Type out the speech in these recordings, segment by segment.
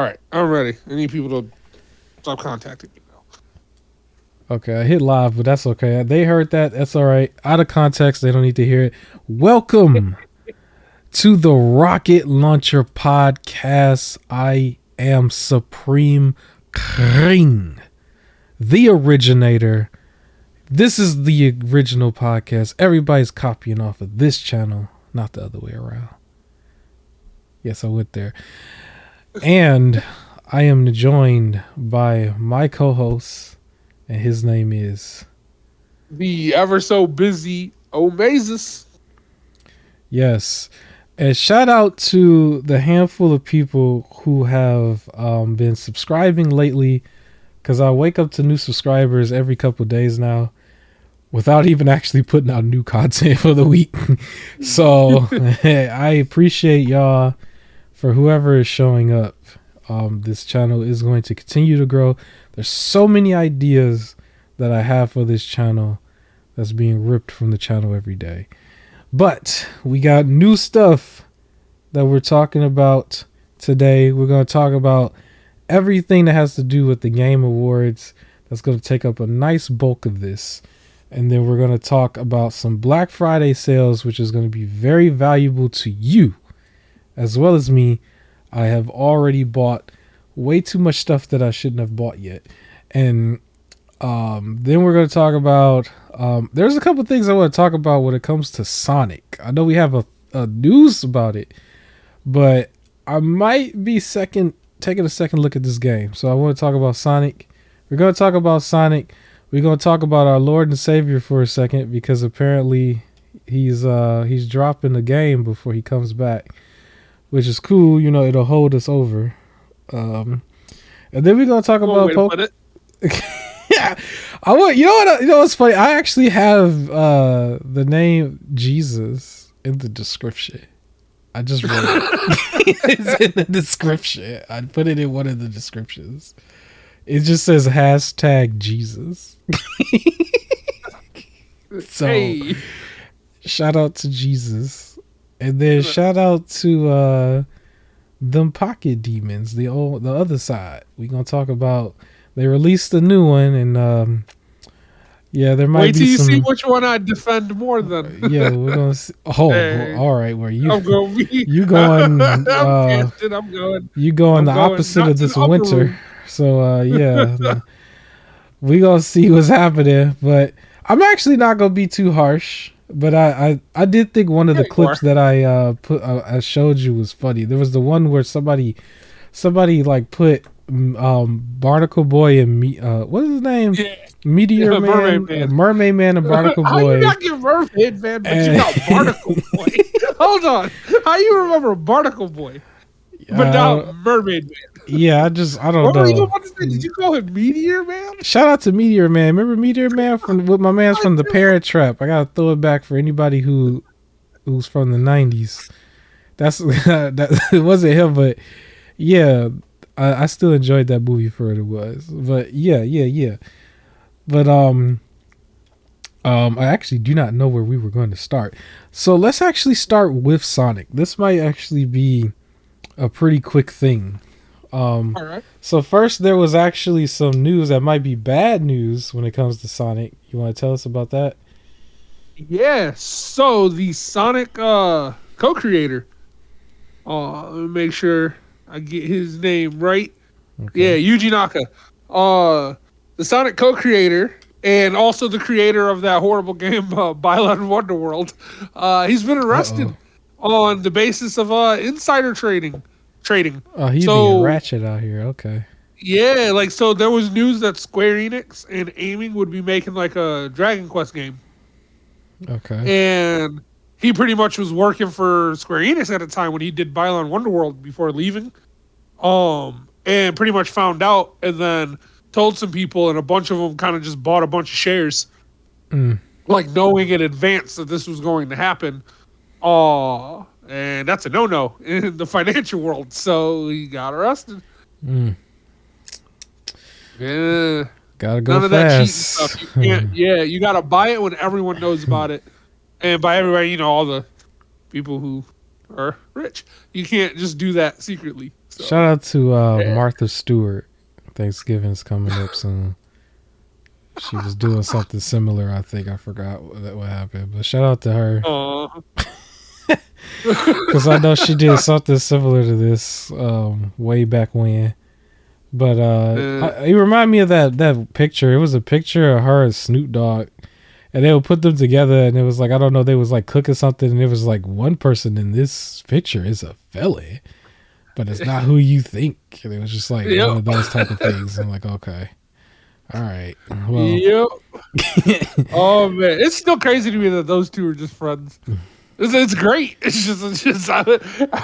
All right, I'm ready. I need people to stop contacting me now. Okay, I hit live, but that's okay. They heard that. That's all right. Out of context, they don't need to hear it. Welcome to the Rocket Launcher Podcast. I am Supreme King, the originator. This is the original podcast. Everybody's copying off of this channel, not the other way around. Yes, I went there. And I am joined by my co-host, and his name is... The ever so busy Omazus. Yes. And shout out to the handful of people who have been subscribing lately, because I wake up to new subscribers every couple of days now without even actually putting out new content for the week. So I appreciate y'all for whoever is showing up. This channel is going to continue to grow. There's so many ideas that I have for this channel that's being ripped from the channel every day. But we got new stuff that we're talking about today. We're going to talk about everything that has to do with the Game Awards. That's going to take up a nice bulk of this. And then we're going to talk about some Black Friday sales, which is going to be very valuable to you as well as me. I have already bought way too much stuff that I shouldn't have bought yet. And then we're going to talk about... there's a couple things I want to talk about when it comes to Sonic. I know we have a news about it, but I might be taking a second look at this game. So I want to talk about Sonic. We're going to talk about Sonic. We're going to talk about our Lord and Savior for a second, because apparently he's dropping the game before he comes back, which is cool. You know, it'll hold us over. And then we're going to talk about Pokemon. Yeah, I want. You know what? You know what's funny? I actually have the name Jesus in the description. I just wrote it. It's in the description. I put it in one of the descriptions. It just says hashtag Jesus. So, Hey. shout out to Jesus, and then shout out to them pocket demons. The other side. We gonna talk about. They released a new one, and yeah, there might Wait till be you some... see which one I defend more than. Yeah, we're gonna see. Oh, Hey. all right. Where you? I'm going. You going? I'm going. You going I'm the going opposite not of to this the upper winter. room. So yeah, we gonna see what's happening. But I'm actually not gonna be too harsh. But I did think one of the clips that I showed you was funny. There was the one where somebody like put Barnacle Boy and what is his name? Yeah. Meteor Man, Mermaid Man, and Barnacle How Boy. you not get Mermaid Man, but you got Barnacle Boy? Hold on. How you remember Barnacle Boy, but not Mermaid Man? Yeah, I don't What know. were you about to say? Did you call him Meteor Man? Shout out to Meteor Man. Remember Meteor Man with my man's from the Parent Trap? I gotta throw it back for anybody who's from the 90s. That's it wasn't him, but yeah, I still enjoyed that movie for what it was. But yeah. But I actually do not know where we were going to start. So let's actually start with Sonic. This might actually be a pretty quick thing. All right. So first, there was actually some news that might be bad news when it comes to Sonic. You want to tell us about that? Yeah. So the Sonic co-creator. Let me make sure I get his name right. Okay. Yeah, Yuji Naka. The Sonic co-creator and also the creator of that horrible game, Bylon Wonderworld. He's been arrested on the basis of insider trading. Oh, he's being ratchet out here. Okay. Yeah, like, so there was news that Square Enix and Aiming would be making like a Dragon Quest game. Okay. And he pretty much was working for Square Enix at the time when he did Bylon Wonderworld before leaving. And pretty much found out and then told some people, and a bunch of them kind of just bought a bunch of shares. Like knowing in advance that this was going to happen. And that's a no-no in the financial world. So he got arrested. Yeah. Gotta go None of fast. that cheating stuff. You can't, yeah, you gotta buy it when everyone knows about it. And by everybody, you know, all the people who or rich. You can't just do that secretly. So Shout out to yeah. Martha Stewart. Thanksgiving's coming up soon. She was doing something similar. I think I forgot what happened, but shout out to her Uh, because I know she did something similar to this way back when. But it reminded me of that picture. It was a picture of her and Snoop Dogg, and they would put them together, and it was like, I don't know, they was like cooking something, and it was like, one person in this picture is a felon, but it's not who you think. And it was just like one yep. of those type of things. I'm like, okay, all right, well, Yep. Oh man, it's still crazy to me that those two are just friends. It's great. It's just I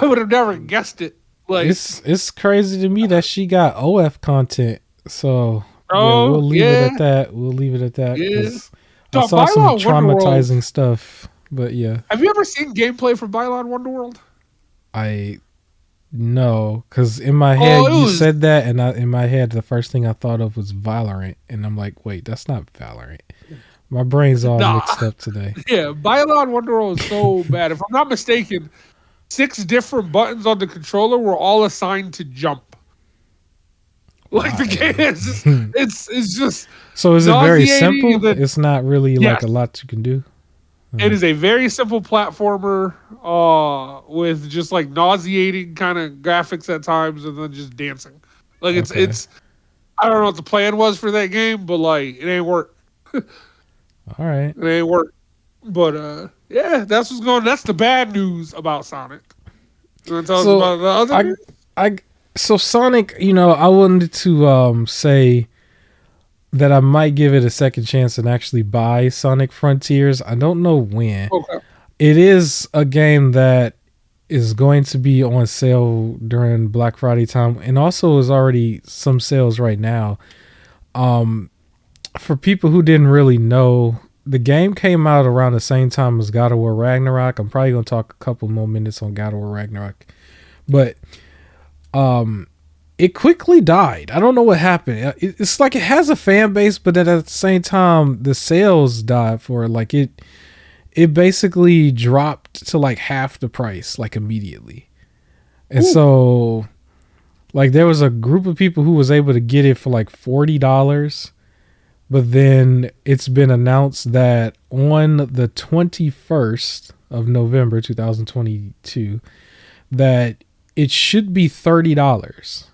would have never guessed it. Like, it's crazy to me that she got OF content. So yeah, oh we'll leave it yeah, at that. We'll leave it at that yeah. because I So saw some Bylon Wonderworld. traumatizing stuff. But yeah, Have you ever seen gameplay for Bylon Wonderworld? I know because in my Oh, head it you was said that, and in my head the first thing I thought of was Valorant, and I'm like, wait, that's not Valorant. My brain's all nah. mixed up today. Yeah, Bylon Wonderworld was so bad. If I'm not mistaken, 6 different buttons on the controller were all assigned to jump. Like the game is just, it's just So is it very nauseating. And simple? then It's not really like yes, a lot you can do. it is a very simple platformer with just like nauseating kind of graphics at times, and then just dancing. Like Okay. it's I don't know what the plan was for that game, but like it ain't work. All right. It ain't work. But yeah, that's what's going. That's the bad news about Sonic. You want to tell us So about the other I news? I so Sonic, I wanted to say that I might give it a second chance and actually buy Sonic Frontiers. I don't know when. Okay. It is a game that is going to be on sale during Black Friday time, and also is already some sales right now. For people who didn't really know, the game came out around the same time as God of War Ragnarok. I'm probably going to talk a couple more minutes on God of War Ragnarok. But it quickly died. I don't know what happened. It's like it has a fan base, but at the same time, the sales died for it. Like it basically dropped to like half the price, like immediately. And Ooh. so, like, there was a group of people who was able to get it for like $40. But then it's been announced that on the 21st of November 2022, that it should be $30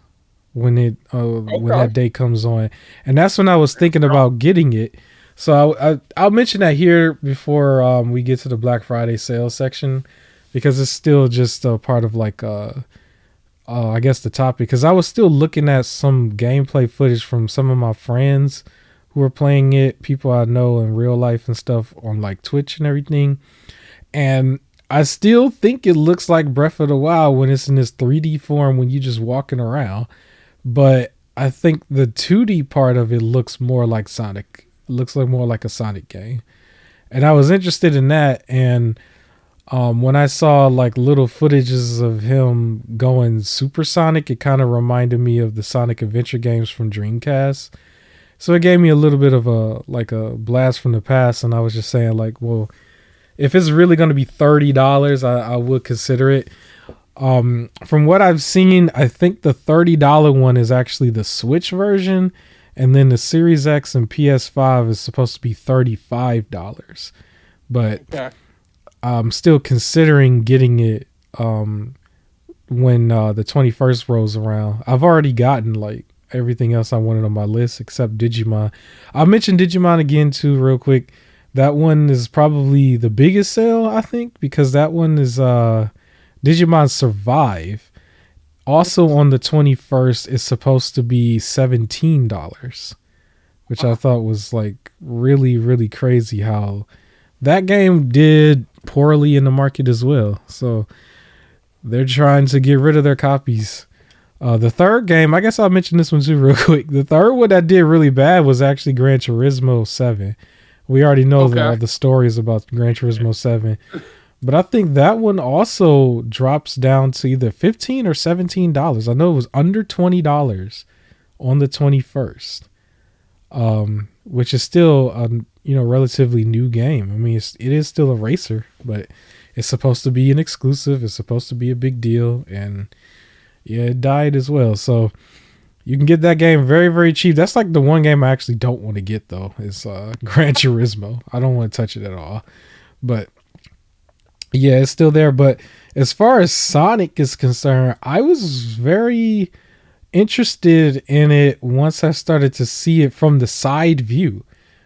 when when Okay. that day comes on, and that's when I was thinking about getting it. So I'll mention that here before we get to the Black Friday sales section, because it's still just a part of like I guess the topic, because I was still looking at some gameplay footage from some of my friends who were playing it, people I know in real life and stuff on like Twitch and everything, and I still think it looks like Breath of the Wild when it's in this 3D form when you're just walking around. But I think the 2D part of it looks more like Sonic. It looks like more like a Sonic game. And I was interested in that. And when I saw like little footages of him going supersonic, it kind of reminded me of the Sonic Adventure games from Dreamcast. So it gave me a little bit of a blast from the past. And I was just saying, like, well, if it's really going to be $30, I would consider it. From what I've seen, I think the $30 one is actually the Switch version, and then the Series X and PS5 is supposed to be $35. But Okay. I'm still considering getting it when the 21st rolls around. I've already gotten like everything else I wanted on my list except Digimon. I'll mention Digimon again too real quick. That one is probably the biggest sale, I think, because that one is Digimon Survive. Also on the 21st is supposed to be $17, which I thought was like really, really crazy how that game did poorly in the market as well. So they're trying to get rid of their copies. The third game, I guess I'll mention this one too real quick. The third one that did really bad was actually Gran Turismo 7. We already know all the stories about Gran Turismo 7. But I think that one also drops down to either $15 or $17. I know it was under $20 on the 21st, which is still a relatively new game. I mean, it is still a racer, but It's supposed to be an exclusive. It's supposed to be a big deal, and yeah, it died as well. So you can get that game very, very cheap. That's like the one game I actually don't want to get though. Is Gran Turismo. I don't want to touch it at all. But yeah, it's still there. But as far as Sonic is concerned, I was very interested in it once I started to see it from the side view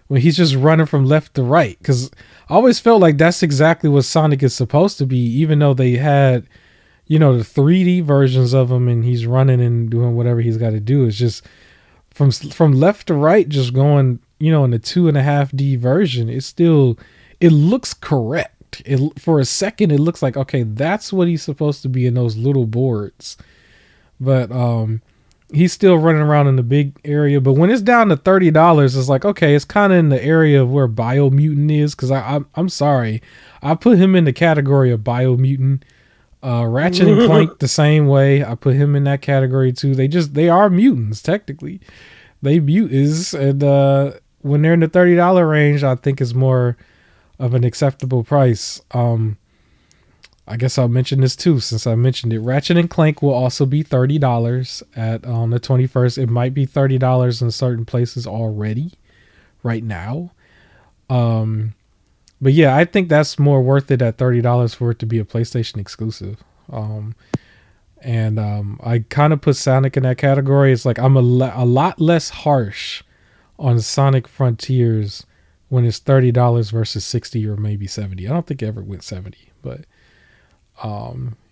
when he's just running from left to right, because I always felt like that's exactly what Sonic is supposed to be, even though they had, you know, the 3D versions of him and he's running and doing whatever he's got to do. It's just from left to right, just going, you know, in the 2.5D version, it looks correct. For a second it looks like, okay, that's what he's supposed to be in those little boards. But he's still running around in the big area. But when it's down to $30, it's like, okay, it's kind of in the area of where Biomutant is. Because I'm sorry, I put him in the category of Biomutant. Ratchet and Clank the same way. I put him in that category too. They are mutants technically. They mutants, and when they're in the $30 range, I think is more of an acceptable price. I guess I'll mention this too, since I mentioned it. Ratchet and Clank will also be $30 at the 21st. It might be $30 in certain places already right now. But yeah, I think that's more worth it at $30 for it to be a PlayStation exclusive. I kind of put Sonic in that category. It's like I'm a lot less harsh on Sonic Frontiers when it's $30 versus 60 or maybe 70. I don't think it ever went 70, but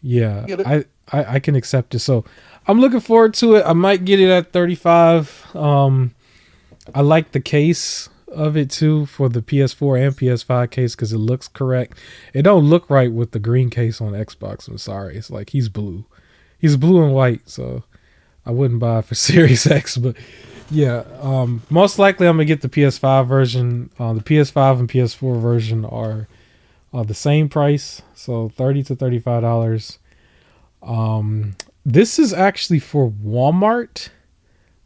yeah, I can accept it. So I'm looking forward to it. I might get it at 35. I like the case of it too for the PS4 and PS5 case because it looks correct. It don't look right with the green case on Xbox. I'm sorry. It's like he's blue and white, so I wouldn't buy it for Series X. But yeah, most likely I'm gonna get the PS5 version. The PS5 and PS4 version are the same price, so $30 to $35. This is actually for Walmart.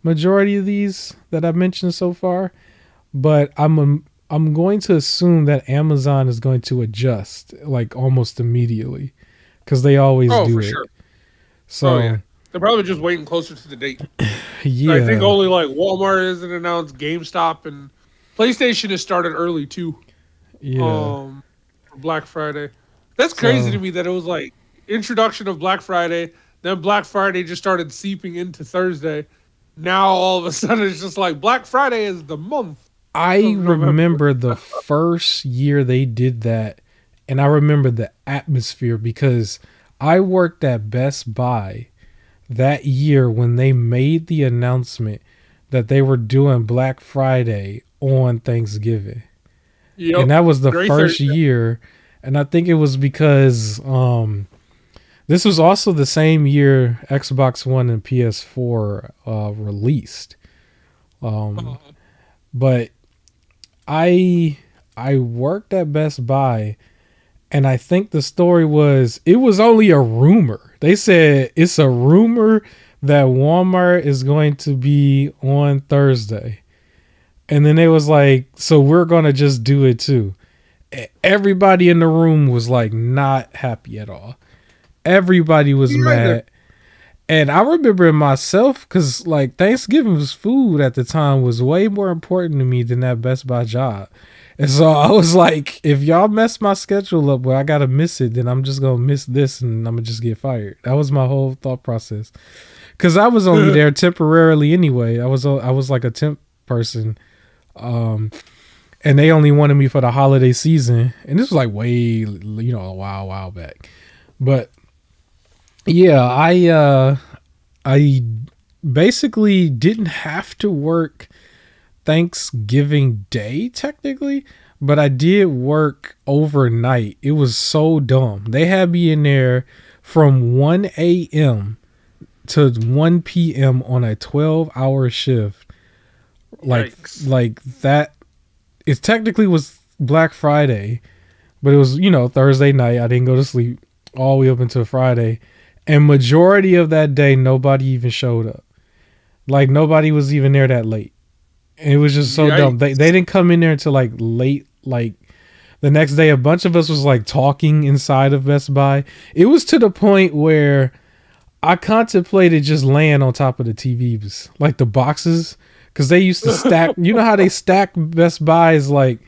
Majority of these that I've mentioned so far, but I'm going to assume that Amazon is going to adjust like almost immediately because they always do for it. Sure. So yeah. They're probably just waiting closer to the date. Yeah, I think only like Walmart isn't announced, GameStop and PlayStation has started early too. Yeah. For Black Friday. That's crazy to me that it was like introduction of Black Friday, then Black Friday just started seeping into Thursday. Now all of a sudden it's just like Black Friday is the month. I remember the first year they did that, and I remember the atmosphere because I worked at Best Buy that year when they made the announcement that they were doing Black Friday on Thanksgiving. Yep. And that was the first year. And I think it was because this was also the same year Xbox One and PS4 released. But I worked at Best Buy, and I think the story was it was only a rumor. They said it's a rumor that Walmart is going to be on Thursday. And then they was like, so we're going to just do it too. Everybody in the room was like not happy at all. Everybody was mad. And I remember myself because like Thanksgiving's food at the time was way more important to me than that Best Buy job. And so I was like, if y'all mess my schedule up where I got to miss it, then I'm just going to miss this and I'm going to just get fired. That was my whole thought process. Because I was only there temporarily anyway. I was like a temp person. And they only wanted me for the holiday season. And this was like way, a while back. But yeah, I basically didn't have to work Thanksgiving Day technically, but I did work overnight. It was so dumb. They had me in there from 1 a.m. to 1 p.m. on a 12-hour shift. Like that. It technically was Black Friday, but it was, Thursday night. I didn't go to sleep all the way up until Friday. And majority of that day, nobody even showed up. Like nobody was even there that late. And it was just so dumb. They didn't come in there until like late. Like The next day, a bunch of us was like talking inside of Best Buy. It was to the point where I contemplated just laying on top of the TVs, like the boxes, because they used to stack. You know how they stack Best Buys, like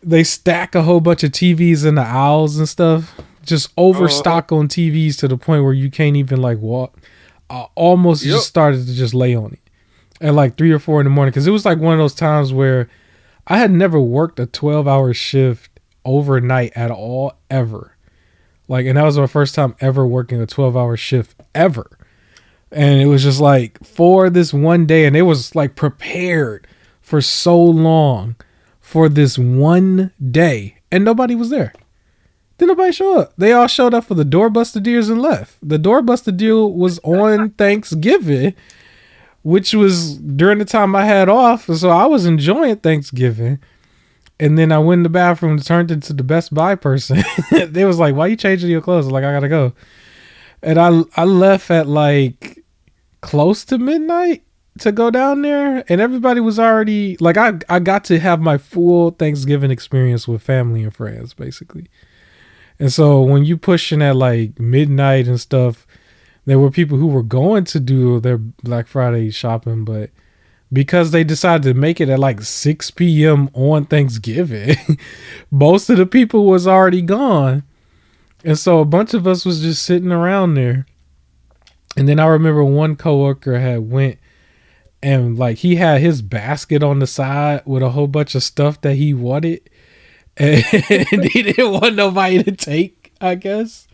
they stack a whole bunch of TVs in the aisles and stuff. Just overstock on TVs to the point where you can't even like walk. I almost just started to just lay on it at like 3 or 4 in the morning, because it was like one of those times where I had never worked a 12-hour shift overnight at all, ever. Like, and that was my first time ever working a 12-hour shift ever. And it was just like for this one day, and it was like prepared for so long for this one day, and nobody was there. Did nobody show up? They all showed up for the doorbuster deals and left. The doorbuster deal was on Thanksgiving, which was during the time I had off. So I was enjoying Thanksgiving. And then I went in the bathroom and turned into the Best Buy person. They was like, why you changing your clothes? I was like, I gotta go. And I left at like close to midnight to go down there. And everybody was already like, I got to have my full Thanksgiving experience with family and friends, basically. And so when you pushing at like midnight and stuff, there were people who were going to do their Black Friday shopping, but because they decided to make it at like 6 p.m. on Thanksgiving, most of the people was already gone. And so a bunch of us was just sitting around there. And then I remember one coworker had went and like he had his basket on the side with a whole bunch of stuff that he wanted. And he didn't want nobody to take, I guess.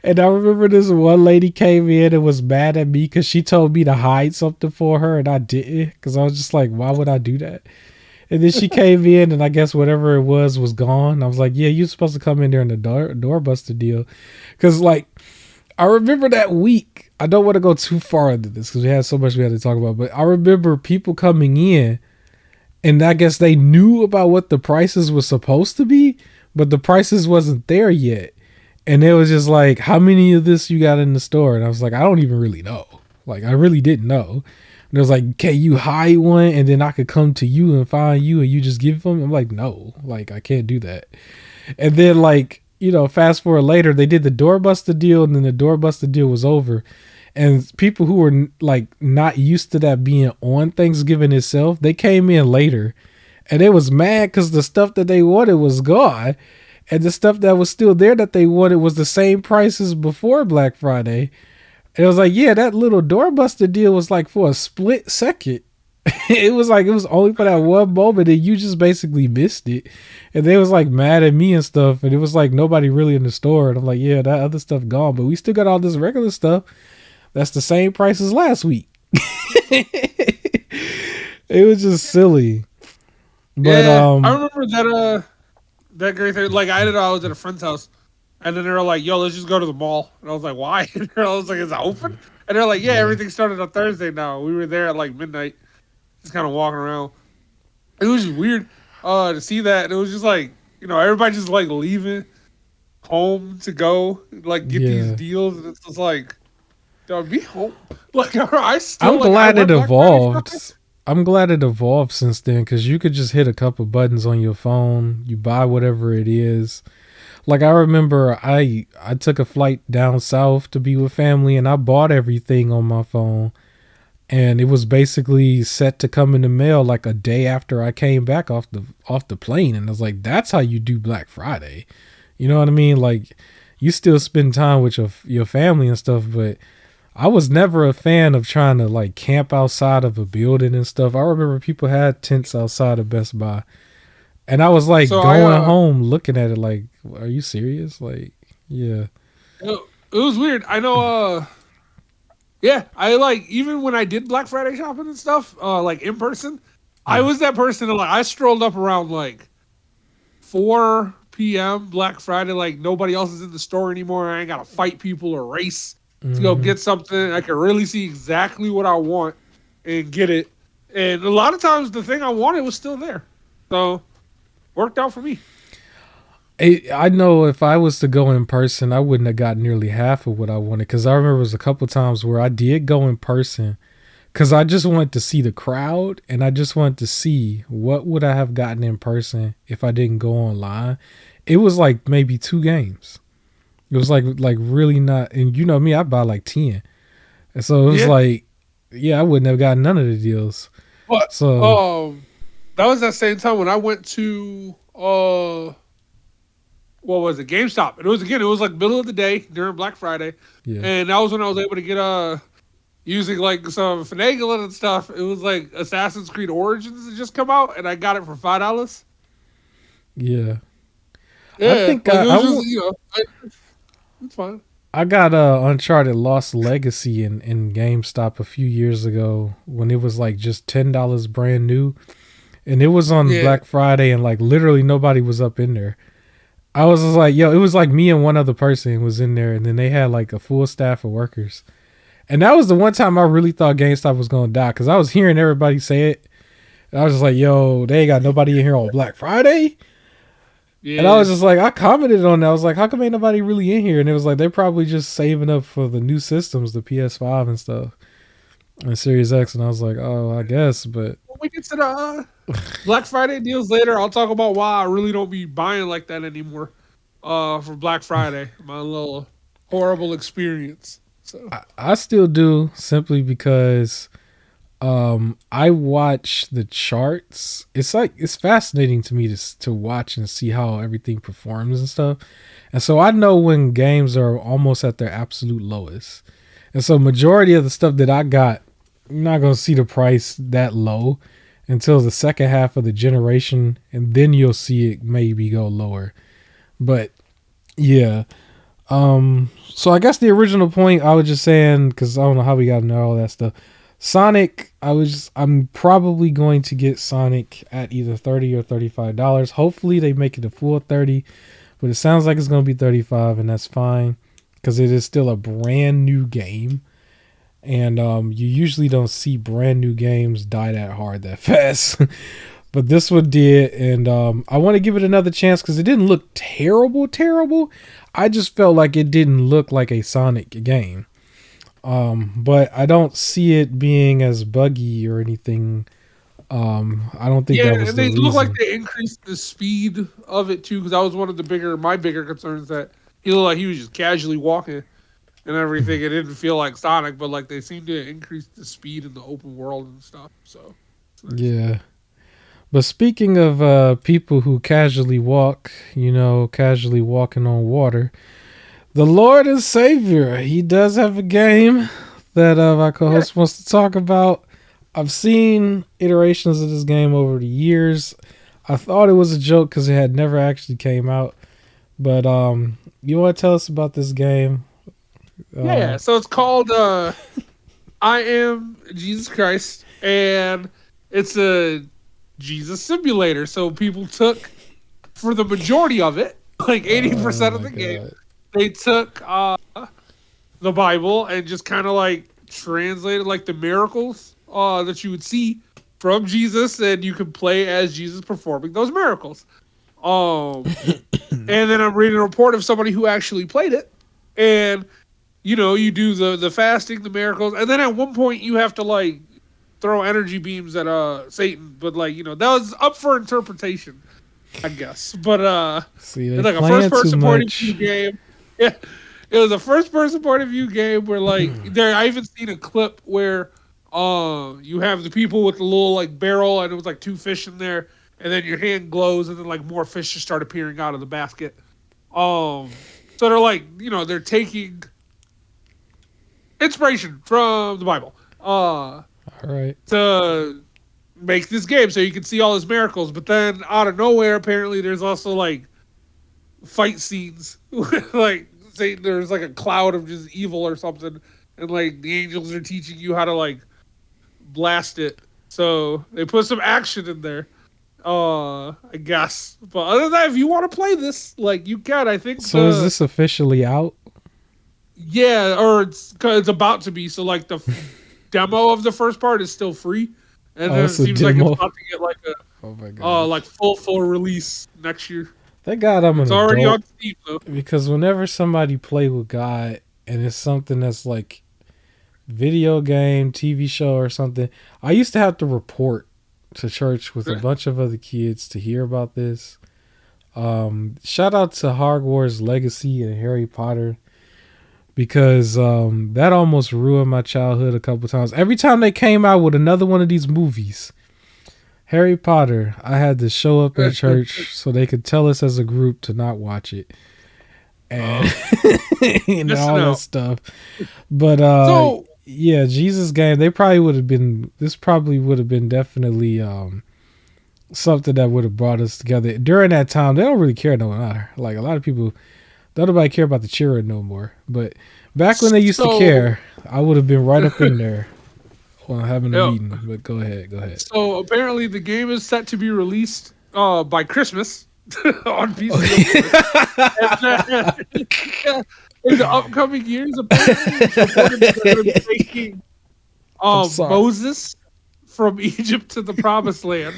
And I remember this one lady came in and was mad at me because she told me to hide something for her and I didn't, because I was just like, why would I do that? And then she came in and I guess whatever it was gone. I was like, yeah, you're supposed to come in there in the doorbuster deal. Because like, I remember that week, I don't want to go too far into this because we had so much we had to talk about, but I remember people coming in and I guess they knew about what the prices were supposed to be, but the prices wasn't there yet. And it was just like, how many of this you got in the store? And I was like, I don't even really know. Like, I really didn't know. And it was like, can you hide one and then I could come to you and find you and you just give them? I'm like, no, like, I can't do that. And then like, you know, fast forward later, they did the doorbuster deal and then the doorbuster deal was over. And people who were like not used to that being on Thanksgiving itself, they came in later and they was mad because the stuff that they wanted was gone. And the stuff that was still there that they wanted was the same prices before Black Friday. And it was like, yeah, that little doorbuster deal was like for a split second. It was like, it was only for that one moment and you just basically missed it. And they was like mad at me and stuff. And it was like nobody really in the store. And I'm like, yeah, that other stuff gone. But we still got all this regular stuff that's the same price as last week. It was just silly. But yeah, I remember that great thing. Like I was at a friend's house, and then they were like, "Yo, let's just go to the mall." And I was like, "Why?" And I was like, "Is it open?" And they're like, "Yeah, everything started on Thursday now." We were there at like midnight, just kind of walking around. It was just weird to see that. And it was just like, you know, everybody just like leaving home to go like get these deals, and it's just like, dog, be home. Like I still. I'm glad it evolved. I'm glad it evolved since then because you could just hit a couple buttons on your phone. You buy whatever it is. Like I remember I took a flight down south to be with family and I bought everything on my phone. And it was basically set to come in the mail like a day after I came back off the plane. And I was like, that's how you do Black Friday. You know what I mean? Like you still spend time with your family and stuff, but I was never a fan of trying to like camp outside of a building and stuff. I remember people had tents outside of Best Buy. And I was like going home looking at it like, are you serious? Like, yeah. It was weird. I know, yeah, I like, even when I did Black Friday shopping and stuff, like in person, I was that person that like, I strolled up around like 4 p.m. Black Friday, like nobody else is in the store anymore. I ain't got to fight people or race to go get something. I can really see exactly what I want and get it. And a lot of times the thing I wanted was still there. So worked out for me. I know if I was to go in person, I wouldn't have got nearly half of what I wanted. Because I remember it was a couple times where I did go in person because I just wanted to see the crowd, and I just wanted to see what would I have gotten in person if I didn't go online. It was like maybe 2 games. It was like really not, and you know me, I buy like 10, and so it was Yeah. like, yeah, I wouldn't have gotten none of the deals. But So that was that same time when I went to what was it, GameStop, and it was like middle of the day during Black Friday, yeah, and that was when I was able to get using like some finagling and stuff. It was like Assassin's Creed Origins had just come out, and I got it for $5. yeah. I Yeah, think like it I was just it's fine. I got Uncharted Lost Legacy in GameStop a few years ago when it was like just $10 brand new, and it was on Yeah, Black Friday, and like literally nobody was up in there. I was just like, yo, it was like me and one other person was in there, and then they had like a full staff of workers. And that was the one time I really thought GameStop was going to die because I was hearing everybody say it. And I was just like, yo, they ain't got nobody in here on Black Friday. And I yeah, was just like, I commented on that. I was like, how come ain't nobody really in here? And it was like, they're probably just saving up for the new systems, the PS5 and stuff, and Series X. And I was like, oh, I guess. But when we get to the Black Friday deals later, I'll talk about why I really don't be buying like that anymore. For Black Friday, my little horrible experience. So I still do simply because I watch the charts. It's like it's fascinating to me to watch and see how everything performs and stuff. And so I know when games are almost at their absolute lowest. And so majority of the stuff that I got, you're not gonna see the price that low until the second half of the generation, and then you'll see it maybe go lower. But yeah. So I guess the original point I was just saying, because I don't know how we got to know all that stuff. Sonic, I'm probably going to get Sonic at either $30 or $35. Hopefully they make it a full 30, but it sounds like it's going to be 35, and that's fine because it is still a brand new game. And you usually don't see brand new games die that hard that fast. But this one did, and I want to give it another chance because it didn't look terrible. I just felt like it didn't look like a Sonic game. But I don't see it being as buggy or anything. I don't think that yeah, was and the they look like reason. they increased the speed of it too, because that was one of my bigger concerns, that he looked like he was just casually walking and everything. It didn't feel like Sonic, but like they seemed to increase the speed in the open world and stuff. So it's nice. Yeah. But speaking of people who casually walk, casually walking on water, the Lord and Savior, he does have a game that my Yeah, co-host wants to talk about. I've seen iterations of this game over the years. I thought it was a joke because it had never actually came out. But you want to tell us about this game? yeah. So it's called I Am Jesus Christ, and it's a Jesus simulator. So people took, for the majority of it, like Oh 80% of my the game, god. they took the Bible and just kind of like translated like the miracles that you would see from Jesus, and you could play as Jesus performing those miracles. Um, and then I'm reading a report of somebody who actually played it, and you do the fasting, the miracles, and then at one point you have to like throw energy beams at Satan, but like that was up for interpretation, I guess. But See, they it's like a first playing too person point of view much. game. Yeah, it was a first person point of view game where like there I even seen a clip where you have the people with the little like barrel, and it was like two fish in there, and then your hand glows, and then like more fish just start appearing out of the basket. So they're like they're taking inspiration from the Bible All right. to make this game so you can see all his miracles. But then out of nowhere, apparently there's also like fight scenes like say there's like a cloud of just evil or something, and like the angels are teaching you how to like blast it. So they put some action in there. I guess. But other than that, if you want to play this, like you can. I think So is this officially out? yeah, or it's about to be. So like the demo of the first part is still free, and Oh, then it it's a seems like it's demo. about to get like a Oh my god. like full release next year. Thank God I'm It's an already adult on Steam though. because whenever somebody play with God and it's something that's like video game, TV show, or something. I used to have to report to church with a bunch of other kids to hear about this. Shout out to Hogwarts Legacy and Harry Potter because that almost ruined my childhood a couple times. Every time they came out with another one of these movies, Harry Potter, I had to show up at church so they could tell us as a group to not watch it. And all that stuff. But yeah, Jesus Game, they probably would have been, this probably would have been definitely something that would have brought us together. During that time, they don't really care no more. Like a lot of people, don't nobody care about the children no more. But back when they used to care, I would have been right up in there on having a meeting. But go ahead. So apparently the game is set to be released by Christmas on PC. In the upcoming years, apparently, it's reported that they're going to be taking Moses from Egypt to the Promised Land.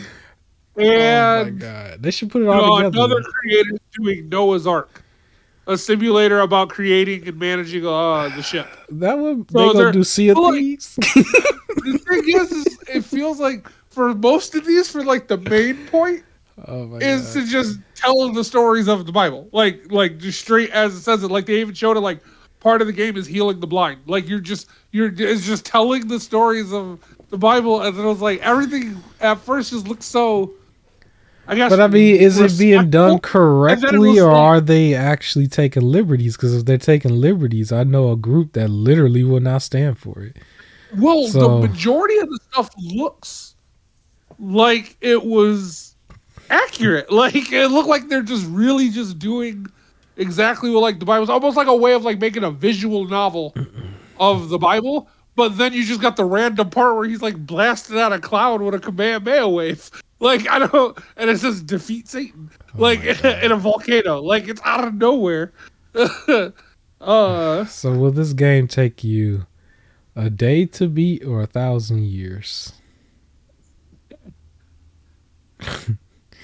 And oh my God, they should put it all together. Another creator doing Noah's Ark, a simulator about creating and managing the ship. That would so they gonna do Sea of Thieves. The thing is, it feels like for most of these, for like the main point, is to just tell the stories of the Bible, like just straight as it says it. Like they even showed it. Like part of the game is healing the blind. Like it's just telling the stories of the Bible, and then it was like everything at first just looked so. I guess. But I mean, is it being done correctly, or are they actually taking liberties? Because if they're taking liberties, I know a group that literally will not stand for it. Well, the majority of the stuff looks like it was accurate. Like it looked like they're just really just doing exactly what like the Bible's almost like a way of like making a visual novel of the Bible. But then you just got the random part where he's like blasted out a cloud with a Kamehameha wave. Like I don't, and it says defeat Satan, like in a volcano. Like it's out of nowhere. So will this game take you a day to beat or 1,000 years?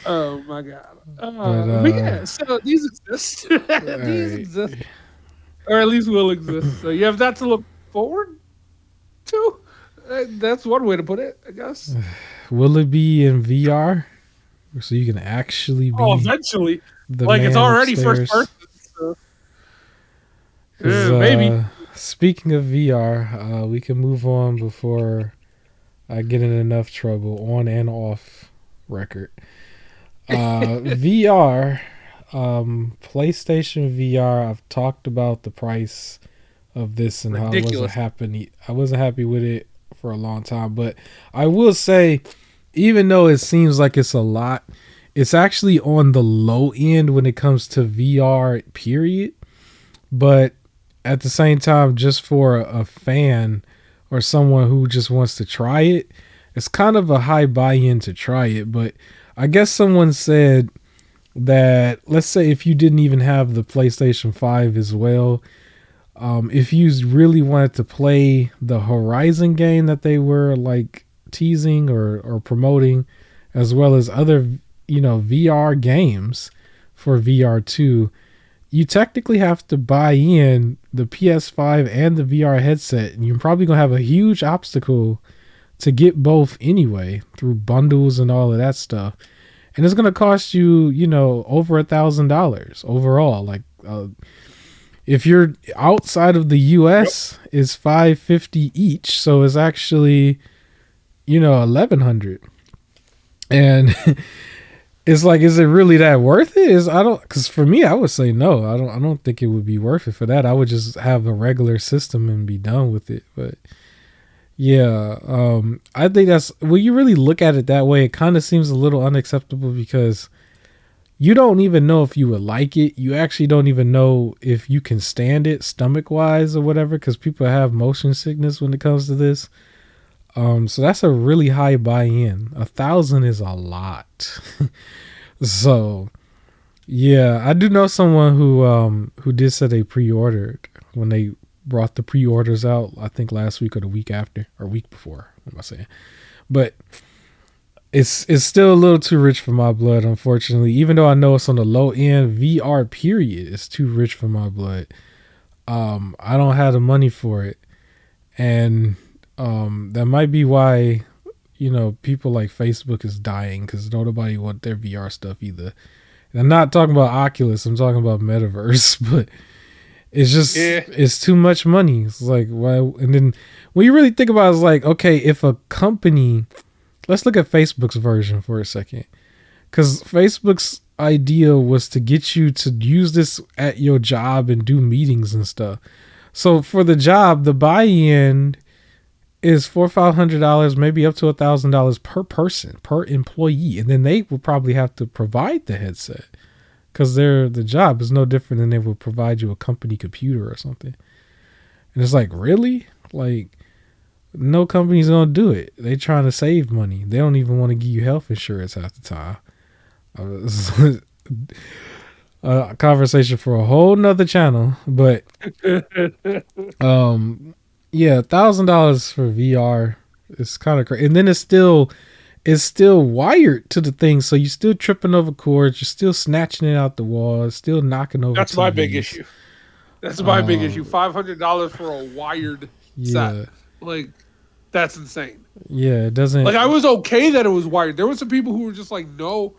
Oh my God! But yeah, so these exist. These exist, or at least will exist. So you have that to look forward to. That's one way to put it, I guess. Will it be in VR, so you can actually be? Oh, eventually. Like it's already upstairs? First person. So. Maybe. Speaking of VR, we can move on before I get in enough trouble on and off record. VR, PlayStation VR. I've talked about the price of this and ridiculous. how I wasn't happy with it for a long time, but I will say, even though it seems like it's a lot, it's actually on the low end when it comes to VR, period. But at the same time, just for a fan or someone who just wants to try it, it's kind of a high buy-in to try it. But I guess someone said that, let's say if you didn't even have the PlayStation 5 as well, if you really wanted to play the Horizon game that they were like teasing or promoting, as well as other, VR games for VR2, you technically have to buy in the PS5 and the VR headset, and you're probably going to have a huge obstacle to get both anyway through bundles and all of that stuff. And it's going to cost you, over $1,000 overall. Like, if you're outside of the US, it's $550 each, so it's actually, $1,100. And it's like, is it really that worth it? Because for me, I would say no. I don't think it would be worth it for that. I would just have a regular system and be done with it. But yeah, I think that's, when you really look at it that way, it kind of seems a little unacceptable because you don't even know if you would like it. You actually don't even know if you can stand it stomach wise or whatever, because people have motion sickness when it comes to this. So that's a really high buy-in. 1,000 is a lot. So yeah, I do know someone who did say they pre-ordered when they brought the pre-orders out, I think last week or the week after or week before. What am I saying? But it's still a little too rich for my blood, unfortunately. Even though I know it's on the low end, VR period is too rich for my blood. I don't have the money for it. and that might be why people like Facebook is dying because nobody want their VR stuff either. And I'm not talking about Oculus. I'm talking about Metaverse, but it's just it's too much money. It's like why? And then when you really think about it, it's like okay, if a company, let's look at Facebook's version for a second, because Facebook's idea was to get you to use this at your job and do meetings and stuff. So for the job, the buy-in is $400-500, maybe up to $1,000 per person, per employee, and then they would probably have to provide the headset because the job is no different than they would provide you a company computer or something. And it's like, really? Like, no company's gonna do it. They trying to save money. They don't even want to give you health insurance half the time. A conversation for a whole nother channel, but yeah, $1,000 for VR is kind of crazy, and then it's still wired to the thing, so you're still tripping over cords, you're still snatching it out the wall, it's still knocking over. That's TVs. my big issue. That's my big issue. $500 for a wired set, like that's insane. Yeah, it doesn't. Like I was okay that it was wired. There were some people who were just like no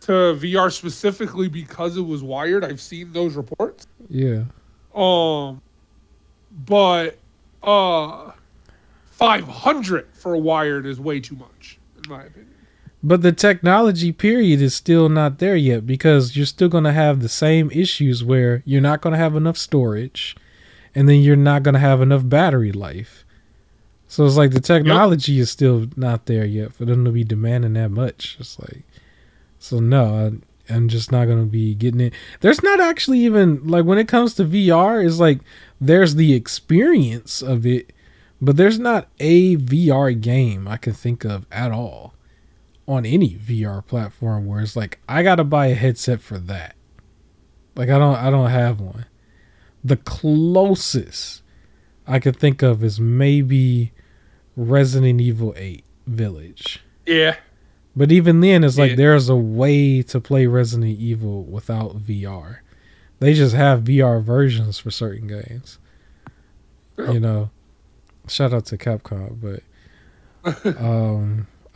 to VR specifically because it was wired. I've seen those reports. Yeah. But 500 for a wired is way too much, in my opinion. But the technology period is still not there yet because you're still going to have the same issues where you're not going to have enough storage and then you're not going to have enough battery life. So it's like the technology is still not there yet for them to be demanding that much. It's like, so no, I'm just not going to be getting it. There's not actually even, like when it comes to VR, it's like there's the experience of it, but there's not a VR game I can think of at all on any VR platform where it's like I got to buy a headset for that. Like I don't have one. The closest I could think of is maybe Resident Evil 8 Village. Yeah. But even then, it's like there's a way to play Resident Evil without VR. They just have VR versions for certain games. You know, shout out to Capcom, but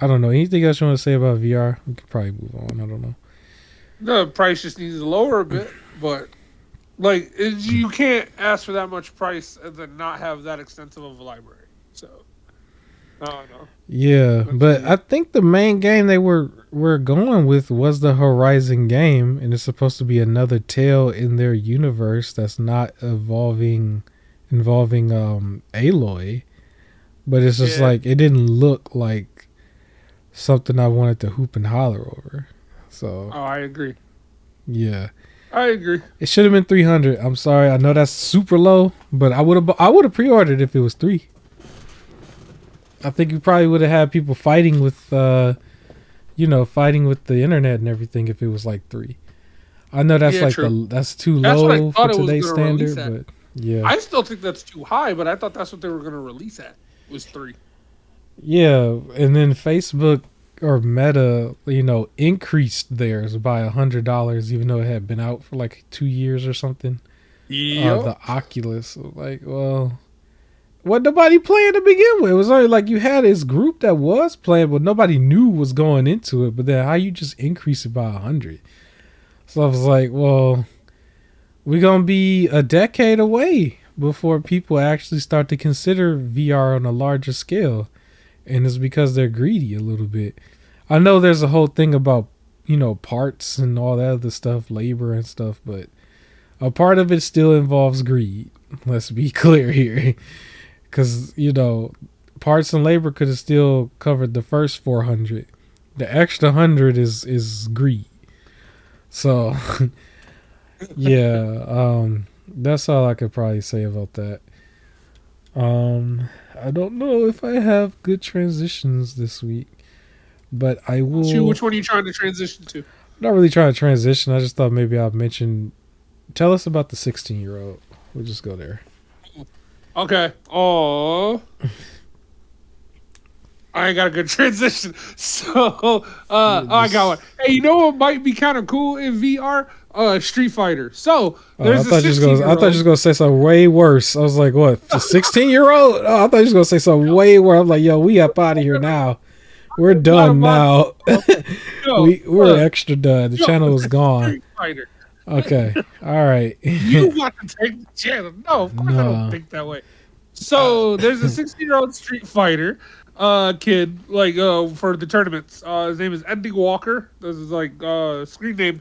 I don't know. Anything else you want to say about VR? We could probably move on. I don't know. The price just needs to lower a bit, but like you can't ask for that much price and then not have that extensive of a library. So. No. Yeah, but I think the main game they were going with was the Horizon game, and it's supposed to be another tale in their universe that's not involving Aloy. But it's just like it didn't look like something I wanted to hoop and holler over. So I agree. Yeah. I agree. It should have been 300. I'm sorry. I know that's super low, but I would have pre-ordered if it was 3. I think you probably would have had people fighting with, fighting with the internet and everything if it was like 3. I know that's that's too low for today's standard, but yeah. I still think that's too high, but I thought that's what they were going to release at was 3. Yeah, and then Facebook or Meta, increased theirs by $100, even though it had been out for like 2 years or something. Yeah. The Oculus, like, well. What nobody playing to begin with. It was only like you had this group that was playing, but nobody knew was going into it. But then how you just increase it by 100? So I was like, well, we're going to be a decade away before people actually start to consider VR on a larger scale. And it's because they're greedy a little bit. I know there's a whole thing about, parts and all that other stuff, labor and stuff, but a part of it still involves greed. Let's be clear here. Because, parts and labor could have still covered the first 400. The extra 100 is greed. So, yeah, that's all I could probably say about that. I don't know if I have good transitions this week, but I will. Which one are you trying to transition to? I'm not really trying to transition. I just thought maybe I'd mention. Tell us about the 16-year-old. We'll just go there. Okay. Oh. I ain't got a good transition. So I got one. This- Hey, you know what might be kind of cool in VR? Street Fighter. So I there's a thought you was 16 gonna. year I thought you was old. gonna say something way worse. I was like, "What? The 16-year-old?" Oh, I thought you was gonna say something way worse. I'm like, "Yo, we up out of here now. We're Not a done mod. now. Yo, We're extra done. The yo, channel is gone." Street Fighter. Okay. All right. You want to take the channel? No, of course I don't No. think that way. So there's a 16-year-old Street Fighter kid like for the tournaments. His name is Ending Walker. This is like screen name.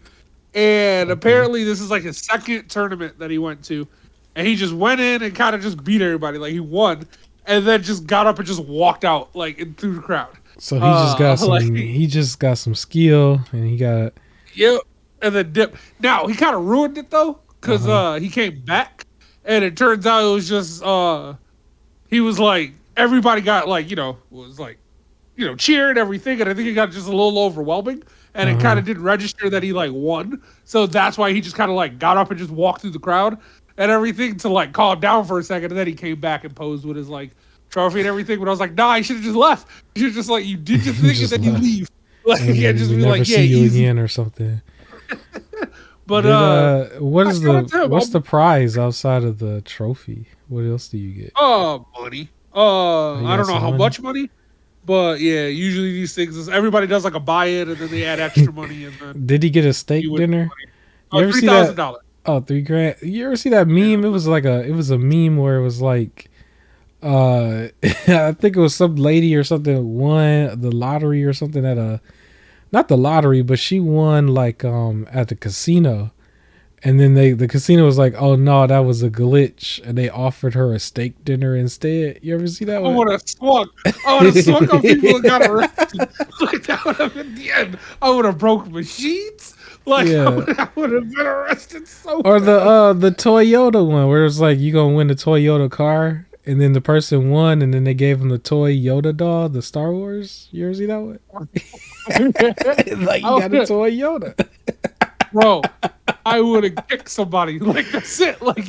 And Okay. apparently this is like his second tournament that he went to. And he just went in and kind of just beat everybody. Like he won. And then just got up and just walked out like in through the crowd. So he just got Like some. He just got some skill, and he got. yep. And then dip. Now he kind of ruined it though, Uh because huh. he came back and it turns out it was just he was like everybody got like, was like, cheering everything, and I think it got just a little overwhelming, and Uh it kind huh. of didn't register that he like won. So that's why he just kind of like got up and just walked through the crowd and everything to like calm down for a second, and then he came back and posed with his like trophy and everything. But I was like, nah, you should have just left. You should just like you did your thing and Just then you left, leave. Like you and can't then just we be never like, yeah, see you easy. again or something. But Did what I is got him. what's the prize outside of the trophy? What else do you get? Money. Oh, you I got don't know some how money? much money, but yeah, usually these things is everybody does like a buy-in and then they add extra money and then Did he get a steak you win dinner? money. You ever Three see thousand that? dollars. Oh, 3 grand. You ever see that meme? It was like it was a meme where it was like I think it was some lady or something won the lottery or something at a not the lottery, but she won like at the casino. And then the casino was like, "Oh no, that was a glitch," and they offered her a steak dinner instead. You ever see that I one? would have swung. I would have swung on people and got arrested. Like that would have been the end. I would have broke machines. Like Yeah. I would have been arrested so Or fast. the Toyota one where it's like you gonna win the Toyota car, and then the person won, and then they gave him the toy Yoda doll, the Star Wars. You ever see that one? Like you I got a would've- toy Yoda. bro, I would have kicked somebody. Like that's it. Like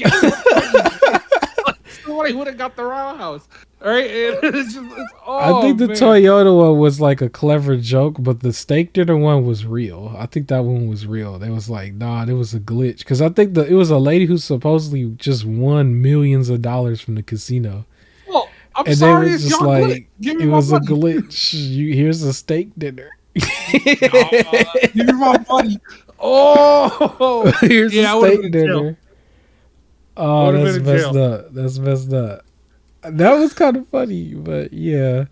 somebody would have got the roundhouse. All right, and I oh think the man. Toyota one was like a clever joke, but the steak dinner one was real. I think that one was real. They was like, nah, it was a glitch. Because I think it was a lady who supposedly just won millions of dollars from the casino. Well, I'm And they were sorry, it's just your glitch. like, Give me it my was a money. glitch. Here's a steak dinner. Give me my money. Oh, Here's a yeah, I would have been steak in jail. dinner. I Oh, would have been that's in messed jail. up. That's messed up. That was kind of funny, but yeah.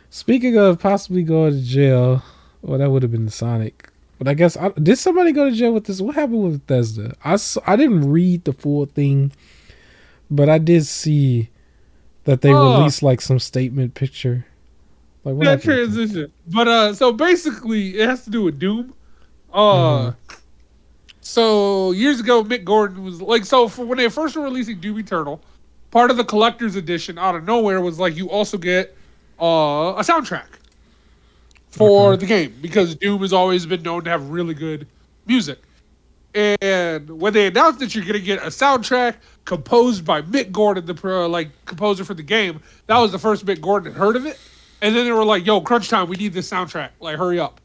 Speaking of possibly going to jail, well, that would have been the Sonic. But I guess did somebody go to jail with this? What happened with Bethesda? I didn't read the full thing, but I did see that they Oh, released like some statement picture. Like what that happened with that? transition. But so basically, it has to do with Doom. Mm-hmm. Uh, so years ago, Mick Gordon was like, so for when they first were releasing Doom Eternal, part of the collector's edition out of nowhere was like you also get a soundtrack Okay. for the game because Doom has always been known to have really good music. And when they announced that you're gonna get a soundtrack composed by Mick Gordon, the composer for the game, that was the first Mick Gordon had heard of it. And then they were like, "Yo, crunch time, we need this soundtrack. Like, hurry up."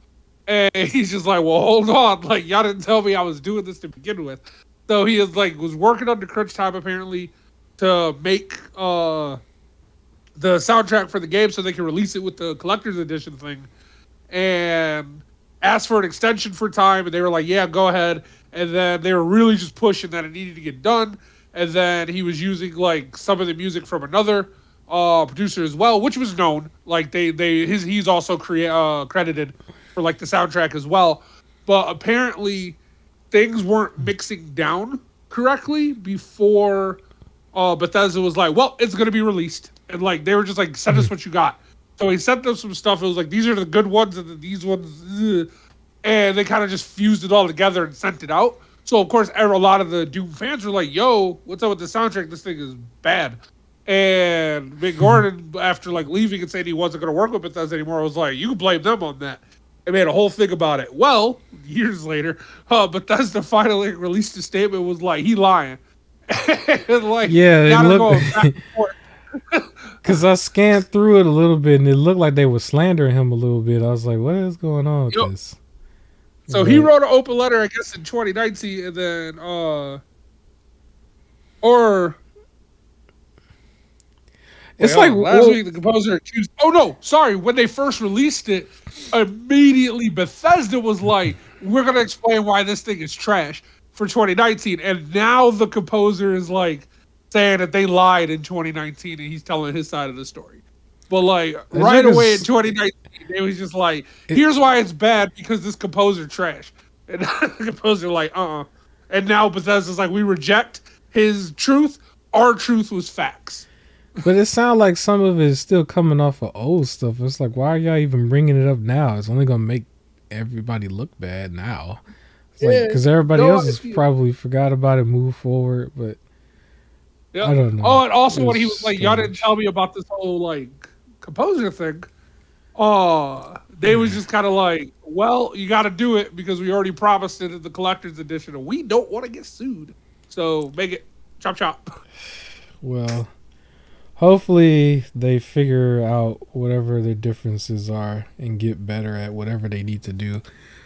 And he's just like, "Well, hold on. Like, y'all didn't tell me I was doing this to begin with." So he was working under crunch time apparently to make the soundtrack for the game so they can release it with the collector's edition thing, and asked for an extension for time, and they were like, "Yeah, go ahead." And then they were really just pushing that it needed to get done. And then he was using like some of the music from another producer as well, which was known. Like he's also credited for like the soundtrack as well. But apparently, things weren't mixing down correctly before Bethesda was like, "Well, it's gonna be released," and like they were just like, "Send us what you got." So he sent them some stuff. It was like, "These are the good ones, and then these ones," and they kind of just fused it all together and sent it out. So of course, a lot of the Doom fans were like, "Yo, what's up with the soundtrack? This thing is bad." And Mick Gordon, after like leaving and saying he wasn't going to work with Bethesda anymore, was like, "You can blame them on that." And made a whole thing about it. Well, years later, Bethesda finally released a statement. Was like, he lying. And like Yeah, it now they're looked going back and forth. Because I scanned through it a little bit and it looked like they were slandering him a little bit. I was like, what is going on with Yep. this? So he wrote an open letter, I guess, in 2019, and then it's like last week the composer accused. Oh no, sorry. When they first released it, immediately Bethesda was like, "We're gonna explain why this thing is trash for 2019," and now the composer is like saying that they lied in 2019, and he's telling his side of the story. But like right away in 2019, it was just like, "Here's why it's bad because this composer trash," and the composer like, and now Bethesda's like, "We reject his truth. Our truth was facts." But it sounds like some of it is still coming off of old stuff. It's like, why are y'all even bringing it up now? It's only gonna make everybody look bad now. It's like because everybody else has probably forgot about it, move forward. But I don't know. Oh, and also when he was like, "Y'all didn't tell me about this whole like composer thing," they was just kind of like, "Well, you got to do it because we already promised it in the collector's edition, and we don't want to get sued, so make it chop chop." Well. Hopefully they figure out whatever their differences are and get better at whatever they need to do.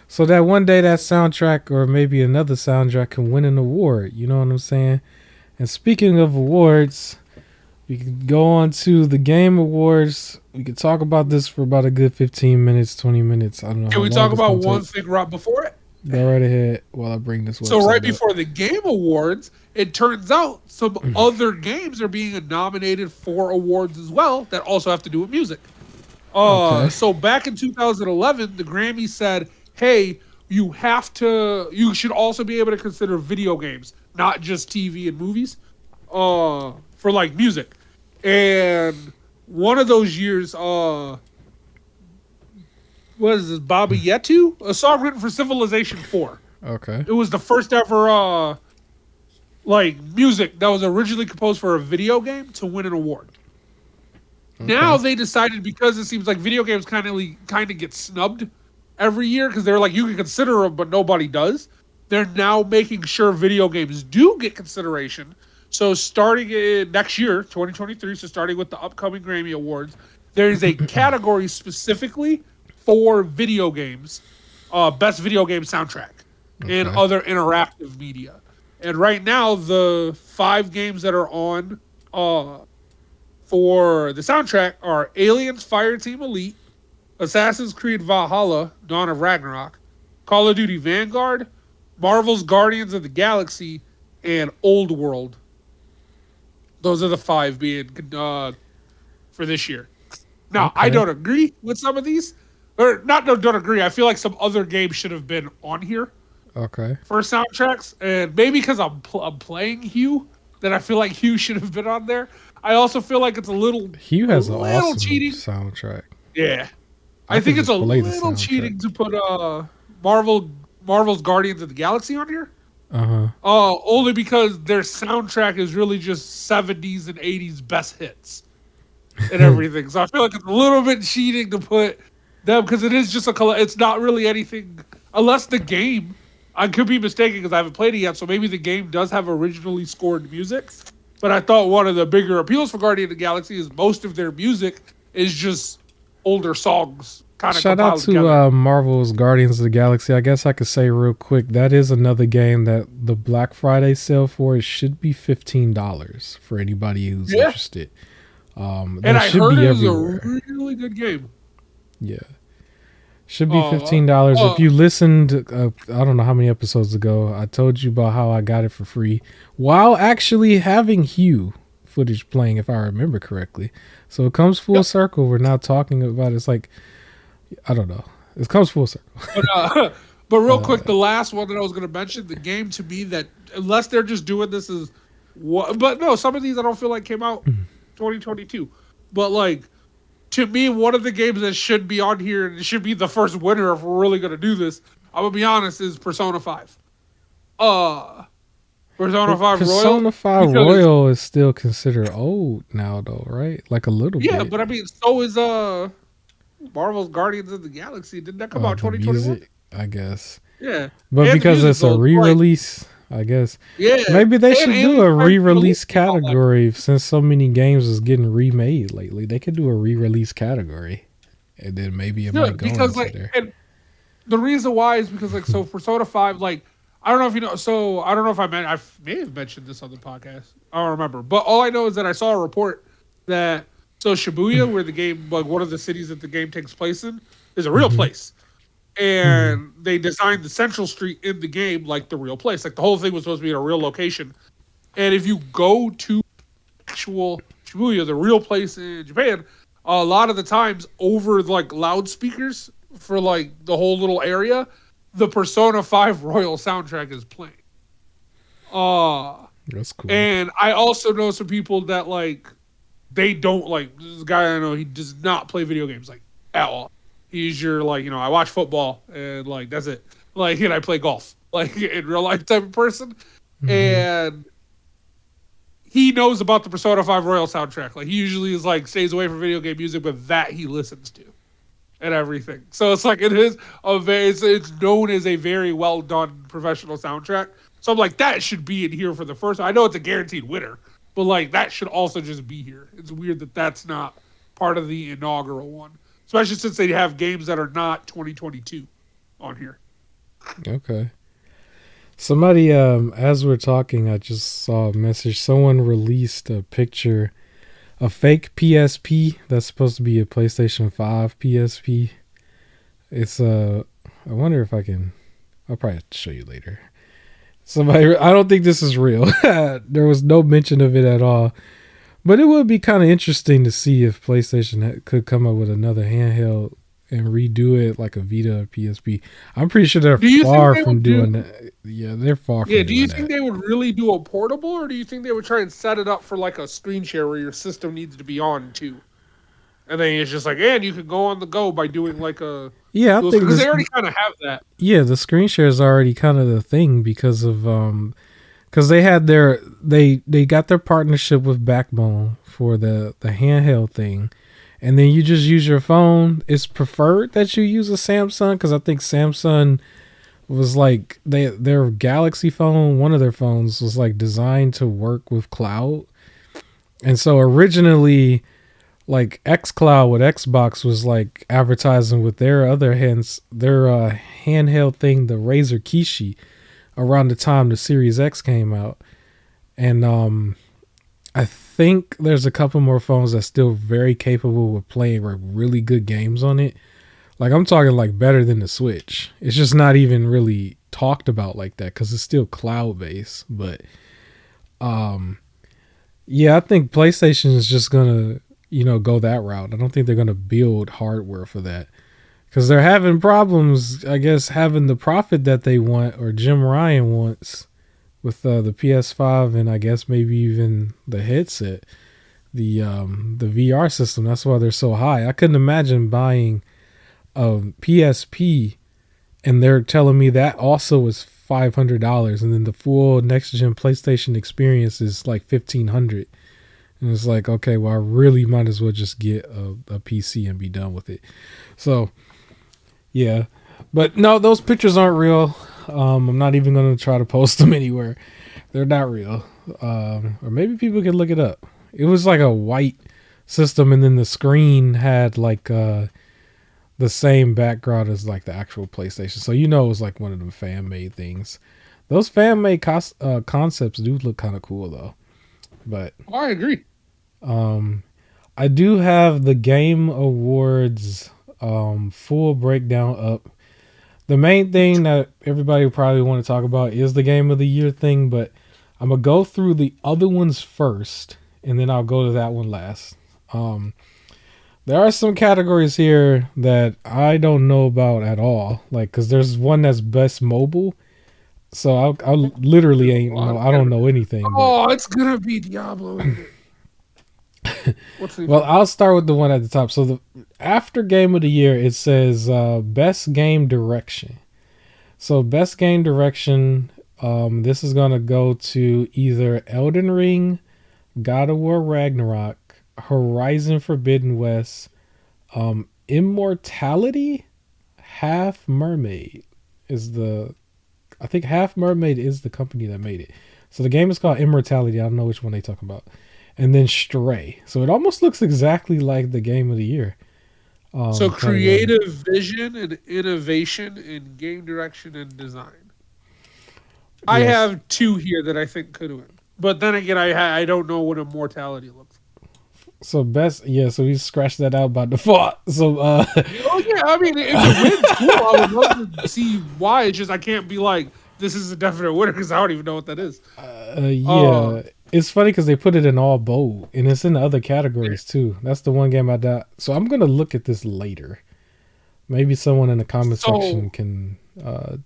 So that one day that soundtrack or maybe another soundtrack can win an award. You know what I'm saying? And speaking of awards, we can go on to the Game Awards. We could talk about this for about a good 15 minutes, 20 minutes. I don't know. Can we talk about one thing right before it? Go right ahead while I bring this. So right before the Game Awards, it turns out some other games are being nominated for awards as well that also have to do with music. So back in 2011, the Grammys said, "Hey, you should also be able to consider video games, not just TV and movies, for like music." And one of those years, what is this, Baba Yetu? A song written for Civilization 4. Okay. It was the first ever like music that was originally composed for a video game to win an award. Okay. Now they decided, because it seems like video games kind of get snubbed every year because they're like, you can consider them, but nobody does. They're now making sure video games do get consideration. So starting in next year, 2023, so starting with the upcoming Grammy Awards, there's a category specifically for video games, best video game soundtrack and other interactive media. And right now, the 5 games that are on for the soundtrack are Aliens Fireteam Elite, Assassin's Creed Valhalla, Dawn of Ragnarok, Call of Duty Vanguard, Marvel's Guardians of the Galaxy, and Old World. Those are the 5 being for this year. Now, I don't agree with some of these. Or don't agree. I feel like some other games should have been on here. Okay. For soundtracks, and maybe because I'm playing Hugh, that I feel like Hugh should have been on there. I also feel like it's a little Hugh has a awesome cheating soundtrack. Yeah, I think it's a little cheating to put Marvel's Guardians of the Galaxy on here. Only because their soundtrack is really just 70s and 80s best hits and everything. So I feel like it's a little bit cheating to put them, because it is just it's not really anything unless the game. I could be mistaken because I haven't played it yet, so maybe the game does have originally scored music. But I thought one of the bigger appeals for Guardian of the Galaxy is most of their music is just older songs. Shout out to Marvel's Guardians of the Galaxy. I guess I could say real quick, that is another game that the Black Friday sale for it should be $15 for anybody who's interested. And I heard it was a really good game. Yeah. Should be $15. If you listened, I don't know how many episodes ago, I told you about how I got it for free while actually having Hugh footage playing, if I remember correctly. So it comes full circle. We're now talking about it's like, I don't know. It comes full circle. But real quick, the last one that I was going to mention, the game to me that, unless they're just doing this as but no, some of these I don't feel like came out 2022. But like, to me, one of the games that should be on here, and it should be the first winner if we're really going to do this, I'm going to be honest, is Persona 5. Persona 5 Royal. Persona 5 Royal is still considered old now, though, right? Like a little bit. Yeah, but I mean, so is Marvel's Guardians of the Galaxy. Didn't that come out 2021? I guess. Yeah. But because it's a re-release, I guess Yeah, maybe they and should do a Aliens might be re-release releasing all that. category since so many games is getting remade lately. They could do a re-release category, and then maybe it might Good go because into like, there. and the reason why is because like, so Persona 5, like, I don't know if you know. So I don't know if I may have mentioned this on the podcast. I don't remember, but all I know is that I saw a report that so Shibuya, where the game, like one of the cities that the game takes place in, is a real Hmm. place, and they designed the central street in the game like the real place. Like the whole thing was supposed to be in a real location. And if you go to actual Shibuya, the real place in Japan, a lot of the times over like loudspeakers for like the whole little area, the Persona 5 Royal soundtrack is playing. Uh That's cool. and I also know some people that like they don't like this guy I know, he does not play video games like at all. He's your like, I watch football and like that's it. Like and I play golf. Like in real life type of person. Hmm. And he knows about the Persona 5 Royal soundtrack. Like he usually is like stays away from video game music, but that he listens to and everything. So it's like it is it's known as a very well done professional soundtrack. So I'm like that should be in here for the first. I know it's a guaranteed winner, but like that should also just be here. It's weird that that's not part of the inaugural one, especially since they have games that are not 2022 on here. Okay. Somebody, as we're talking, I just saw a message. Someone released a picture, a fake PSP that's supposed to be a PlayStation 5 PSP. It's I wonder if I can. I'll probably have to show you later. Somebody, I don't think this is real. There was no mention of it at all. But it would be kind of interesting to see if PlayStation could come up with another handheld and redo it like a Vita or PSP. I'm pretty sure they're Do you think far they from would do? doing that. Yeah, they're far Yeah, from do you doing think that. they would really do a portable, or do you think they would try and set it up for like a screen share where your system needs to be on too? And then it's just like, and you could go on the go by doing like a Yeah, I dual think screen because this. they already kind of have that. Yeah, the screen share is already kind of the thing because of because they had they got their partnership with Backbone for the handheld thing, and then you just use your phone. It's preferred that you use a Samsung because I think Samsung was like their Galaxy phone, one of their phones was like designed to work with cloud, and so originally like xCloud with Xbox was like advertising with their other hands their handheld thing, the Razer Kishi, around the time the Series X came out, and I think there's a couple more phones that's still very capable of playing like really good games on it. Like I'm talking like better than the Switch. It's just not even really talked about like that because it's still cloud based. But um, yeah, I think PlayStation is just gonna go that route. I don't think they're gonna build hardware for that because they're having problems. I guess having the profit that they want or Jim Ryan wants with the PS5 and I guess maybe even the headset, the VR system. That's why they're so high. I couldn't imagine buying PSP and they're telling me that also is $500 and then the full next gen PlayStation experience is like $1,500. And it's like, okay, well I really might as well just get a PC and be done with it. So yeah, but no, those pictures aren't real. I'm not even going to try to post them anywhere. They're not real. Or maybe people can look it up. It was like a white system and then the screen had like the same background as like the actual PlayStation. So it was like one of them fan made things. Those fan made concepts do look kind of cool though. But Oh, I agree. I do have the Game Awards full breakdown up. The main thing that everybody will probably want to talk about is the Game of the Year thing, but I'm gonna go through the other ones first, and then I'll go to that one last. There are some categories here that I don't know about at all, like because there's one that's best mobile, so I literally There's a ain't lot know. of I don't know anything, but Oh, it's gonna be Diablo, isn't it? What's the well, I'll start with the one at the top. So the after Game of the Year, it says best game direction. So best game direction, this is gonna go to either Elden Ring, God of War Ragnarok, Horizon Forbidden West, Immortality, Half Mermaid is the I think Half Mermaid is the company that made it. So the game is called Immortality. I don't know which one they talking about. And then Stray. So it almost looks exactly like the game of the year. So Category. creative vision and innovation in game direction and design. I Yes. have two here that I think could win, but then again, I don't know what immortality looks So best, yeah. So we scratched that out by default. So like. Oh yeah, I mean, if it wins, cool. I would love to see why. It's just I can't be like this is a definite winner because I don't even know what that is. Uh, yeah. It's funny because they put it in all bold, and it's in the other yeah. categories too. That's the one game I doubt. So I'm gonna look at this later. Maybe someone in the comment So section can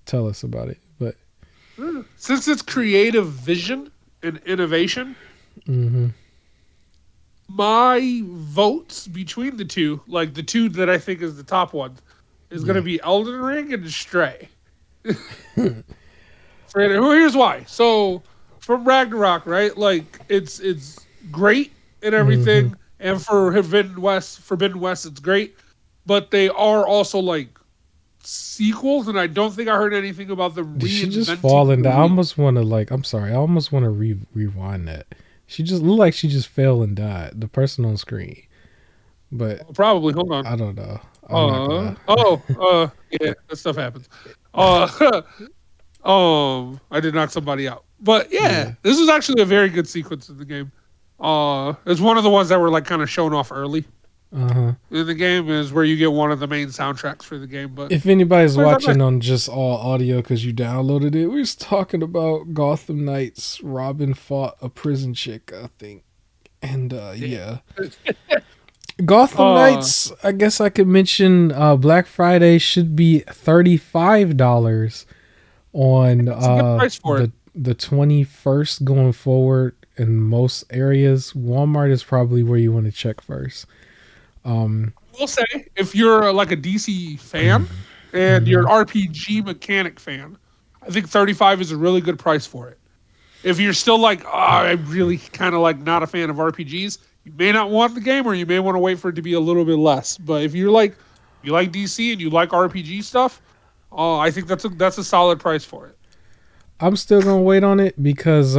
tell us about it. But since it's creative vision and innovation, hmm my votes between the two, like the two that I think is the top ones, is going to yeah, be Elden Ring and Stray. Here's why. So from Ragnarok, right? Like it's great and hmm everything, and for Forbidden West, it's great. But they are also like sequels, and I don't think I heard anything about them did she just reinventing fall the into? I wheel. almost want to like. I'm sorry. I almost want to rewind that. She just looked like she just fell and died. The person on screen, but Probably. Hold on. I don't know. I'm not gonna. Yeah, that stuff happens. Uh, I did knock somebody out, but yeah, Yeah. this was actually a very good sequence in the game. It's one of the ones that were like kind of shown off early Uh huh. in the game. Is where you get one of the main soundtracks for the game. But If anybody's where's that nice? watching on just all audio because you downloaded it, we was talking about Gotham Knights. Robin fought a prison chick, I think, and Yeah. yeah, Gotham Uh, Knights. I guess I could mention Black Friday should be $35 on it's a good price for it. the 21st going forward in most areas. Walmart is probably where you want to check first. Um, I will say, if you're like a DC fan and you're mhm. an RPG mechanic fan, I think 35 is a really good price for it. If you're still like, I'm really kind of like not a fan of RPGs, you may not want the game, or you may want to wait for it to be a little bit less. But if you're like, you like DC and you like RPG stuff, I think that's a solid price for it. I'm still gonna wait on it because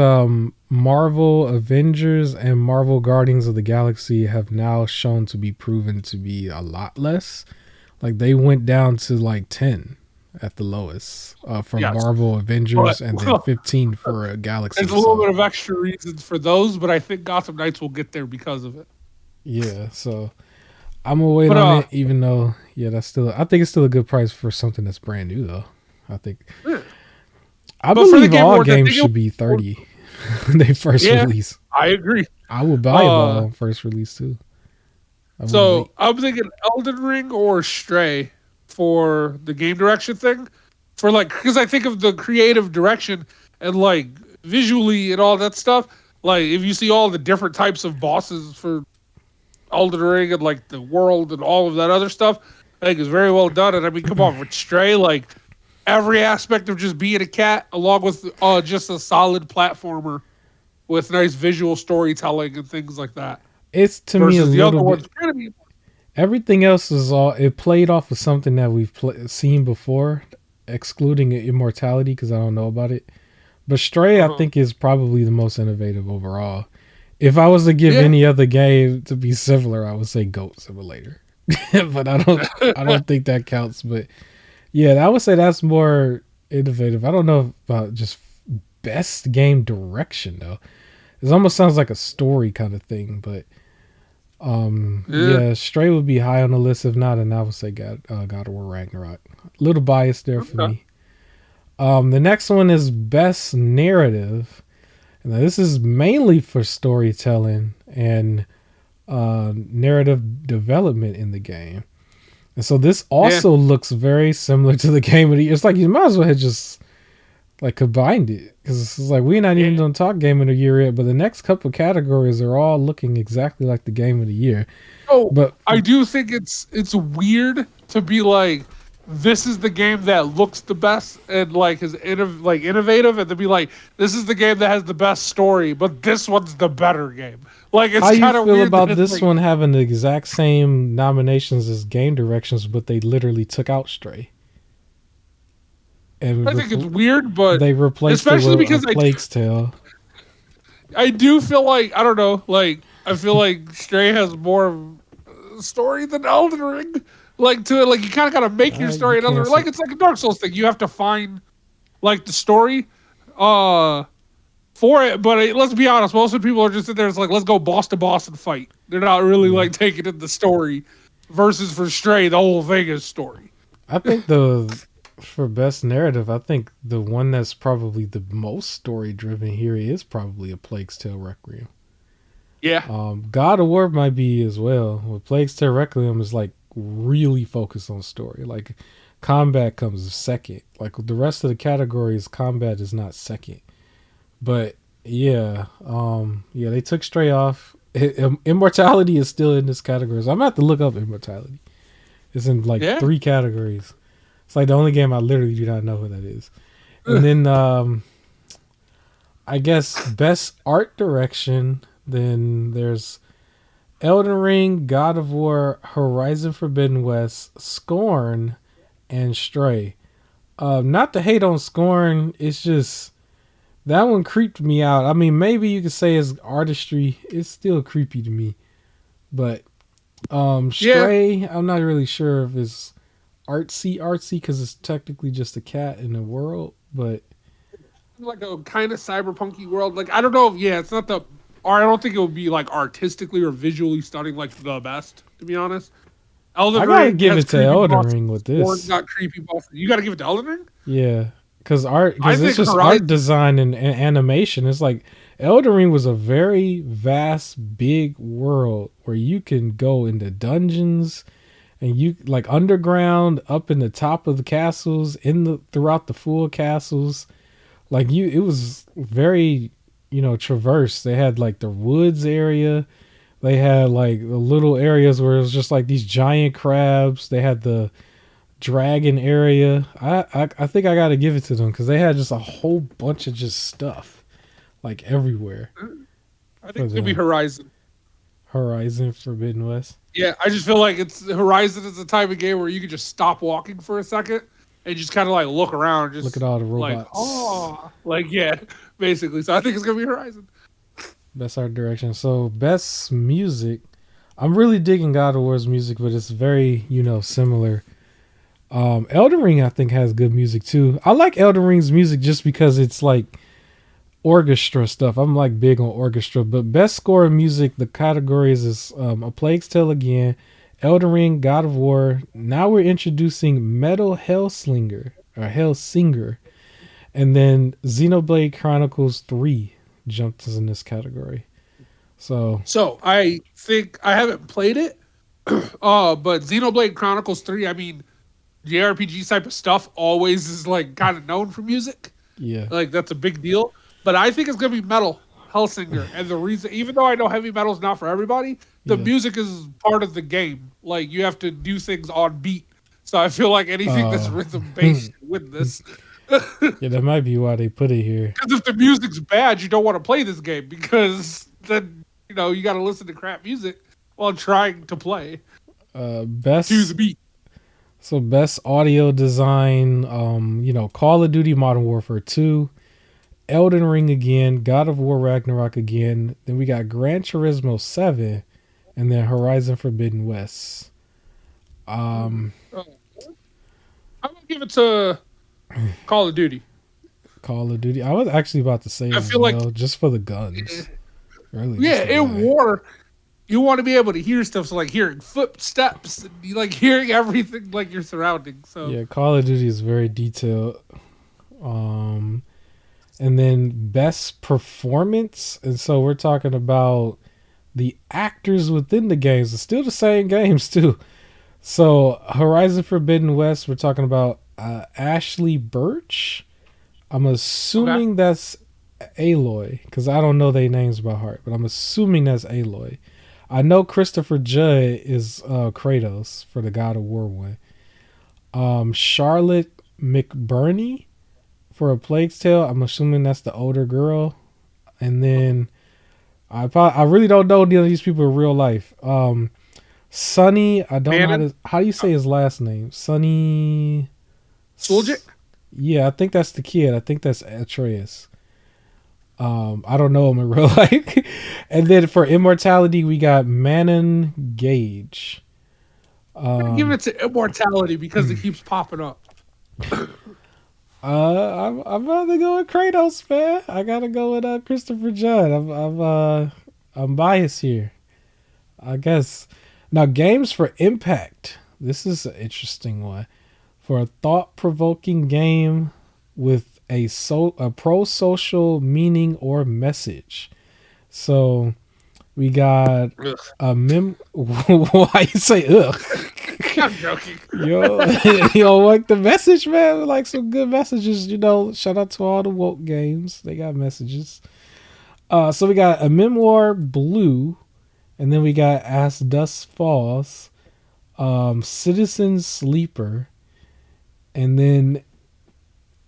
Marvel Avengers and Marvel Guardians of the Galaxy have now shown to be proven to be a lot less. Like they went down to like 10 at the lowest for Yes, Marvel but Avengers, and then 15 for there's Galaxy. a little So bit of extra reasons for those, but I think Gotham Knights will get there because of it. yeah, so I'm gonna wait But on it, even though yeah, that's still I think it's still a good price for something that's brand new though. I think yeah. I But for the believe game all awards, I games think should be 30 when they first yeah, release. I agree. I would buy them all Uh, on first release too. I wouldn't so wait. I'm thinking Elden Ring or Stray for the game direction thing. For like, because I think of the creative direction and like visually and all that stuff. Like, if you see all the different types of bosses for Elden Ring and like the world and all of that other stuff, I think is very well done. And I mean, come on, with Stray, like every aspect of just being a cat, along with just a solid platformer with nice visual storytelling and things like that. It's to me a Versus the little other ones, bit. Everything else is all. It played off of something that we've seen before, excluding Immortality because I don't know about it. But Stray, I uh-huh. think, is probably the most innovative overall. If I was to give Yeah. any other game to be similar, I would say Goat Simulator. But I don't. I don't think that counts. But yeah, I would say that's more innovative. I don't know about just best game direction though. It almost sounds like a story kind of thing, but Yeah. yeah, Stray would be high on the list. If not, and I would say God of War Ragnarok. A little biased there for Okay. me. The next one is best narrative. Now, this is mainly for storytelling and narrative development in the game. And so this Yeah. also looks very similar to the game of the year. It's like you might as well have just like combined it because it's like we're not even Yeah. going to talk game of the year yet, but the next couple categories are all looking exactly like the game of the year. So But I do think it's weird to be like, this is the game that looks the best and like is innovative, and to be like, this is the game that has the best story, but this one's the better game. Like how it's you kind of feel weird that about it's this like, one having the exact same nominations as game directions, but they literally took out Stray and I think it's weird, but they replaced it especially with a because Plague's Tale. I do feel like I don't know, like I feel like Stray has more of a story than Elden Ring. Like to it, like you kind of got to make your You story in Elden can't Ring. say. Like it's like a Dark Souls thing. You have to find like the story uh for it. But let's be honest, most of the people are just in there. It's like let's go boss to boss and fight. They're not really Yeah. like taking in the story. Versus for Stray, the whole thing is story. I think the for best narrative, I think the one that's probably the most story driven here is probably a Plague's Tale Requiem. Yeah, God of War might be as well. With Plague's Tale Requiem is like really focused on story. Like combat comes second. Like the rest of the categories, combat is not second. But yeah, yeah, they took Stray off. Immortality is still in this category. So I'm gonna have to look up Immortality. It's in like yeah. 3 categories. It's like the only game I literally do not know who that is. And then I guess best art direction. Then there's Elden Ring, God of War, Horizon Forbidden West, Scorn, and Stray. Not to hate on Scorn, it's just that one creeped me out. I mean, maybe you could say it's artistry. It's still creepy to me. But Yeah, Stray, I'm not really sure if it's artsy because it's technically just a cat in the world. But like a kind of cyberpunky world. Like I don't know if it's not the or I don't think it would be like artistically or visually stunning like the best, to be honest. I Elden gotta Ring give has it to creepy Elden bosses. Ring with Or this. got creepy bosses. You gotta give it to Elden Ring? Yeah, I because it's think just art design and animation. It's like Elden Ring was a very vast, big world where you can go into dungeons and you like underground, up in the top of the castles, throughout the full castles. Like it was very traverse. They had like the woods area. They had like the little areas where it was just like these giant crabs. They had the dragon area. I think I got to give it to them because they had just a whole bunch of just stuff like everywhere. I think it's gonna be Horizon. Horizon Forbidden West. Yeah, I just feel like it's Horizon is the type of game where you can just stop walking for a second and just kind of like look around, just Look at all the robots. like basically. So I think it's gonna be Horizon. Best art direction. So best music. I'm really digging God of War's music, but it's very similar. Elden Ring I think has good music too. I like Elden Ring's music just because it's like orchestra stuff. I'm like big on orchestra, but best score of music, the categories is A Plague's Tale again, Elden Ring, God of War. Now we're introducing Metal Hellsinger, and then Xenoblade Chronicles 3 jumped in this category. So I think I haven't played it, but Xenoblade Chronicles 3, I mean, JRPG type of stuff always is like kind of known for music. yeah, Like that's a big deal. But I think it's gonna be Metal Hellsinger, and the reason, even though I know heavy metal's not for everybody, the music is part of the game. Like you have to do things on beat. So I feel like anything that's rhythm based with this. yeah, that might be why they put it here. Because if the music's bad, you don't want to play this game because then you got to listen to crap music while trying to play Best to the beat. So best audio design, Call of Duty Modern Warfare 2, Elden Ring again, God of War Ragnarok again. Then we got Gran Turismo 7, and then Horizon Forbidden West. I'm gonna give it to Call of Duty. Call of Duty. I was actually about to say, I feel like just for the guns. Really, yeah, in war, you want to be able to hear stuff, so like hearing footsteps and you like hearing everything like your surroundings. So yeah, Call of Duty is very detailed. And then best performance, and so we're talking about the actors within the games. It's still the same games too. So Horizon Forbidden West, we're talking about Ashley Birch. I'm assuming that's Aloy because I don't know their names by heart, but I'm assuming that's Aloy. I know Christopher Judd is Kratos for the God of War one. Charlotte McBurney for A Plague's Tale. I'm assuming that's the older girl. And then I really don't know any of these people in real life. Sonny, I don't know how do you say his last name? Sonny Suljic? Yeah, I think that's the kid. I think that's Atreus. I don't know him in real life. And then for immortality, we got Manon Gage. I'm gonna give Um, it to immortality because it keeps popping up. I'm rather go with Kratos, man. I gotta go with Christopher Judd. I'm biased here, I guess. Now, games for impact. This is an interesting one. For a thought-provoking game with a pro-social meaning or message. So we got Ugh. a mem. Why you say ugh? I'm joking. Yo, you don't like the message, man? Like some good messages, you know. Shout out to all the woke games. They got messages. So we got a memoir blue, and then we got As Dusk Falls, Citizen Sleeper, and then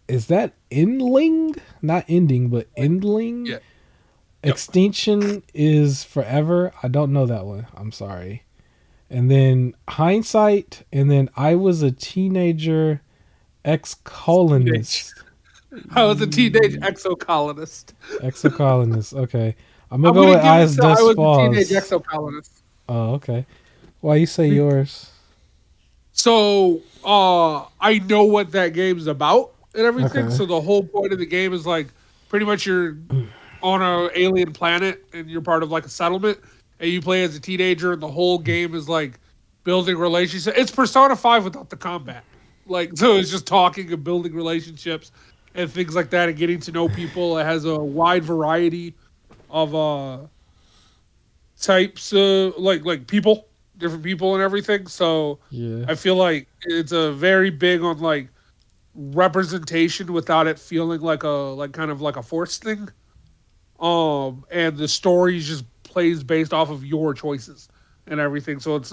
is that Endling? Not ending, but Endling. Yeah. Yep. Extinction is forever. I don't know that one. I'm sorry. And then hindsight, and then I was a teenager ex-colonist. I was a teenage exocolonist. Exocolonist. Okay. I'm gonna I'm go gonna with give it Eyes to I Dust was a teenage Falls. exocolonist. Oh, okay. Why you say yours? So I know what that game's about and everything. Okay. So the whole point of the game is like pretty much you're on a alien planet and you're part of like a settlement and you play as a teenager and the whole game is like building relationships. It's Persona 5 without the combat. Like so it's just talking and building relationships and things like that and getting to know people. It has a wide variety of types like people, different people and everything. So Yeah. I feel like it's a very big on like representation without it feeling like a like kind of like a forced thing. And the story just plays based off of your choices and everything. So it's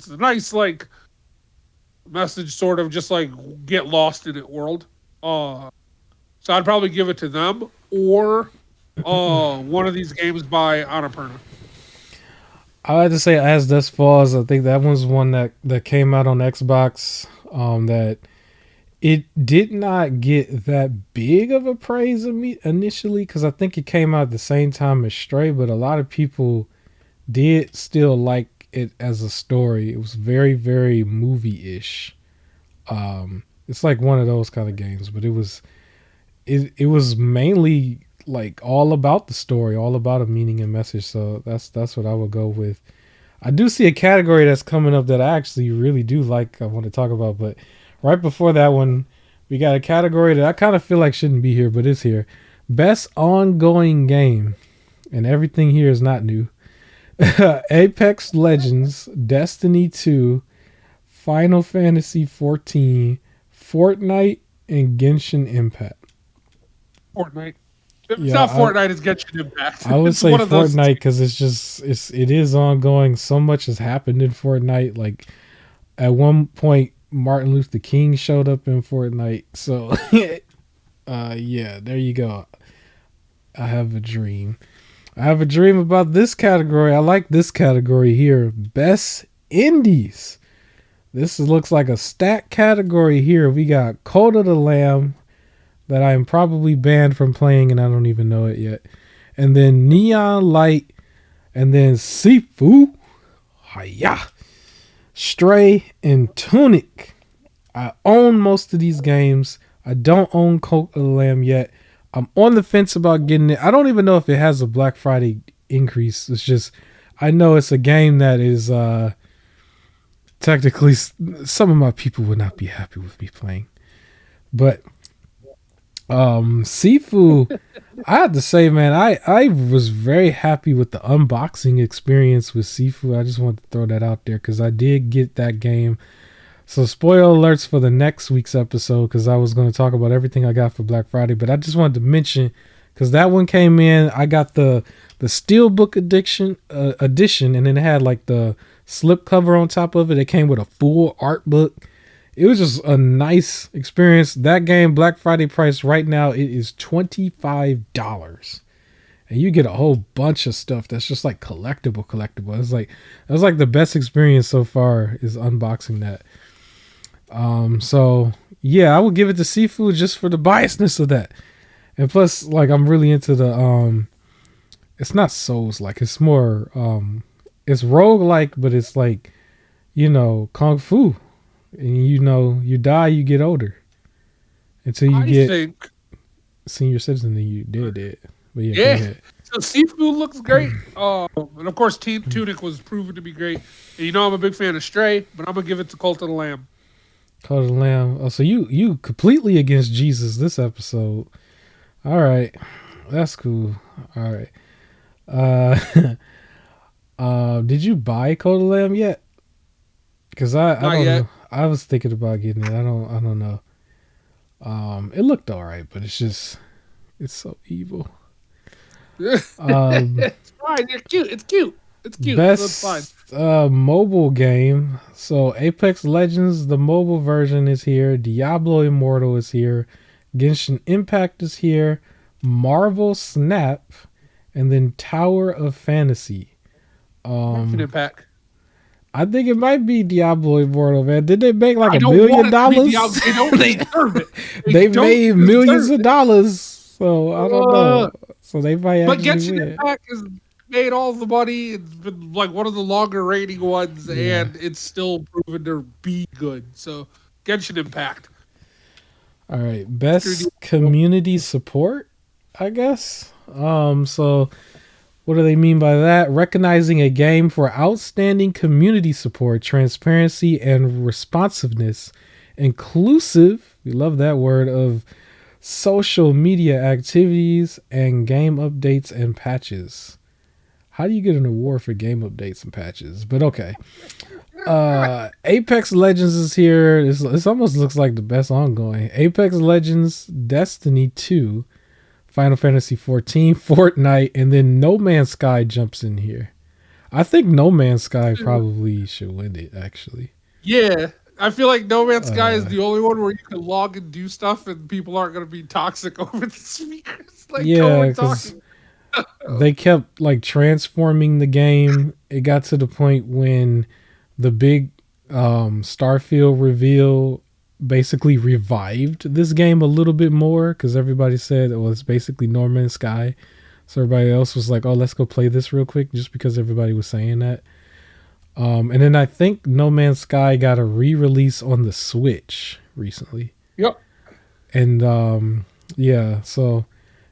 a nice like message, sort of just like get lost in it world. So I'd probably give it to them or one of these games by Annapurna. I like to say As Dust Falls. I think that was one that came out on Xbox. That it did not get that big of a praise initially because I think it came out at the same time as Stray, but a lot of people did still like it as a story. It was very, very movie-ish. It's like one of those kind of games, but it was mainly like all about the story, all about a meaning and message. So that's what I would go with. I do see a category that's coming up that I actually really do like. I want to talk about, but right before that one, we got a category that I kind of feel like shouldn't be here, but it's here. Best ongoing game, and everything here is not new. Apex Legends, Destiny 2, Final Fantasy 14, Fortnite, and Genshin Impact. Fortnite. If it's Yeah, not Fortnite, it's Genshin Impact. I would It's say one of those. Fortnite because it is ongoing. So much has happened in Fortnite. Like at one point, Martin Luther King showed up in Fortnite. So, yeah, there you go. I have a dream. I have a dream about this category. I like this category here. Best Indies. This looks like a stack category here. We got Code of the Lamb that I am probably banned from playing and I don't even know it yet. And then Neon Light, and then Sifu, Hiya, Stray, and Tunic. I own most of these games. I don't own Cult of the Lamb yet. I'm on the fence about getting it. I don't even know if it has a Black Friday increase. It's just, I know it's a game that is technically, some of my people would not be happy with me playing. But Sifu, I have to say, man, I was very happy with the unboxing experience with Sifu. I just wanted to throw that out there because I did get that game. So spoiler alerts for the next week's episode because I was going to talk about everything I got for Black Friday, but I just wanted to mention because that one came in. I got the Steelbook edition, and then it had like the slip cover on top of it. It came with a full art book. It was just a nice experience. That game, Black Friday price right now, it is $25. And you get a whole bunch of stuff that's just like collectible. It was like the best experience so far is unboxing that. So Yeah, I would give it to seafood just for the biasness of that. And plus, like, I'm really into the it's not Souls like, it's more it's rogue like, but it's like, kung fu. And you die, you get older. Until you I get think, senior citizen, then you dead. But yeah, go yeah. ahead. So seafood looks great. And of course, Tunic was proven to be great. And I'm a big fan of Stray, but I'm gonna give it to Cult of the Lamb. Call the Lamb. Oh, so you completely against Jesus this episode. All right. That's cool. All right. Uh did you buy Call of the Lamb yet? Because I Not don't yet. know. I was thinking about getting it. I don't know. It looked all right, but it's so evil. Um It's fine. It's cute. It's cute. It's cute. So it's fine. Best mobile game. So Apex Legends, the mobile version is here. Diablo Immortal is here. Genshin Impact is here. Marvel Snap, and then Tower of Fantasy. Infinite Um, Pack. I think it might be Diablo Immortal, man. Did they make like I a don't want million it to be dollars? Diablo. They don't they deserve it. they Don't made millions deserve of it. dollars, so I don't Uh, know. So they might but actually Genshin win. Impact has made all the money. It's been like one of the longer rating ones, Yeah. and it's still proven to be good. So Genshin Impact. All right, After best the- community support, I guess. So what do they mean by that? Recognizing a game for outstanding community support, transparency, and responsiveness, inclusive. We love that word of social media activities and game updates and patches. How do you get an award for game updates and patches? But okay. Apex Legends is here. This almost looks like the best ongoing. Apex Legends, Destiny 2, Final Fantasy 14, Fortnite, and then No Man's Sky jumps in here. I think No Man's Sky probably should win it, actually. Yeah, I feel like No Man's Sky is Uh, the only one where you can log and do stuff, and people aren't going to be toxic over the speakers, like yeah, going because talking. they kept like transforming the game. It got to the point when the big Starfield reveal basically revived this game a little bit more because everybody said it was basically No Man's Sky. So everybody else was like, "Oh, let's go play this real quick," just because everybody was saying that. And then I think No Man's Sky got a re-release on the Switch recently, Yep. and yeah, so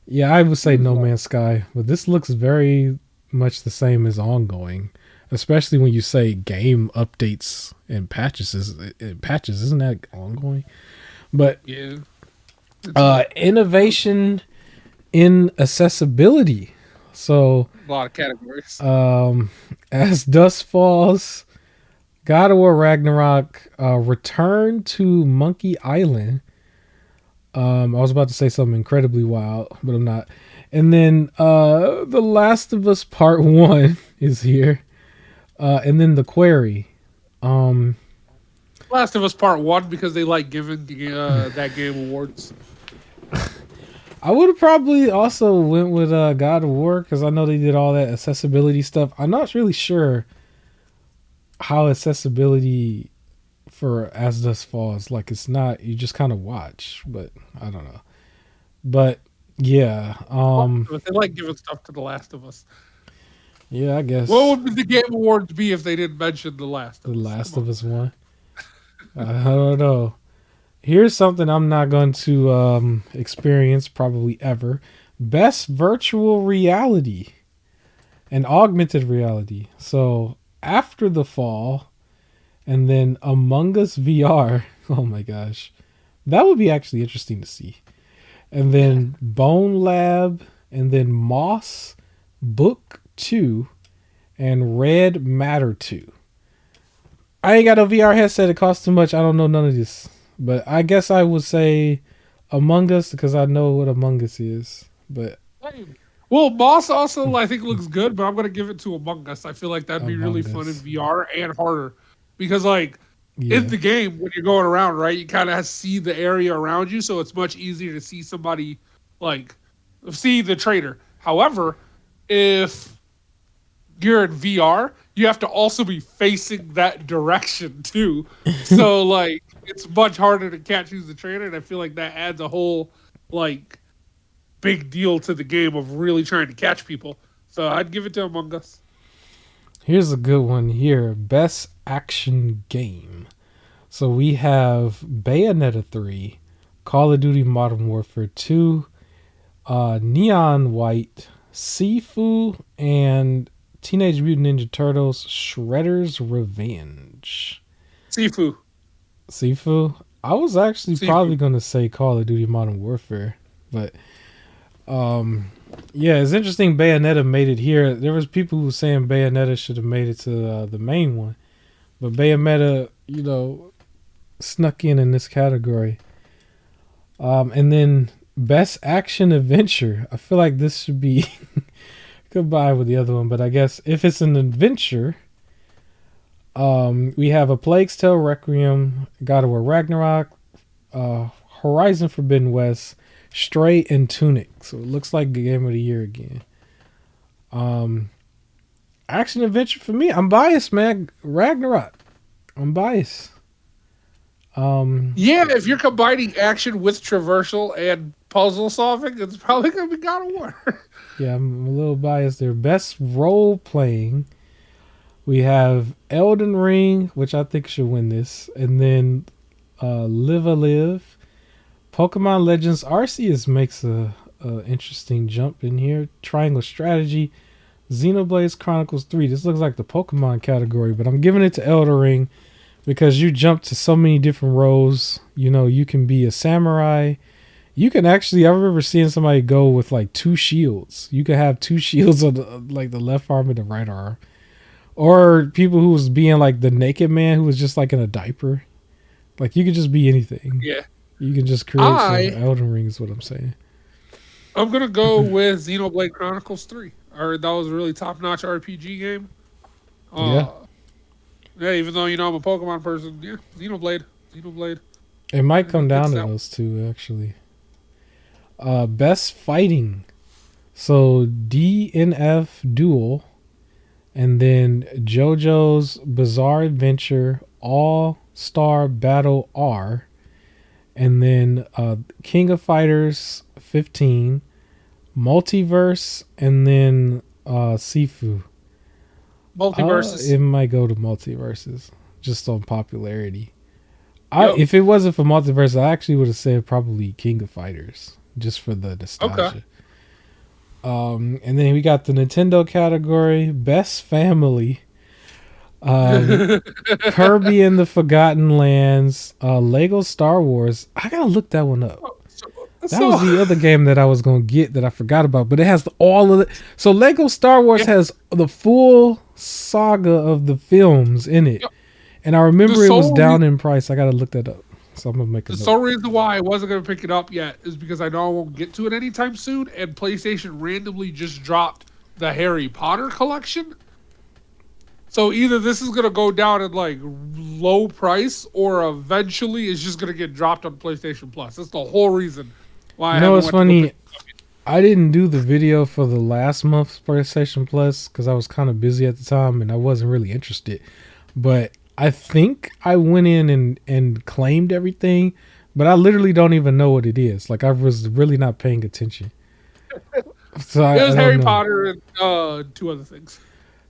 yeah, I would say No Man's Sky, but this looks very much the same as ongoing, especially when you say game updates and patches. Patches isn't that ongoing? But Yeah. innovation in accessibility. So A lot of categories. as Dust Falls, God of War Ragnarok, Return to Monkey Island. I was about to say something incredibly wild, but I'm not. And then The Last of Us Part 1 is here. And then The Quarry. Last of Us Part 1 because they like giving that game awards. I would have probably also went with God of War because I know they did all that accessibility stuff. I'm not really sure how accessibility for As Dust Falls, like it's not, you just kind of watch, but I don't know. But yeah, But they like giving stuff to The Last of Us. yeah, I guess What would the game awards be if they didn't mention The Last of The Us? Last of Us one. I don't know. Here's something I'm not going to experience probably ever. Best virtual reality and augmented reality. So After the Fall and then Among Us VR. Oh my gosh. That would be actually interesting to see. And then Bone Lab and then Moss Book 2 and Red Matter 2. I ain't got no VR headset. It costs too much. I don't know none of this. But I guess I would say Among Us because I know what Among Us is. But Well, Moss also I think looks good, but I'm gonna give it to Among Us. I feel like that'd be really Among fun in Us. VR and harder because like Yeah. in the game when you're going around, right, you kind of see the area around you, so it's much easier to see somebody like see the traitor. However, if you're in VR, you have to also be facing that direction too. So like it's much harder to catch who's the trainer, and I feel like that adds a whole like big deal to the game of really trying to catch people. So I'd give it to Among Us. Here's a good one here. Best action game. So we have Bayonetta 3, Call of Duty Modern Warfare 2, Neon White, Sifu, and Teenage Mutant Ninja Turtles Shredder's Revenge. Sifu. Sifu? I was actually probably Sifu. going to say Call of Duty Modern Warfare, but yeah, it's interesting Bayonetta made it here. There was people who were saying Bayonetta should have made it to the main one, but Bayonetta, snuck in this category. And then best action adventure. I feel like this should be combined with the other one, but I guess if it's an adventure, we have A Plague's Tale Requiem, God of War Ragnarok, Horizon Forbidden West, Stray, and Tunic. So it looks like the game of the year again. Action adventure for me, I'm biased, man. Ragnarok. I'm biased. Yeah, if you're combining action with traversal and puzzle solving, it's probably gonna be God of War. Yeah, I'm a little biased there. Best role playing. We have Elden Ring, which I think should win this, and then Live a Live. Pokemon Legends Arceus makes a interesting jump in here. Triangle Strategy, Xenoblade Chronicles 3. This looks like the Pokemon category, but I'm giving it to Elden Ring because you jump to so many different roles. You can be a samurai. You can actually, I remember seeing somebody go with like 2 shields. You could have 2 shields on the left arm and the right arm. Or people who was being like the naked man who was just like in a diaper. Like you could just be anything. Yeah. You can just create some Elden Ring is what I'm saying. I'm gonna go with Xenoblade Chronicles 3. I heard that was a really top-notch RPG game. Yeah. Yeah, even though I'm a Pokemon person, yeah, Xenoblade. It might come down to that. those two actually. Best fighting. So DNF Duel, and then JoJo's Bizarre Adventure All Star Battle R, and then King of Fighters 15, Multiverse, and then Sifu. Multiverses. It might go to Multiverses just on popularity. If it wasn't for Multiverse, I actually would have said probably King of Fighters just for the nostalgia. Okay. And then we got the Nintendo category, Best Family. Kirby and the Forgotten Lands, Lego Star Wars. I gotta look that one up. That was the other game that I was gonna get that I forgot about, but it has all of it. So Lego Star Wars has the full saga of the films in it, and I remember it was down in price. I gotta look that up. So I'm gonna make a note. The sole reason why I wasn't gonna pick it up yet is because I know I won't get to it anytime soon, and PlayStation randomly just dropped the Harry Potter collection. So either this is gonna go down at like low price, or eventually it's just gonna get dropped on PlayStation Plus. That's the whole reason why. It's funny. I didn't do the video for the last month's PlayStation Plus because I was kind of busy at the time and I wasn't really interested. But I think I went in and claimed everything, but I literally don't even know what it is. Like I was really not paying attention. So it was Harry Potter and 2 other things.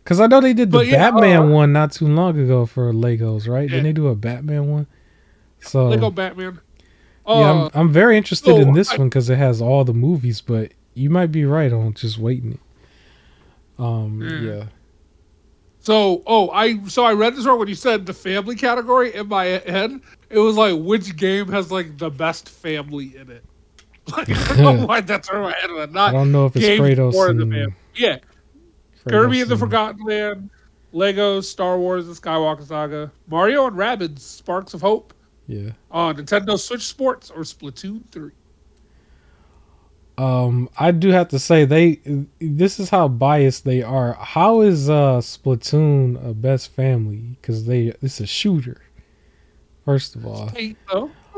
Because I know they did the Batman one not too long ago for Legos, right? Yeah. Didn't they do a Batman one? So Lego Batman. Yeah, I'm very interested in this one because it has all the movies, but you might be right on just waiting. Yeah. So I read this wrong when you said the family category. In my head, it was like which game has like the best family in it. Like, I don't know why that's in my head. I don't know if it's Kratos and yeah. Kirby and the Forgotten Land, Lego, Star Wars, The Skywalker Saga, Mario and Rabbids, Sparks of Hope. Yeah. Nintendo Switch Sports or Splatoon 3. I do have to say this is how biased they are. How is Splatoon a best family? Because it's a shooter. First of all.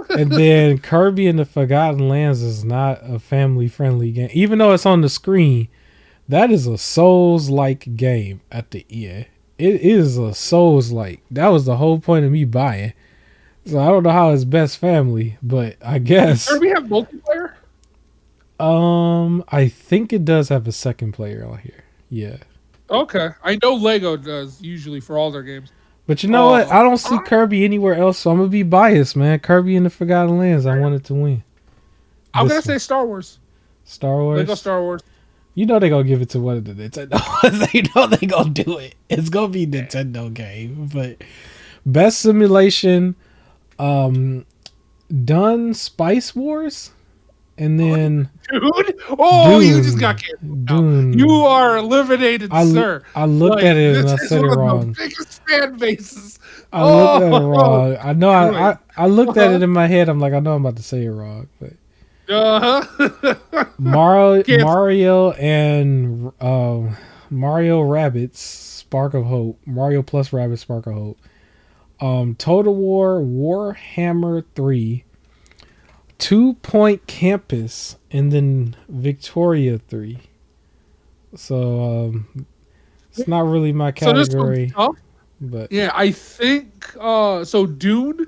And then Kirby and the Forgotten Lands is not a family friendly game. Even though it's on the screen, That is a Souls-like game at the end. It is a Souls-like. That was the whole point of me buying. So I don't know how it's best family, but I Does guess. Kirby have multiplayer? I think it does have a second player on here. Yeah. Okay, I know Lego does usually for all their games. But you know what? I don't see I, Kirby anywhere else, so I'm gonna be biased, man. Kirby in the Forgotten Lands. I wanted to win. I'm gonna This one. say Star Wars. Star Lego Wars. Star Wars. You know they gonna give it to one of the Nintendo. You know they gonna do it. It's gonna be Nintendo game. But best simulation, done Spice Wars, and then Dude, oh, you just Dune. got canceled. Dune. You are eliminated, sir. I looked at it and I This is said it one of wrong. the biggest fan bases. I looked at it wrong. I know I looked at it Uh-huh. in my head. I'm like, I know I'm about to say it wrong. But Uh-huh. Mario and Mario Rabbids Spark of Hope. Mario plus Rabbids Spark of Hope. Total War Warhammer 3. 2 Point Campus, and then Victoria 3. So it's not really my So this category. one's tough. But Yeah, I think so Dune,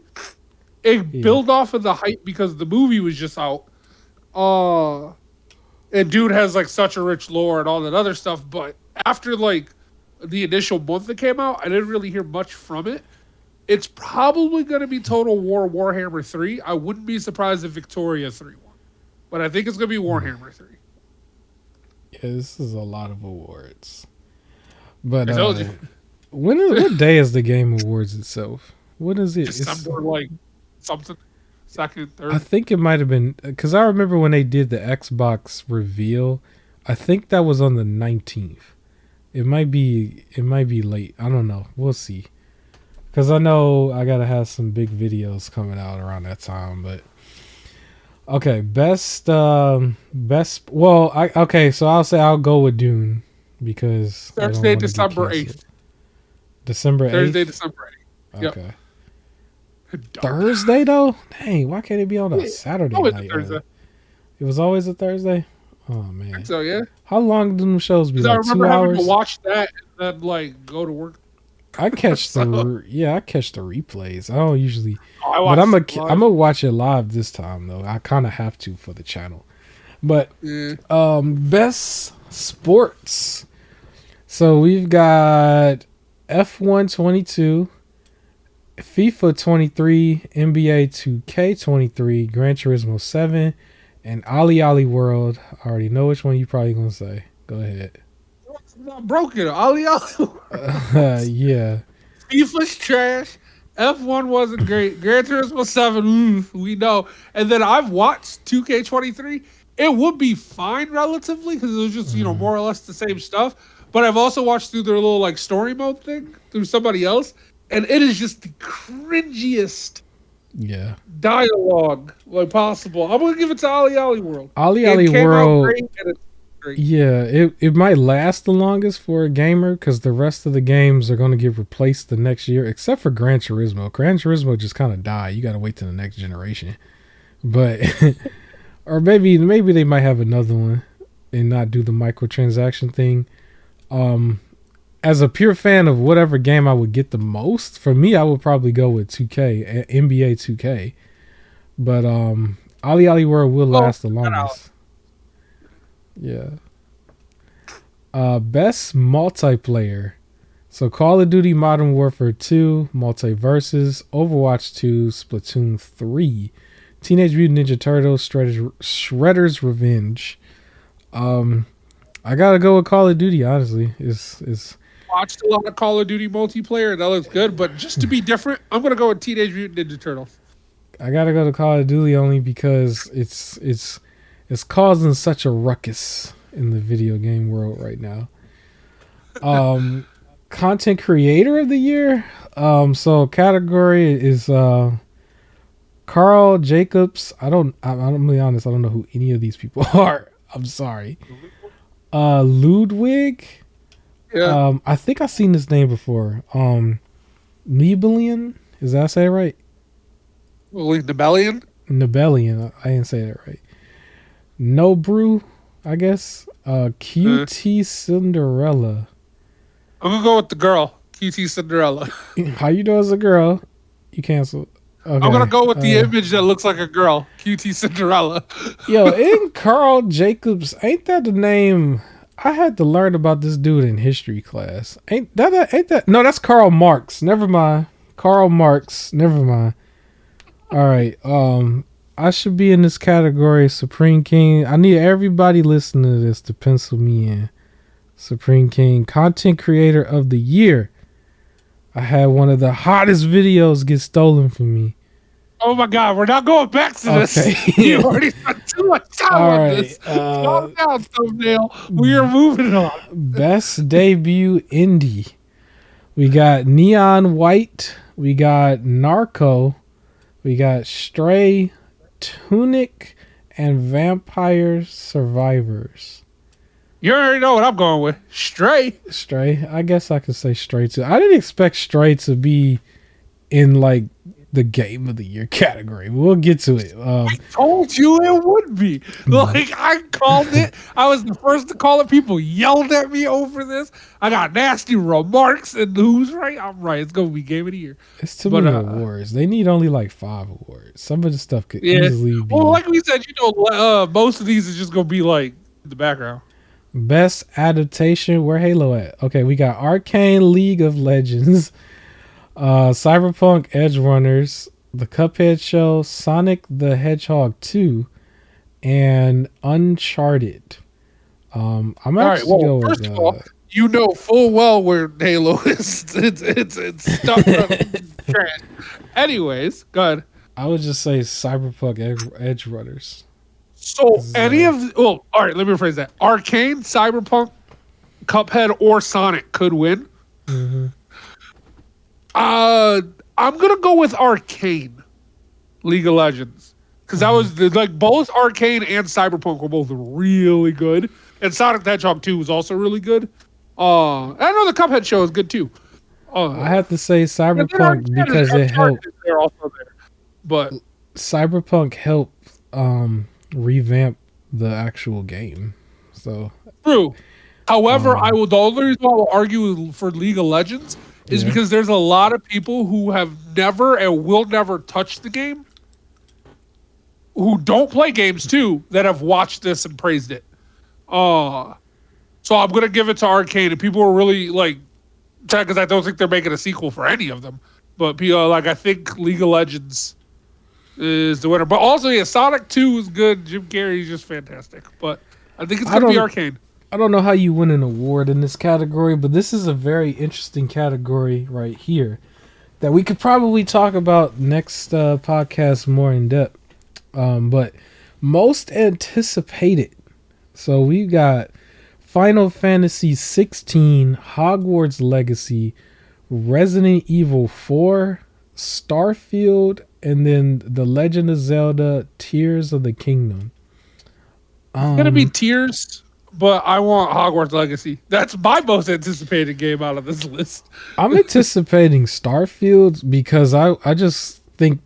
it built off of the hype because the movie was just out. And Dune has like such a rich lore and all that other stuff, but after like the initial month that came out, I didn't really hear much from it. It's probably going to be Total War Warhammer 3. I wouldn't be surprised if Victoria 3 won. But I think it's going to be Warhammer 3. yeah, this is a lot of awards. But I told you. what day is the Game Awards itself? What is it? December, like, something. Second, third. I think it might have been because I remember when they did the Xbox reveal. I think that was on the 19th. It might be late. I don't know. We'll see. Because I know I gotta have some big videos coming out around that time. But okay, best. Well, okay. So I'll say I'll go with Dune because I don't Thursday, wanna get December canceled. 8th. December 8th. Thursday, December 8th. Yep. Okay. Thursday though? Dang, why can't it be on a Saturday Always night? a Thursday. It was always a Thursday? Oh I man. think so, yeah. How long do them shows be? Because I Like remember 2 having hours? to watch that and then, like, go to work. I catch So- I catch the replays. I don't usually I but I'm watched live. gonna watch it live this time though. I kind of have to for the channel. But Yeah. best sports. So we've got F1 22, FIFA 23, NBA 2K 23, Gran Turismo 7, and Ali Ali World. I already know which one you probably gonna say. Go ahead. Not broken. Ali. Yeah. FIFA's trash. F1 wasn't great. Gran Turismo 7, we know. And then I've watched 2K23. It would be fine relatively because it was just, more or less the same stuff. But I've also watched through their little like story mode thing through somebody else. And it is just the cringiest Yeah. dialogue like possible. I'm going to give it to Ali Ali World. Ali It Ali came out World. great, and it's great. Yeah, it might last the longest for a gamer because the rest of the games are going to get replaced the next year, except for Gran Turismo. Gran Turismo just kind of died. You got to wait till the next generation. But or maybe they might have another one and not do the microtransaction thing. As a pure fan of whatever game I would get the most, for me, I would probably go with 2K, NBA 2K. But Ali Ali World will last the longest. Yeah. Best multiplayer. So Call of Duty Modern Warfare 2, Multiverses, Overwatch 2, Splatoon 3, Teenage Mutant Ninja Turtles, Shredder's Revenge. I gotta go with Call of Duty, honestly. It's Watched a lot of Call of Duty multiplayer. That looks good. But just to be different, I'm going to go with Teenage Mutant Ninja Turtles. I gotta go to Call of Duty only because it's causing such a ruckus in the video game world right now. Content creator of the year. So category is Carl Jacobs. I'm really honest. I don't know who any of these people are. I'm sorry. Ludwig. Yeah. I think I've seen this name before. Nebelian. Is that say it right? Nebelian. Nebelian. I didn't say that right. Nobrew. I guess. Uh, QT Cinderella. I'm gonna go with the girl, QT Cinderella. How you know as a girl? You cancel. I'm gonna Okay. go with the image that looks like a girl, QT Cinderella. Yo, in Carl Jacobs, ain't that the name? I had to learn about this dude in history class. Ain't that? No, that's Karl Marx. Never mind. Karl Marx. Never mind. All right. I should be in this category, Supreme King. I need everybody listening to this to pencil me in. Supreme King, content creator of the year. I had one of the hottest videos get stolen from me. Oh my God, we're not going back to this. Okay. You already spent too much time All on right. this. Calm down, thumbnail. We are moving on. Best debut indie. We got Neon White. We got Narco. We got Stray, Tunic, and Vampire Survivors. You already know what I'm going with. Stray. Stray. I guess I could say Stray too. I didn't expect Stray to be in like the game of the year category. We'll get to it. Told you it would be. Like, I called it. I was the first to call it. People yelled at me over this. I got nasty remarks, and who's right? I'm right. It's going to be game of the year. It's too many awards. They need only like 5 awards. Some of the stuff could easily be. Well, like we said, most of these is just going to be like in the background. Best adaptation. Where Halo at? Okay, we got Arcane League of Legends, Cyberpunk Edge Runners, The Cuphead Show, Sonic the Hedgehog 2, and Uncharted. I'm actually go first with, of all, you know full well where Halo is. It's stuck up trash. Anyways, go ahead. I would just say Cyberpunk Edge Runners. So all right, let me rephrase that. Arcane, Cyberpunk, Cuphead, or Sonic could win. Mm-hmm. I'm gonna go with Arcane, League of Legends, because that was like both Arcane and Cyberpunk were both really good, and Sonic the Hedgehog 2 was also really good. I know the Cuphead show is good too. I have to say Cyberpunk because it helped. They're also there, but Cyberpunk helped revamp the actual game. So true. However, the only reason why I will argue for League of Legends is because there's a lot of people who have never and will never touch the game, who don't play games too, that have watched this and praised it. So I'm gonna give it to Arcane, and people are really like, because I don't think they're making a sequel for any of them. But people I think League of Legends is the winner. But also, Sonic 2 is good. Jim Carrey's just fantastic. But I think it's gonna be Arcane. I don't know how you win an award in this category, but this is a very interesting category right here that we could probably talk about next podcast more in depth. But most anticipated. So we got Final Fantasy 16, Hogwarts Legacy, Resident Evil 4, Starfield, and then The Legend of Zelda Tears of the Kingdom. It's gonna be Tears. But I want Hogwarts Legacy. That's my most anticipated game out of this list. I'm anticipating Starfield because I just think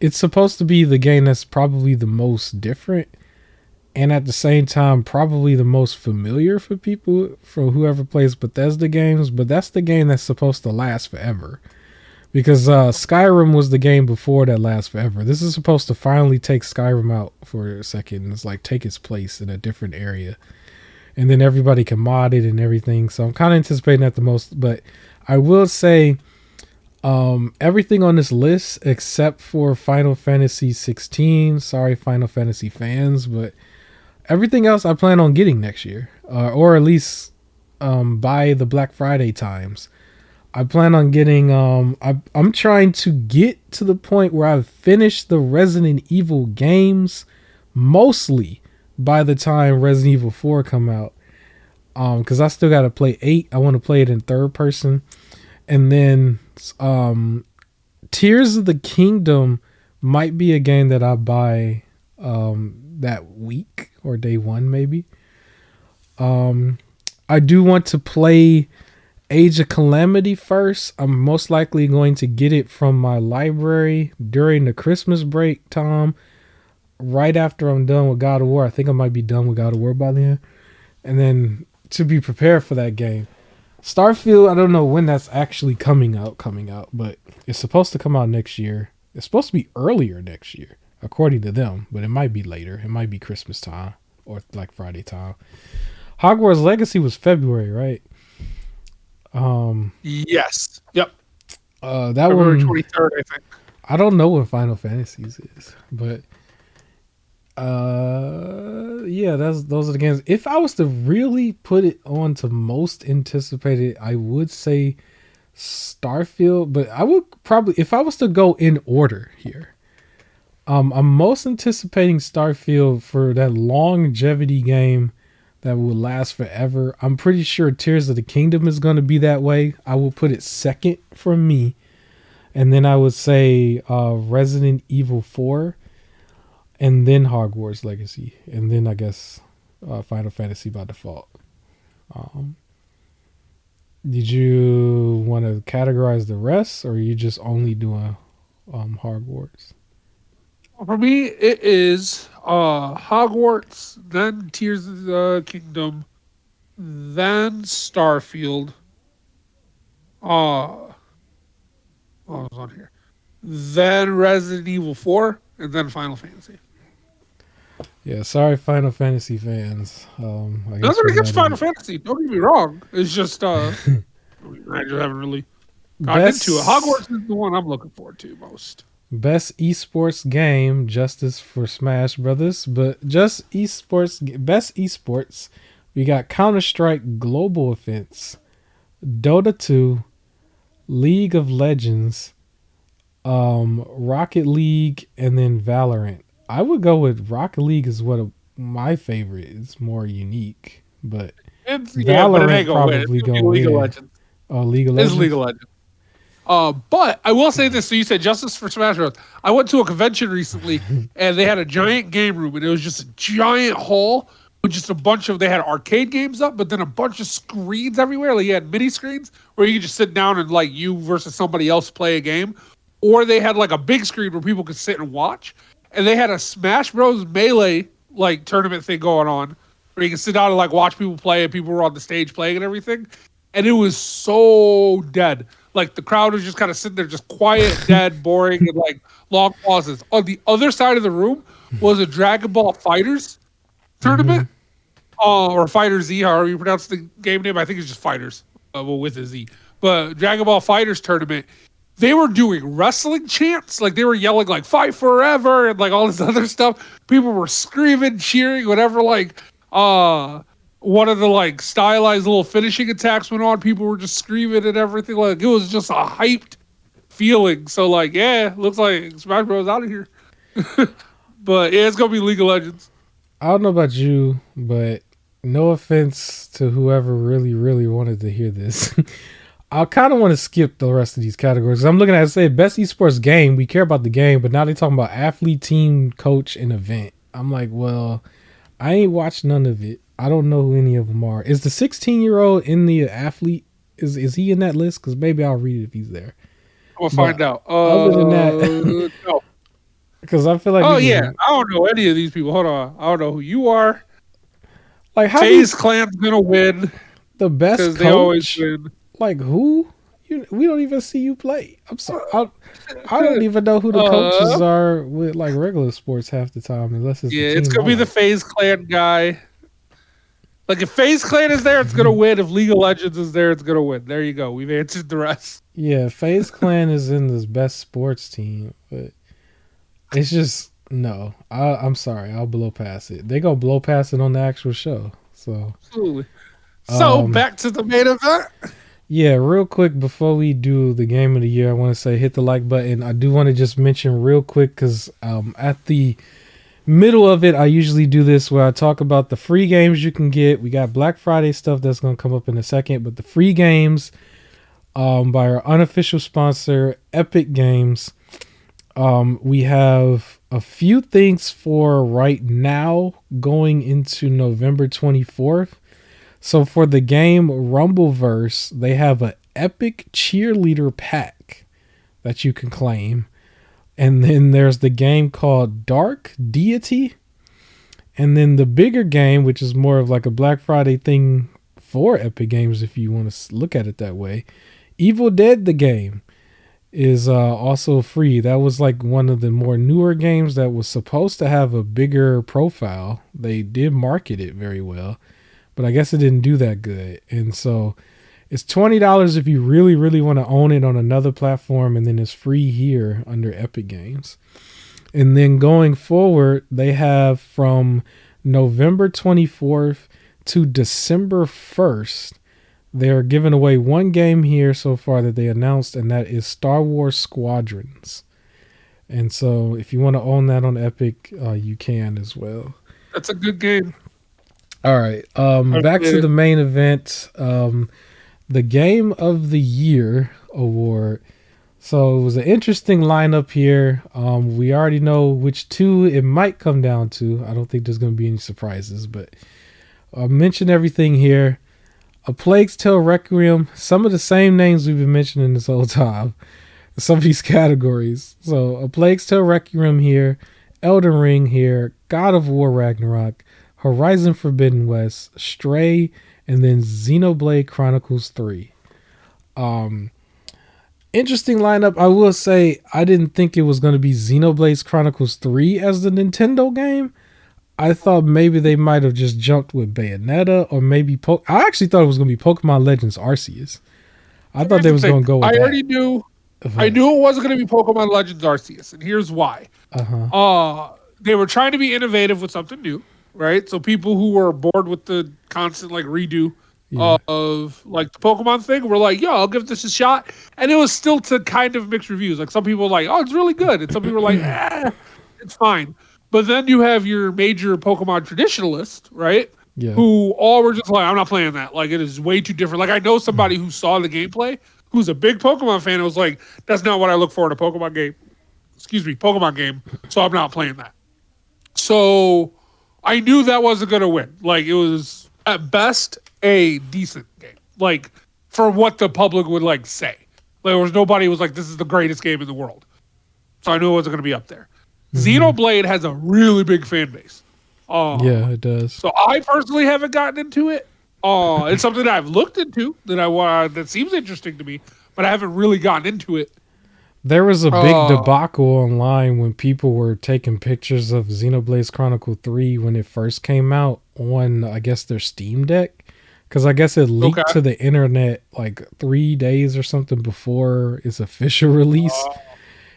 it's supposed to be the game that's probably the most different and at the same time probably the most familiar for people, for whoever plays Bethesda games. But that's the game that's supposed to last forever. Because Skyrim was the game before that lasts forever. This is supposed to finally take Skyrim out for a second. And it's like take its place in a different area. And then everybody can mod it and everything. So I'm kind of anticipating that the most. But I will say everything on this list except for Final Fantasy 16. Sorry, Final Fantasy fans. But everything else I plan on getting next year. Or at least by the Black Friday times. I plan on getting I'm trying to get to the point where I've finished the Resident Evil games mostly by the time Resident Evil 4 come out. Cuz I still got to play 8. I want to play it in third person. And then Tears of the Kingdom might be a game that I buy that week or day 1 maybe. I do want to play Age of Calamity first. I'm most likely going to get it from my library during the Christmas break time. right after I'm done with God of War. I think I might be done with God of War by then. And then to be prepared for that game. Starfield, I don't know when that's actually coming out, but it's supposed to come out next year. It's supposed to be earlier next year, according to them, but it might be later. It might be Christmas time or Black Friday time. Hogwarts Legacy was February, right? Yes. Yep. That February one 23rd, I think. I don't know what Final Fantasies is, but yeah, those are the games. If I was to really put it on to most anticipated, I would say Starfield, but I would probably, if I was to go in order here, I'm most anticipating Starfield for that longevity game that will last forever. I'm pretty sure Tears of the Kingdom is going to be that way. I will put it second for me. And then I would say Resident Evil 4. And then Hogwarts Legacy. And then I guess Final Fantasy by default. Did you want to categorize the rest? Or are you just only doing Hogwarts? For me, it is Hogwarts, then Tears of the Kingdom, then Starfield. What was on here? Then Resident Evil 4, and then Final Fantasy. Yeah, sorry, Final Fantasy fans. I guess Nothing we're against not Final Fantasy. Don't get me wrong. It's just I just haven't really gotten into it. Hogwarts is the one I'm looking forward to most. Best esports game, Justice for Smash Brothers, but just esports, best esports. We got Counter-Strike Global Offense, Dota 2, League of Legends, Rocket League, and then Valorant. I would go with Rocket League is my favorite. It's more unique, but Valorant probably going to League of win. Legends. Oh, League of Legends. It's League of Legends. But I will say this. So you said Justice for Smash Bros. I went to a convention recently, and they had a giant game room, and it was just a giant hall with just a bunch of. They had arcade games up, but then a bunch of screens everywhere. Like you had mini screens where you could just sit down and like you versus somebody else play a game, or they had like a big screen where people could sit and watch. And they had a Smash Bros. Melee like tournament thing going on, where you can sit down and like watch people play, and people were on the stage playing and everything. And it was so dead. Like the crowd was just kind of sitting there, just quiet, dead, boring, and like long pauses. On the other side of the room was a Dragon Ball Fighters tournament, or Fighter Z, however you pronounce the game name. I think it's just Fighters, with a Z. But Dragon Ball Fighters tournament. They were doing wrestling chants, like they were yelling like "Fight Forever" and like all this other stuff. People were screaming, cheering, whatever. Like one of the like stylized little finishing attacks went on. People were just screaming and everything. Like it was just a hyped feeling. So like, yeah, looks like Smash Bros. Out of here. But yeah, it's gonna be League of Legends. I don't know about you, but no offense to whoever really, really wanted to hear this. I kind of want to skip the rest of these categories. I'm looking at it, say best esports game. We care about the game, but now they're talking about athlete, team, coach, and event. I'm like, well, I ain't watched none of it. I don't know who any of them are. Is the 16-year-old in the athlete? Is he in that list? Because maybe I'll read it if he's there. I'm gonna find out. Other than that, no. Because I feel like I don't know any of these people. Hold on, I don't know who you are. Like how FaZe Clan's gonna win. The best coach. They always win. Like who? We don't even see you play. I'm sorry. I don't even know who the coaches are with like regular sports half the time, unless it's it's gonna be the FaZe Clan guy. Like if FaZe Clan is there, it's gonna win. If League of Legends is there, it's gonna win. There you go. We've answered the rest. Yeah, FaZe Clan is in this best sports team, but it's just no. I'm sorry. I'll blow past it. They gonna blow past it on the actual show. So absolutely. So back to the main event. Yeah, real quick before we do the game of the year, I want to say hit the like button. I do want to just mention real quick because at the middle of it, I usually do this where I talk about the free games you can get. We got Black Friday stuff that's going to come up in a second, but the free games by our unofficial sponsor, Epic Games. We have a few things for right now going into November 24th. So for the game Rumbleverse, they have an epic cheerleader pack that you can claim. And then there's the game called Dark Deity. And then the bigger game, which is more of like a Black Friday thing for Epic Games, if you want to look at it that way, Evil Dead the game is also free. That was like one of the more newer games that was supposed to have a bigger profile. They did market it very well, but I guess it didn't do that good. And so it's $20 if you really, really want to own it on another platform, and then it's free here under Epic Games. And then going forward, they have from November 24th to December 1st, they're giving away one game here so far that they announced, and that is Star Wars Squadrons. And so if you want to own that on Epic, you can as well. That's a good game. All right. Back to the main event. The Game of the Year award. So it was an interesting lineup here. We already know which two it might come down to. I don't think there's going to be any surprises, but I'll mention everything here. A Plague's Tale Requiem. Some of the same names we've been mentioning this whole time. Some of these categories. So A Plague's Tale Requiem here. Elden Ring here. God of War Ragnarok. Horizon Forbidden West. Stray. And then Xenoblade Chronicles 3. Interesting lineup. I will say I didn't think it was going to be Xenoblade Chronicles 3 as the Nintendo game. I thought maybe they might have just jumped with Bayonetta, or maybe I actually thought it was going to be Pokemon Legends Arceus. I thought they was going to go with that. I already knew. I knew it wasn't going to be Pokemon Legends Arceus, and here's why. They were trying to be innovative with something new, right? So people who were bored with the constant like redo of like the Pokemon thing were like, yo, I'll give this a shot. And it was still to kind of mixed reviews. Like some people were like, oh, it's really good. And some people were like, it's fine. But then you have your major Pokemon traditionalists, right? Yeah. Who all were just like, I'm not playing that. Like it is way too different. Like I know somebody who saw the gameplay, who's a big Pokemon fan, and was like, that's not what I look for in a Pokemon game. Pokemon game. So I'm not playing that. So I knew that wasn't going to win. Like it was at best a decent game. Like for what the public would like say. There was nobody who was like, this is the greatest game in the world. So I knew it wasn't going to be up there. Xenoblade has a really big fan base. Yeah, it does. So I personally haven't gotten into it. It's something that I've looked into that seems interesting to me, but I haven't really gotten into it. There was a big debacle online when people were taking pictures of Xenoblade Chronicle 3 when it first came out on, I guess, their Steam Deck. Because I guess it leaked to the internet like 3 days or something before its official release.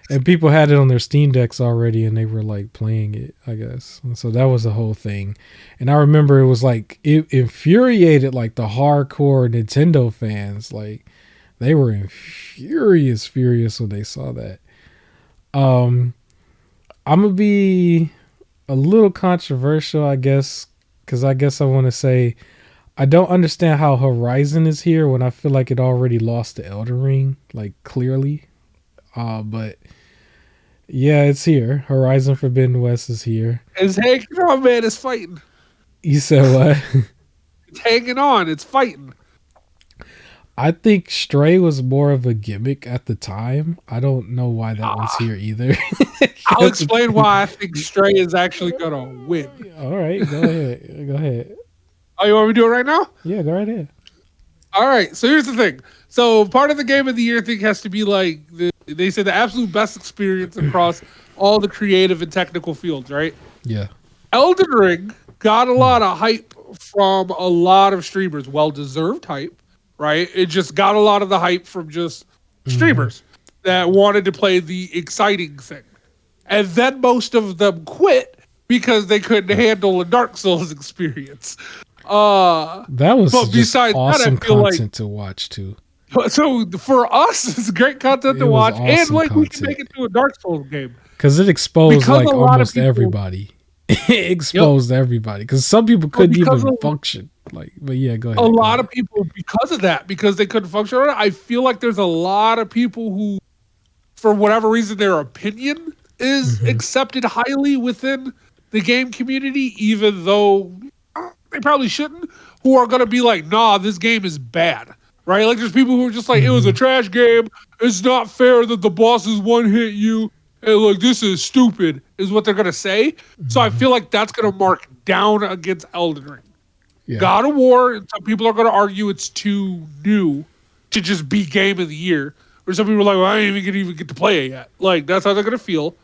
And people had it on their Steam Decks already, and they were like playing it, I guess. And so that was the whole thing. And I remember it was like, it infuriated like the hardcore Nintendo fans. Like they were furious when they saw that. I'm going to be a little controversial, I guess, because I guess I want to say I don't understand how Horizon is here when I feel like it already lost to Elden Ring, like clearly. But yeah, it's here. Horizon Forbidden West is here. It's hanging on, man. It's fighting. You said what? It's hanging on. It's fighting. I think Stray was more of a gimmick at the time. I don't know why that one's here either. I'll explain why I think Stray is actually going to win. All right, go ahead. Oh, you want me to do it right now? Yeah, go right ahead. All right, so here's the thing. So part of the Game of the Year thing has to be like, they say the absolute best experience across all the creative and technical fields, right? Yeah. Elden Ring got a lot of hype from a lot of streamers. Well-deserved hype, right? It just got a lot of the hype from just streamers that wanted to play the exciting thing. And then most of them quit because they couldn't handle a Dark Souls experience. That was just awesome content to watch too. So for us, it's great content to watch, awesome and like content. we can make it to a Dark Souls game because it exposed like almost everybody. It exposed everybody because some people couldn't even function. Like, but yeah, go ahead. A lot of people because of that, because they couldn't function on it. I feel like there's a lot of people who, for whatever reason, their opinion is accepted highly within the game community, even though they probably shouldn't, who are going to be like, nah, this game is bad, right? Like there's people who are just like, it was a trash game. It's not fair that the bosses one-hit you. hey, look, this is stupid, is what they're gonna say. So I Mhm. feel like that's gonna mark down against Elden Ring. Yeah. God of War, some people are gonna argue it's too new to just be game of the year. Or some people are like, well, I ain't even gonna even get to play it yet. Like that's how they're gonna feel.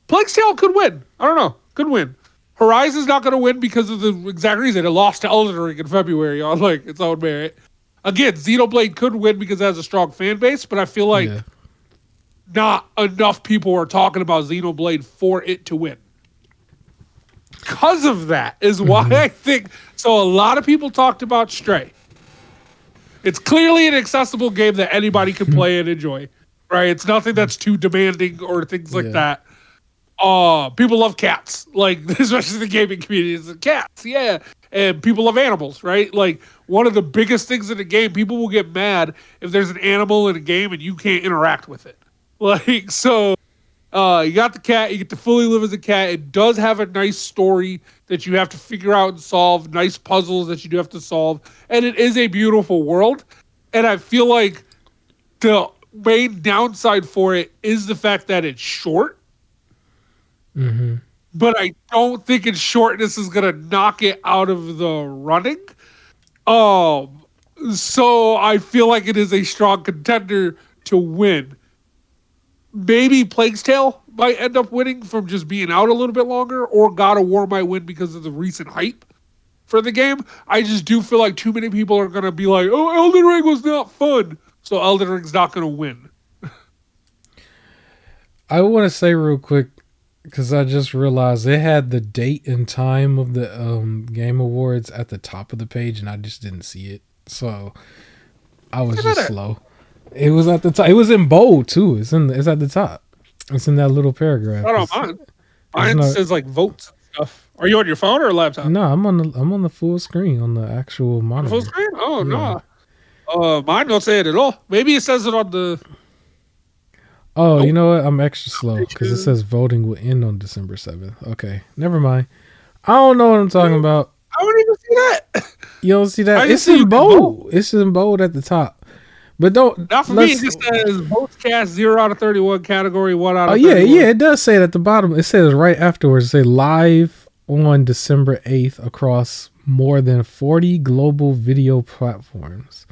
Plague's Tale could win. I don't know. Could win. Horizon's not going to win because of the exact reason. It lost to Elden Ring in February on like its own merit. Again, Xenoblade could win because it has a strong fan base, but I feel Yeah. like not enough people are talking about Xenoblade for it to win. Because of that is why Hmm. I think so. A lot of people talked about Stray. It's clearly an accessible game that anybody can play and enjoy. Right? It's nothing that's too demanding or things like Yeah. that. People love cats, like especially the gaming community is cats, yeah. And people love animals, right? Like one of the biggest things in a game, people will get mad if there's an animal in a game and you can't interact with it. Like so, you got the cat, you get to fully live as a cat. It does have a nice story that you have to figure out and solve, nice puzzles that you do have to solve, and it is a beautiful world. And I feel like the main downside for it is the fact that it's short, Hmm. but I don't think its shortness is gonna knock it out of the running. Um, so I feel like it is a strong contender to win. Maybe Plague's Tale might end up winning from just being out a little bit longer, or God of War might win because of the recent hype for the game. I just do feel like too many people are gonna be like, "Oh, Elden Ring was not fun," so Elden Ring's not gonna win. I want to say real quick because I just realized it had the date and time of the game awards at the top of the page, and I just didn't see it. So I was Look just at it. slow. It was at the top. It was in bold too. It's at the top. It's in that little paragraph. I don't know, mine. It's Mine not. says like votes and stuff. Are you on your phone or a laptop? No, I'm on the full screen on the actual On the full monitor. screen? Oh Yeah. no. Mine don't say it at all. Maybe it says it on the. Oh, you Nope. know what? I'm extra slow because it Pages. says voting will end on December 7th. Okay, never mind. I don't know what I'm talking about. I don't even see that. You don't see I that? just It's see you in can vote. bold. It's in bold at the top. But don't Not for me. It let's. just says votes cast 0 out of 31, category 1 out Oh of yeah, 31. yeah. It does say it at the bottom. It says right afterwards. It say live on December 8th across more than 40 global video platforms.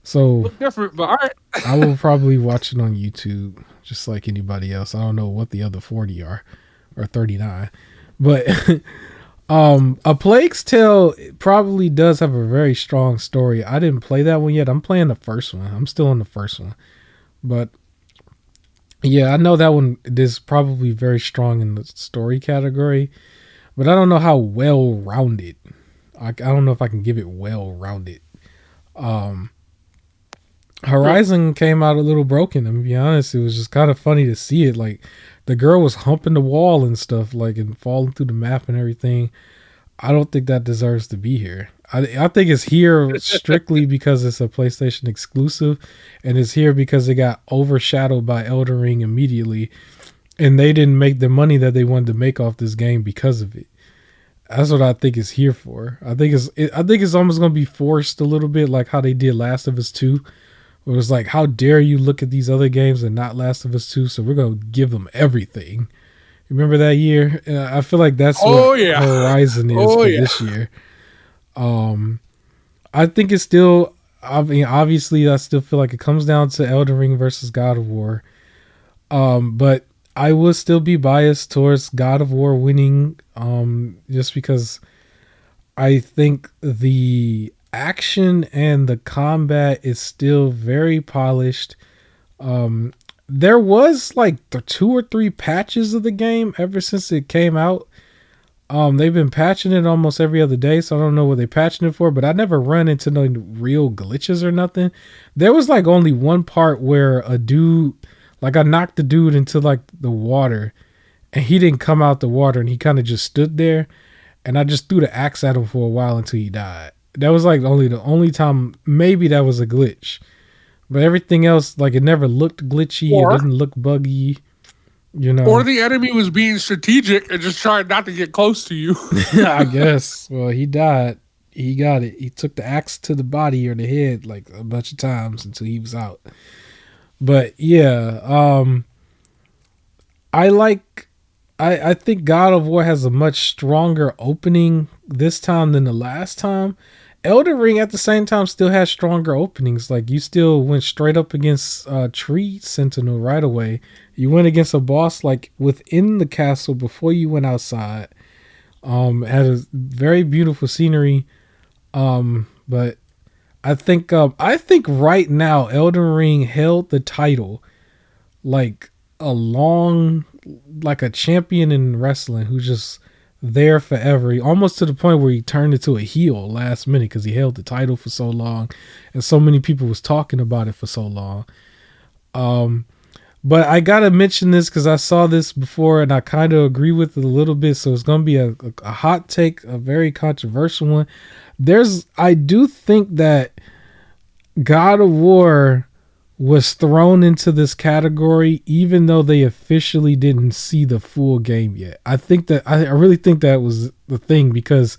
So Look different, but all right. I will probably watch it on YouTube, just like anybody else. I don't know what the other 40 are, or 39, but A Plague's Tale probably does have a very strong story. I didn't play that one yet. I'm playing the first one. I'm still on the first one, but yeah, I know that one is probably very strong in the story category, but I don't know how well rounded. I don't know if I can give it well rounded. Um, Horizon came out a little broken. To be honest, it was just kind of funny to see it. Like the girl was humping the wall and stuff, like and falling through the map and everything. I don't think that deserves to be here. I think it's here strictly because it's a PlayStation exclusive, and it's here because it got overshadowed by Elden Ring immediately, and they didn't make the money that they wanted to make off this game because of it. That's what I think it's here for. I think it's almost gonna be forced a little bit, like how they did Last of Us 2. It was like, how dare you look at these other games and not Last of Us 2? So we're gonna give them everything. Remember that year? I feel like that's Oh what yeah. Horizon is Oh for yeah. this year. Um, I think it's still. I mean, obviously, I still feel like it comes down to Elden Ring versus God of War. But I will still be biased towards God of War winning. Just because I think the action and the combat is still very polished. Um, there was like the 2 or 3 patches of the game ever since it came out. They've been patching it almost every other day, so I don't know what they're patching it for, but I never run into no real glitches or nothing. There was like only one part where a dude, like I knocked the dude into like the water, and he didn't come out the water, and he kind of just stood there, and I just threw the axe at him for a while until he died. That was like only the only time. Maybe that was a glitch, but everything else, like it never looked glitchy. It Or didn't look buggy, you or know. the enemy was being strategic and just trying not to get close to you. I guess. Well, he died. He got it. He took the axe to the body or the head like a bunch of times until he was out. But yeah, I like. I think God of War has a much stronger opening this time than the last time. Elden Ring at the same time still has stronger openings. Like you still went straight up against Tree Sentinel right away. You went against a boss like within the castle before you went outside. Had a very beautiful scenery. But I think right now Elden Ring held the title like a long, like a champion in wrestling who's just there forever, almost to the point where he turned into a heel last minute because he held the title for so long and so many people was talking about it for so long. But I gotta mention this because I saw this before and I kind of agree with it a little bit, so it's gonna be a hot take, a very controversial one. I do think that God of War was thrown into this category even though they officially didn't see the full game yet. I really think that was the thing, because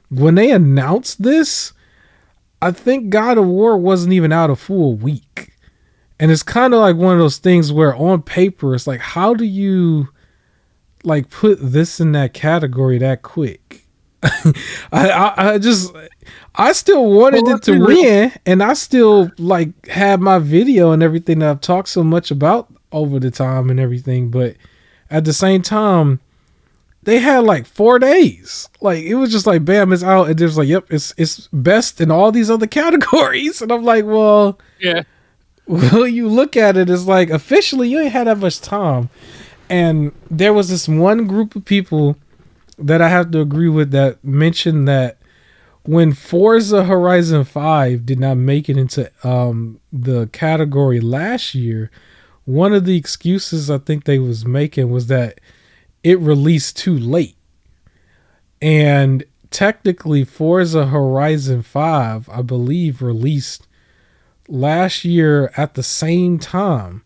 when they announced this, I think God of War wasn't even out a full week. And it's kind of like one of those things where on paper it's like, how do you like put this in that category that quick? I still wanted it to win, and I still like had my video and everything that I've talked so much about over the time and everything. But at the same time, they had like 4 days. Like it was just like, bam, it's out, and there's like, yep, it's best in all these other categories. And I'm like, well, yeah. Well, you look at it, it's like officially you ain't had that much time. And there was this one group of people that I have to agree with that mentioned that when Forza Horizon 5 did not make it into the category last year, one of the excuses I think they was making was that it released too late. And technically Forza Horizon 5, I believe, released last year at the same time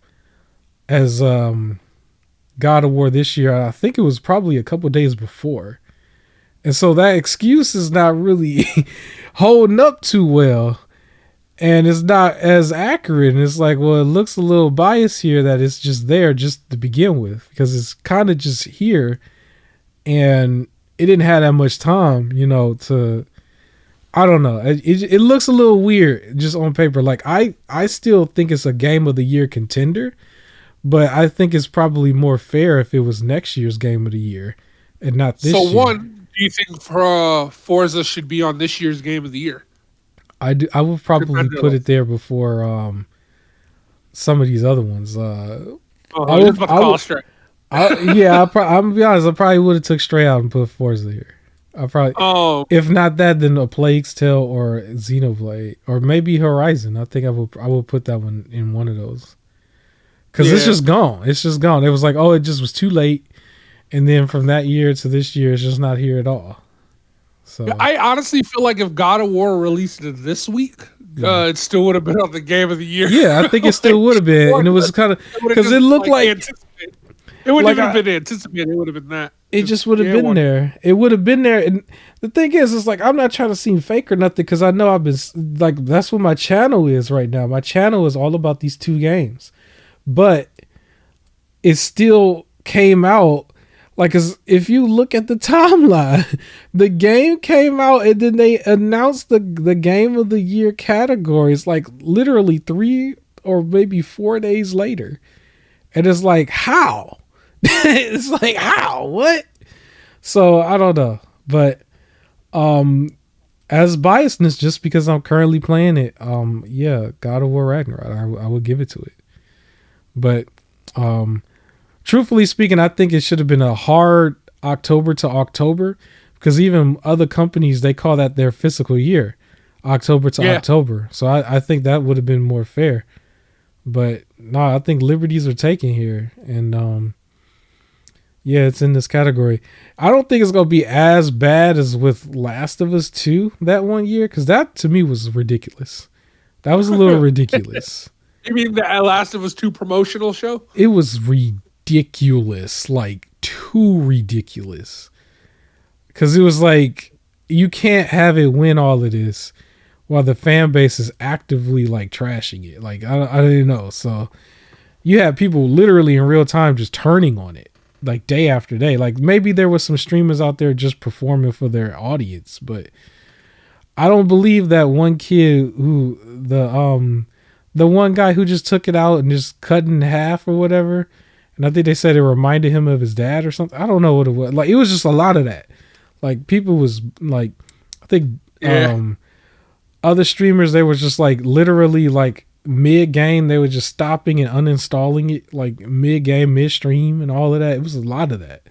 as God of War this year. I think it was probably a couple days before. And so that excuse is not really holding up too well. And it's not as accurate. And it's like, well, it looks a little biased here that it's just there just to begin with. Because it's kind of just here. And it didn't have that much time, to... I don't know. It looks a little weird just on paper. Like, I still think it's a Game of the Year contender. But I think it's probably more fair if it was next year's Game of the Year and not this year. So, one, do you think Forza should be on this year's Game of the Year? I would probably put it there before some of these other ones. I'm gonna be honest. I probably would have took Stray out and put Forza here. I probably, if not that, then a Plague's Tale or Xenoblade or maybe Horizon. I think I will put that one in one of those. Because it's just gone. It's just gone. It was like, oh, it just was too late. And then from that year to this year, it's just not here at all. So I honestly feel like if God of War released it this week, it still would have been on the Game of the Year. Yeah, I think it still would have been. And it was kind of... Because it looked like... It wouldn't have been anticipated. It would have been that. It just would have been there. It would have been there. And the thing is, it's like, I'm not trying to seem fake or nothing, because I know I've been... Like, that's what my channel is right now. My channel is all about these two games. But it still came out, like, as if you look at the timeline, the game came out and then they announced the Game of the Year categories like literally 3 or maybe 4 days later. And it's like, how? It's like, how? What? So I don't know. But as biasness, just because I'm currently playing it, God of War Ragnarok, I would give it to it. But truthfully speaking, I think it should have been a hard October to October, because even other companies, they call that their fiscal year, October to October. So I think that would have been more fair. But no, I think liberties are taken here. And it's in this category. I don't think it's going to be as bad as with Last of Us 2 that one year, because that to me was ridiculous. That was a little ridiculous. You mean the Last of Us 2 promotional show? It was ridiculous, like too ridiculous. Because it was like, you can't have it win all of this while the fan base is actively like trashing it. Like, I didn't know. So you had people literally in real time just turning on it, like day after day. Like maybe there was some streamers out there just performing for their audience, but I don't believe that one kid who the one guy who just took it out and just cut in half or whatever. And I think they said it reminded him of his dad or something. I don't know what it was. Like it was just a lot of that. Like people was like, I think other streamers, they were just like literally like mid game, they were just stopping and uninstalling it like mid game, mid stream, and all of that. It was a lot of that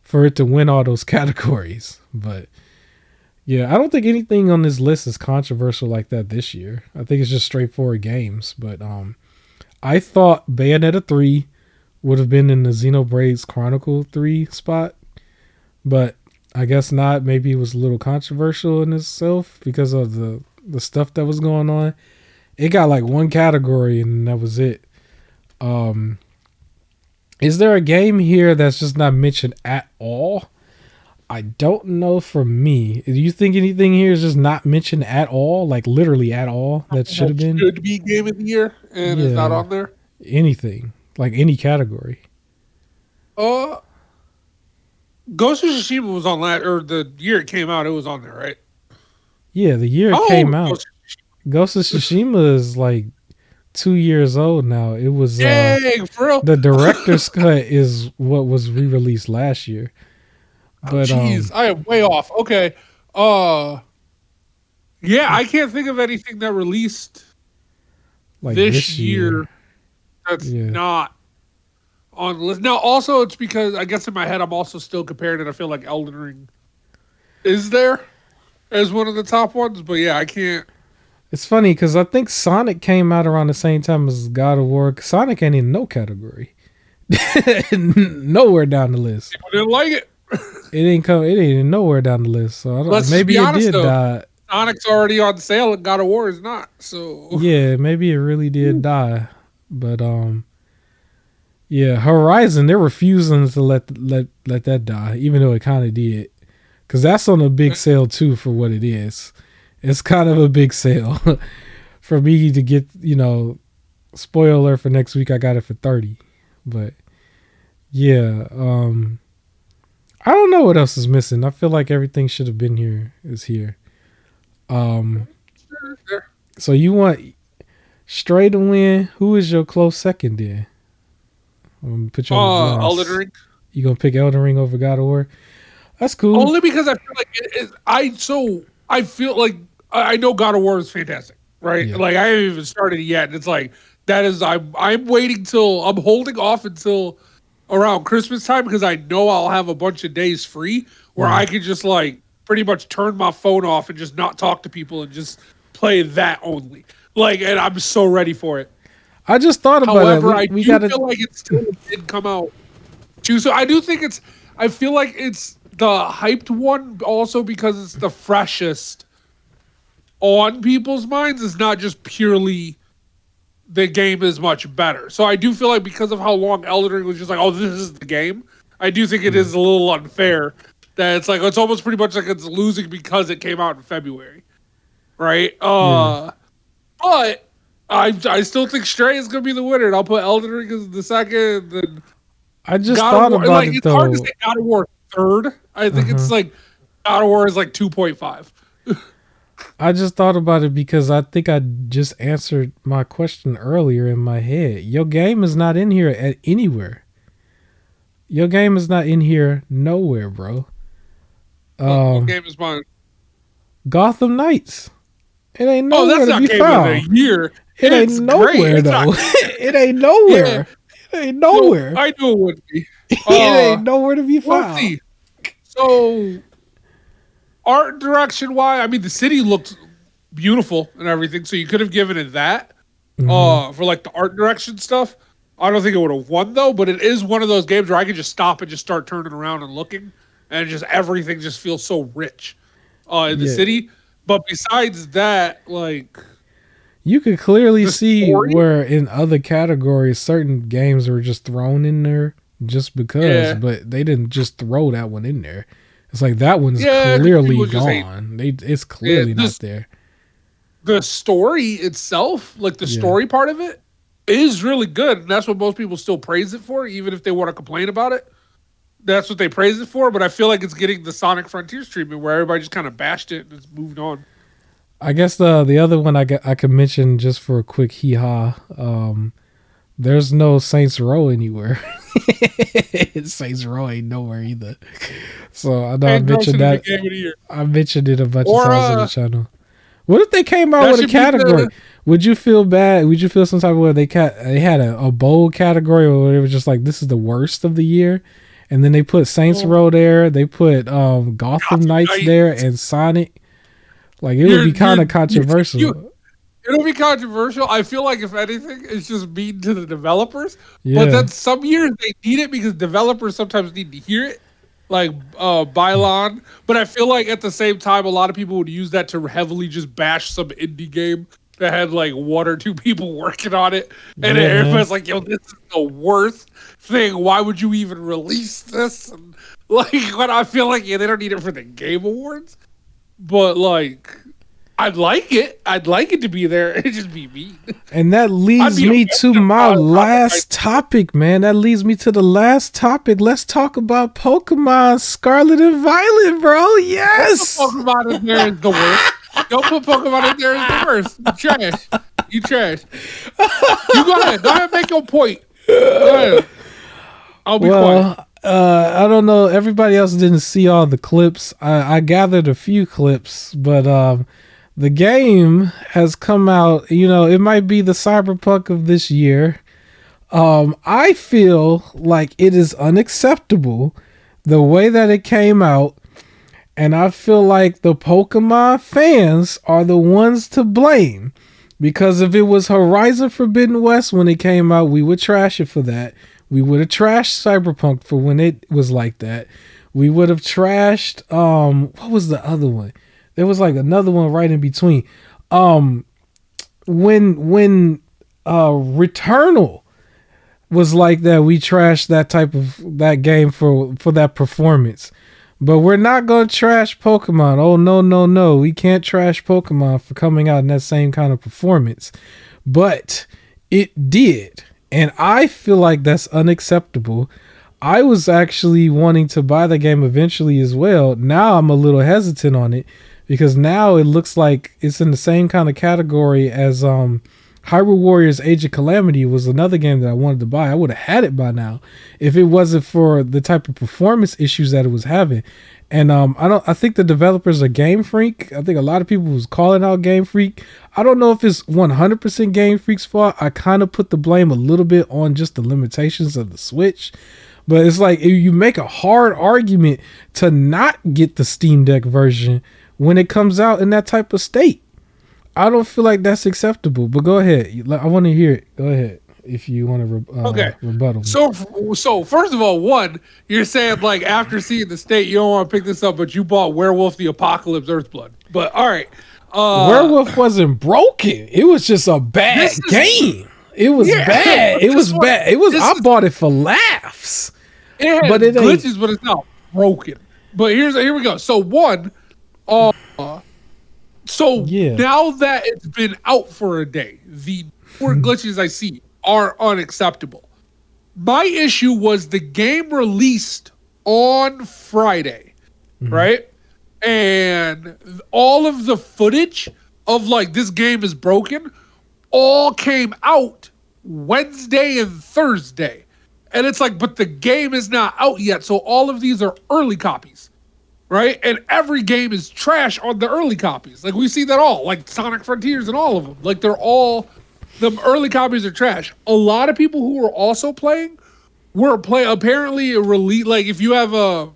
for it to win all those categories. But yeah, I don't think anything on this list is controversial like that this year. I think it's just straightforward games. But I thought Bayonetta 3 would have been in the Xenoblade Chronicle 3 spot, but I guess not. Maybe it was a little controversial in itself because of the stuff that was going on. It got like one category and that was it. Is there a game here that's just not mentioned at all? I don't know for me. Do you think anything here is just not mentioned at all? Like literally at all that should have been? Should be game of the year and it's not on there? Anything. Like any category. Ghost of Tsushima was on that, or the year it came out, it was on there, right? Yeah, the year it came out. Ghost of Tsushima is like 2 years old now. It was dang, for real? The director's cut is what was re-released last year. But jeez, I am way off. Okay. Yeah, I can't think of anything that released like this year that's not on the list. Now, also, it's because I guess in my head I'm also still comparing it. I feel like Elden Ring is there as one of the top ones, but yeah, I can't. It's funny because I think Sonic came out around the same time as God of War. Sonic ain't in no category, nowhere down the list. People didn't like it. It ain't nowhere down the list. So I don't, maybe it did die. Sonic's already on sale and God of War is not. So yeah, maybe it really did die. But yeah, Horizon, they're refusing to let that die, even though it kind of did, because that's on a big sale too for what it is. It's kind of a big sale for me to get. Spoiler for next week, I got it for $30. But yeah, I don't know what else is missing. I feel like everything should have been here. Is here. So you want Stray to win? Who is your close second then? I'm gonna put you on the Elden Ring. You gonna pick Elden Ring over God of War? That's cool. Only because I feel like I feel like I know God of War is fantastic, right? Yeah. Like I haven't even started it yet, and it's like that is I'm waiting till I'm holding off until around Christmas time because I know I'll have a bunch of days free where I can just like pretty much turn my phone off and just not talk to people and just play that only. Like, and I'm so ready for it. I just thought about However, it. I feel like it still did come out too. So I do think I feel like it's the hyped one also because it's the freshest on people's minds. It's not just purely the game is much better. So I do feel like because of how long Elden Ring was just like, oh, this is the game. I do think it is a little unfair that it's like, it's almost pretty much like it's losing because it came out in February. Right? But I still think Stray is going to be the winner, and I'll put Elden Ring as the second. Then I just thought about it, it's though. It's hard to say God of War third. I think it's like God of War is like 2.5. I just thought about it because I think I just answered my question earlier in my head. Your game is not in here at anywhere. Your game is not in here nowhere, bro. What game is mine? Gotham Knights. It ain't nowhere to be found. Oh, that's not game of the year. It ain't nowhere, though. It ain't nowhere. It ain't nowhere. I knew it wouldn't be. It ain't nowhere to be found. Let's see. So, art direction wise, I mean, the city looked beautiful and everything, so you could have given it that for like the art direction stuff. I don't think it would have won though, but it is one of those games where I could just stop and just start turning around and looking, and just everything just feels so rich in the city. But besides that, like, you could clearly see where in other categories certain games were just thrown in there just because, but they didn't just throw that one in there. It's like that one's clearly gone. It's clearly not there. The story itself, like the story part of it, is really good, and that's what most people still praise it for, even if they want to complain about it. That's what they praise it for, but I feel like it's getting the Sonic Frontiers treatment where everybody just kind of bashed it and it's moved on. I guess the other one I could mention just for a quick hee ha. There's no Saints Row anywhere. Saints Row ain't nowhere either. So I know I mentioned that. I mentioned it a bunch of times on the channel. What if they came out with a category? Would you feel bad? Would you feel some type of way they had a bold category, or it was just like this is the worst of the year, and then they put Saints Row there, they put Gotham Knights there, and Sonic. Like it would be kind of controversial. It'll be controversial. I feel like if anything, it's just mean to the developers. Yeah. But then some years they need it because developers sometimes need to hear it, like Bylon. But I feel like at the same time, a lot of people would use that to heavily just bash some indie game that had like one or two people working on it, and everybody's like, "Yo, this is the worst thing. Why would you even release this?" And like, when I feel like they don't need it for the Game Awards, but like. I'd like it. I'd like it to be there. It'd just be mean. And that leads me to my last topic, man. That leads me to the last topic. Let's talk about Pokemon Scarlet and Violet, bro. Yes. Pokemon in there is the worst. Don't put Pokemon in there is the worst. You trash. You trash. You go ahead. Go ahead and make your point. Go ahead. I'll be quiet. I don't know. Everybody else didn't see all the clips. I gathered a few clips, but the game has come out, it might be the Cyberpunk of this year. I feel like it is unacceptable the way that it came out. And I feel like the Pokemon fans are the ones to blame. Because if it was Horizon Forbidden West when it came out, we would trash it for that. We would have trashed Cyberpunk for when it was like that. We would have trashed, what was the other one? There was like another one right in between. When Returnal was like that, we trashed that game for that performance. But we're not gonna trash Pokemon. Oh no. We can't trash Pokemon for coming out in that same kind of performance. But it did. And I feel like that's unacceptable. I was actually wanting to buy the game eventually as well. Now I'm a little hesitant on it. Because now it looks like it's in the same kind of category as Hyrule Warriors Age of Calamity was another game that I wanted to buy. I would have had it by now if it wasn't for the type of performance issues that it was having. And I think the developers are Game Freak. I think a lot of people was calling out Game Freak. I don't know if it's 100% Game Freak's fault. I kind of put the blame a little bit on just the limitations of the Switch. But it's like you make a hard argument to not get the Steam Deck version when it comes out in that type of state. I don't feel like that's acceptable, but go ahead. I want to hear it. Go ahead if you want to rebuttal. So first of all, you're saying like after seeing the state, you don't want to pick this up, but you bought Werewolf the Apocalypse Earthblood. But all right. Werewolf wasn't broken. It was just a bad game. It was bad. It was bad. I bought it for laughs. It had glitches, but it's not broken. But here we go. So now that it's been out for a day, the more glitches I see are unacceptable. My issue was the game released on Friday, right? And all of the footage of like this game is broken all came out Wednesday and Thursday. And it's like, but the game is not out yet. So all of these are early copies, right? And every game is trash on the early copies. Like we see that all, like Sonic Frontiers and all of them. Like the early copies are trash. A lot of people who were also playing apparently a release. Like if you have a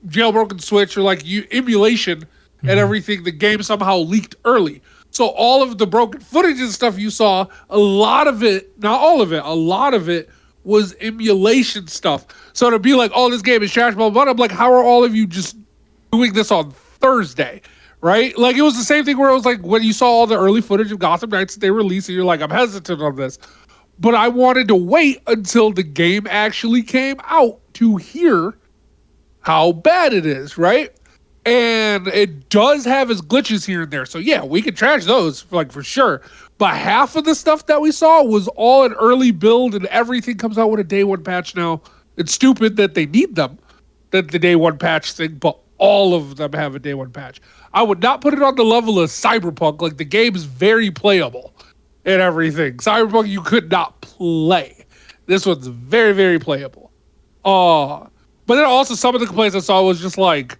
jailbroken Switch or like emulation and everything, the game somehow leaked early. So all of the broken footage and stuff you saw, a lot of it, not all of it, a lot of it was emulation stuff. So to be like, oh, this game is trash, blah, blah, blah. I'm like, how are all of you just doing this on Thursday, right? Like, it was the same thing where it was like, when you saw all the early footage of Gotham Knights that they released, and you're like, I'm hesitant on this. But I wanted to wait until the game actually came out to hear how bad it is, right? And it does have its glitches here and there. So, yeah, we can trash those, like, for sure. But half of the stuff that we saw was all an early build, and everything comes out with a day one patch now. It's stupid that they need them, that the day one patch thing, but all of them have a day one patch. I would not put it on the level of Cyberpunk. Like, the game is very playable and everything. Cyberpunk, you could not play. This one's very, very playable. But then also some of the complaints I saw was just like,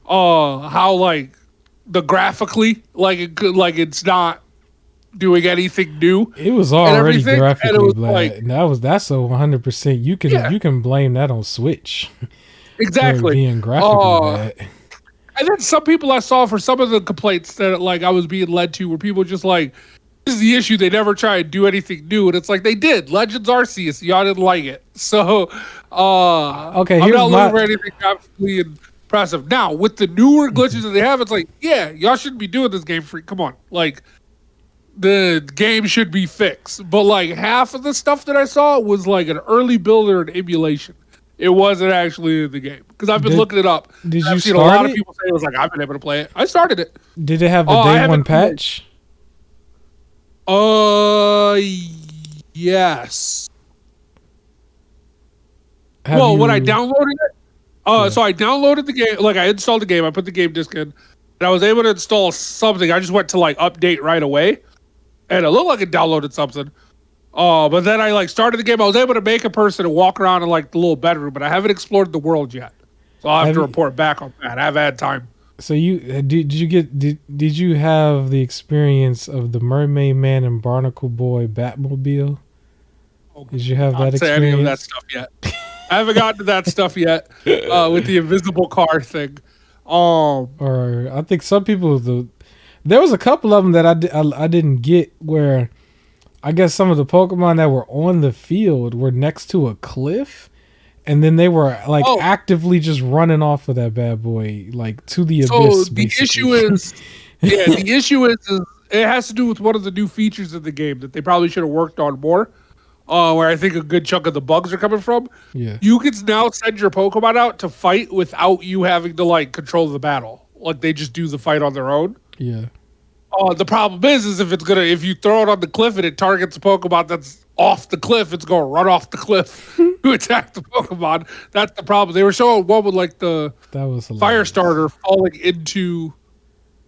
how like the graphically, like it's not doing anything new. It was already graphically bad. Like, and that's a 100%. You can blame that on Switch. Exactly. Being graphically bad. And then some people I saw for some of the complaints that like I was being led to were people just like, this is the issue. They never try and do anything new, and it's like they did. Legends Arceus, y'all didn't like it, so okay. I'm not looking for anything absolutely impressive. Now with the newer glitches that they have, it's like, yeah, y'all shouldn't be doing this, Game Freak. Come on, like the game should be fixed. But like half of the stuff that I saw was like an early build or an emulation. It wasn't actually in the game because I've been looking it up. I've seen a lot of people say it was like I've been able to play it. I started it. Did it have the day one patch? Yes. When I downloaded it, so I downloaded the game, like I installed the game, I put the game disc in, and I was able to install something. I just went to like update right away, and it looked like it downloaded something. But then I like started the game. I was able to make a person and walk around in like the little bedroom, but I haven't explored the world yet. So I'll have to report back on that. I haven't had time. So did you have the experience of the Mermaid Man and Barnacle Boy Batmobile? Did you have that experience? I haven't gotten to that stuff yet. I haven't gotten to that stuff yet with the invisible car thing. Or I think some people there was a couple of them that I didn't get, where I guess some of the Pokemon that were on the field were next to a cliff. And then they were like actively just running off of that bad boy, like to the abyss. So the issue is, the issue is it has to do with one of the new features of the game that they probably should have worked on more. Where I think a good chunk of the bugs are coming from. Yeah, you can now send your Pokemon out to fight without you having to like control the battle. Like they just do the fight on their own. Yeah. The problem is if you throw it on the cliff and it targets a Pokemon that's off the cliff, it's going to run off the cliff to attack the Pokemon. That's the problem. They were showing one with like the fire starter falling into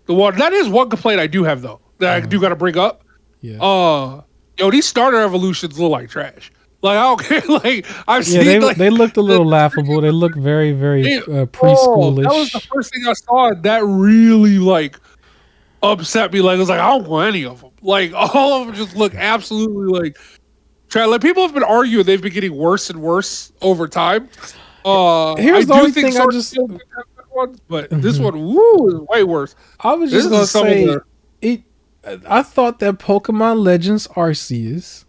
the water. That is one complaint I do have though that I do got to bring up. Yeah. These starter evolutions look like trash. Like I don't care. Like I've seen. They looked a little laughable. They look very, very preschoolish. That was the first thing I saw, and that really like upset me. Like I was like, I don't want any of them. Like all of them just look absolutely like trash. Like people have been arguing, they've been getting worse and worse over time. Here's the only thing I just. But this one, is way worse. I was just gonna say it. I thought that Pokemon Legends Arceus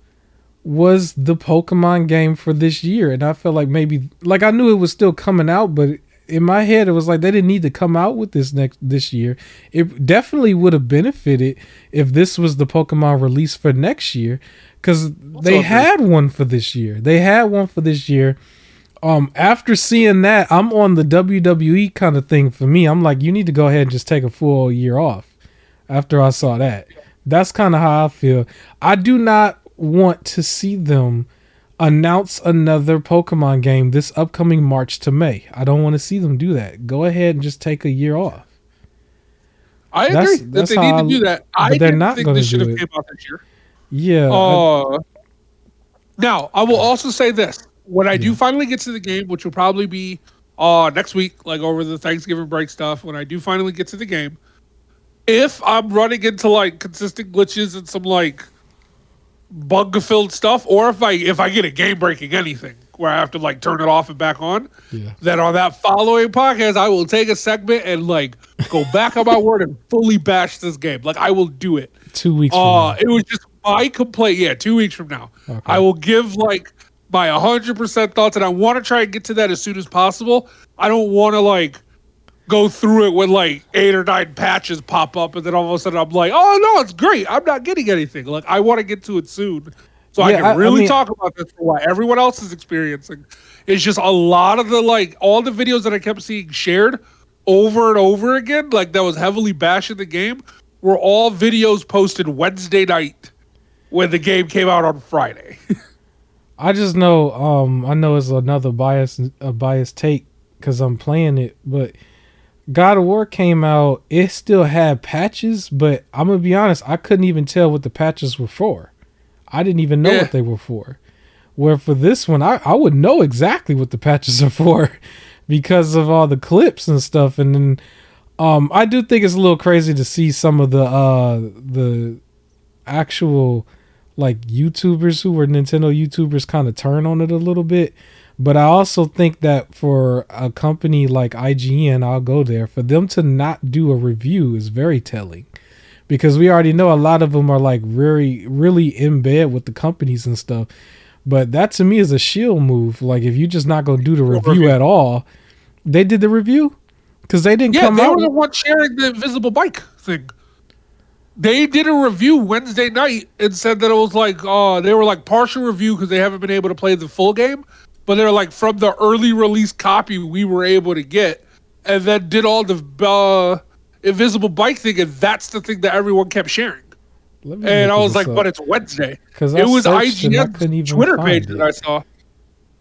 was the Pokemon game for this year, and I felt like maybe, like I knew it was still coming out, but in my head it was like they didn't need to come out with this year. It definitely would have benefited if this was the Pokemon release for next year, because they had one for this year. After seeing that, I'm on the WWE kind of thing for me. I'm like, you need to go ahead and just take a full year off. After I saw that, that's kind of how I feel. I do not want to see them announce another Pokemon game this upcoming March to May. I don't want to see them do that. Go ahead and just take a year off. I agree that they need to do that. I didn't think this should have came out this year. Yeah. Now, I will also say this. When I do finally get to the game, which will probably be next week, like over the Thanksgiving break stuff, when I do finally get to the game, if I'm running into like consistent glitches and some like bug-filled stuff, or if I get a game-breaking anything where I have to like turn it off and back on, then on that following podcast, I will take a segment and like go back on my word and fully bash this game. Like I will do it. 2 weeks from now. It was just my complaint. Yeah, 2 weeks from now. Okay. I will give like my 100% thoughts, and I want to try and get to that as soon as possible. I don't want to like go through it when like 8 or 9 patches pop up, and then all of a sudden I'm like, oh no, it's great. I'm not getting anything. Like I want to get to it soon, so I can really talk about this for what everyone else is experiencing. It's just a lot of the like all the videos that I kept seeing shared over and over again, like that was heavily bashing the game, were all videos posted Wednesday night when the game came out on Friday. I just know, I know it's another biased take because I'm playing it, but God of War came out. It still had patches, but I'm gonna be honest, I couldn't even tell what the patches were for. I didn't even know what they were for. Where for this one, I would know exactly what the patches are for because of all the clips and stuff. And then I do think it's a little crazy to see some of the actual like YouTubers who were Nintendo YouTubers kind of turn on it a little bit. But I also think that for a company like IGN, I'll go there, for them to not do a review is very telling. Because we already know a lot of them are like really, really in bed with the companies and stuff. But that to me is a shield move. Like if you're just not going to do the review at all, they did the review because they didn't come out. Yeah, they were the ones sharing the invisible bike thing. They did a review Wednesday night and said that it was like they were like partial review because they haven't been able to play the full game, but they're like from the early release copy we were able to get, and then did all the invisible bike thing, and that's the thing that everyone kept sharing. And I was like, but it's Wednesday. It was IGN's Twitter page that I saw.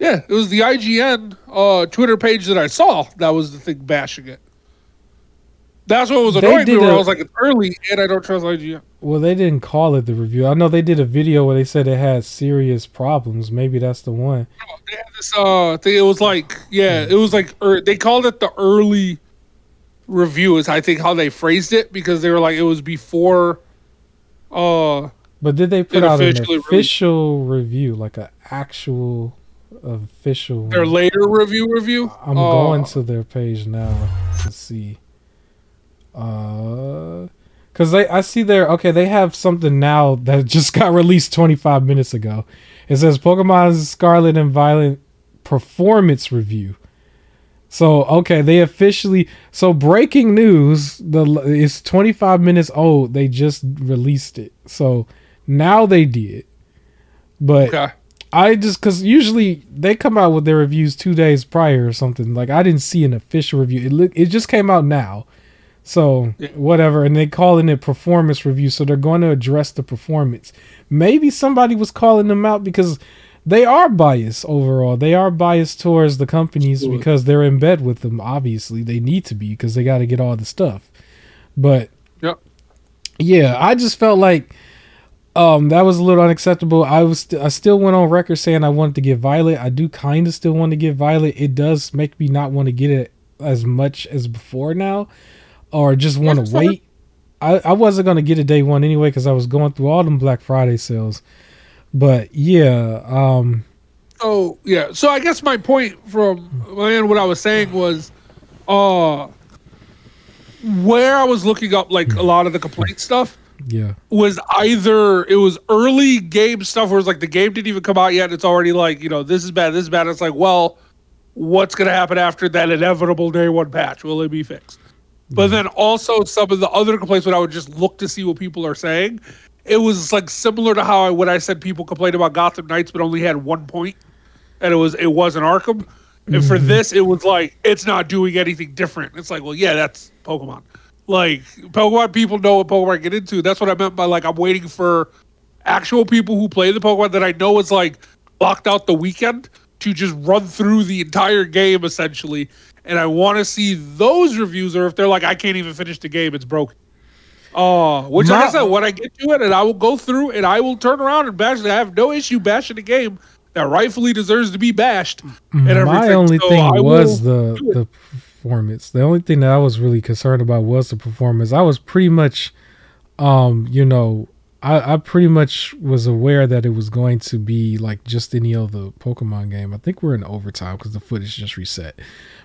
Yeah, it was the IGN Twitter page that I saw. That was the thing bashing it. That's what was annoying me, where I was like, it's early, and I don't trust IGN. Well, they didn't call it the review. I know they did a video where they said it had serious problems. Maybe that's the one. They had this thing. It was like, it was like, they called it the early review is I think how they phrased it, because they were like, it was before... but did they put out an official review, like an actual official their one? Later review? I'm going to their page now to see. Because I see they have something now that just got released 25 minutes ago. It says Pokemon Scarlet and Violet performance review. So they officially, breaking news, it's 25 minutes old. They just released it. So now they did. But I just, because usually they come out with their reviews 2 days prior or something. Like I didn't see an official review. It just came out now. So whatever. And they calling it performance review. So they're going to address the performance. Maybe somebody was calling them out because they are biased overall. They are biased towards the companies because they're in bed with them. Obviously, they need to be because they got to get all the stuff. But yeah, I just felt like that was a little unacceptable. I still went on record saying I wanted to get Violet. I do kind of still want to get Violet. It does make me not want to get it as much as before now, or just want to wait. I wasn't going to get it day one anyway because I was going through all them Black Friday sales. But yeah. So I guess my point from what I was saying was where I was looking up like a lot of the complaint stuff was either it was early game stuff where it's like the game didn't even come out yet, it's already like, this is bad. It's like, well, what's gonna happen after that inevitable day one patch? Will it be fixed? But then also some of the other complaints when I would just look to see what people are saying, it was like similar to how when I said people complained about Gotham Knights but only had 1 point, and it wasn't Arkham. And for this, it was like it's not doing anything different. It's like, well, yeah, that's Pokemon. Like Pokemon people know what Pokemon get into. That's what I meant by like I'm waiting for actual people who play the Pokemon that I know is like blocked out the weekend to just run through the entire game essentially. And I want to see those reviews, or if they're like, I can't even finish the game, it's broken. Like I said, when I get to it, and I will go through and I will turn around and bash it. I have no issue bashing the game that rightfully deserves to be bashed. And my only thing was the performance. The only thing that I was really concerned about was the performance. I was pretty much, I pretty much was aware that it was going to be like just any other Pokemon game. I think we're in overtime because the footage just reset.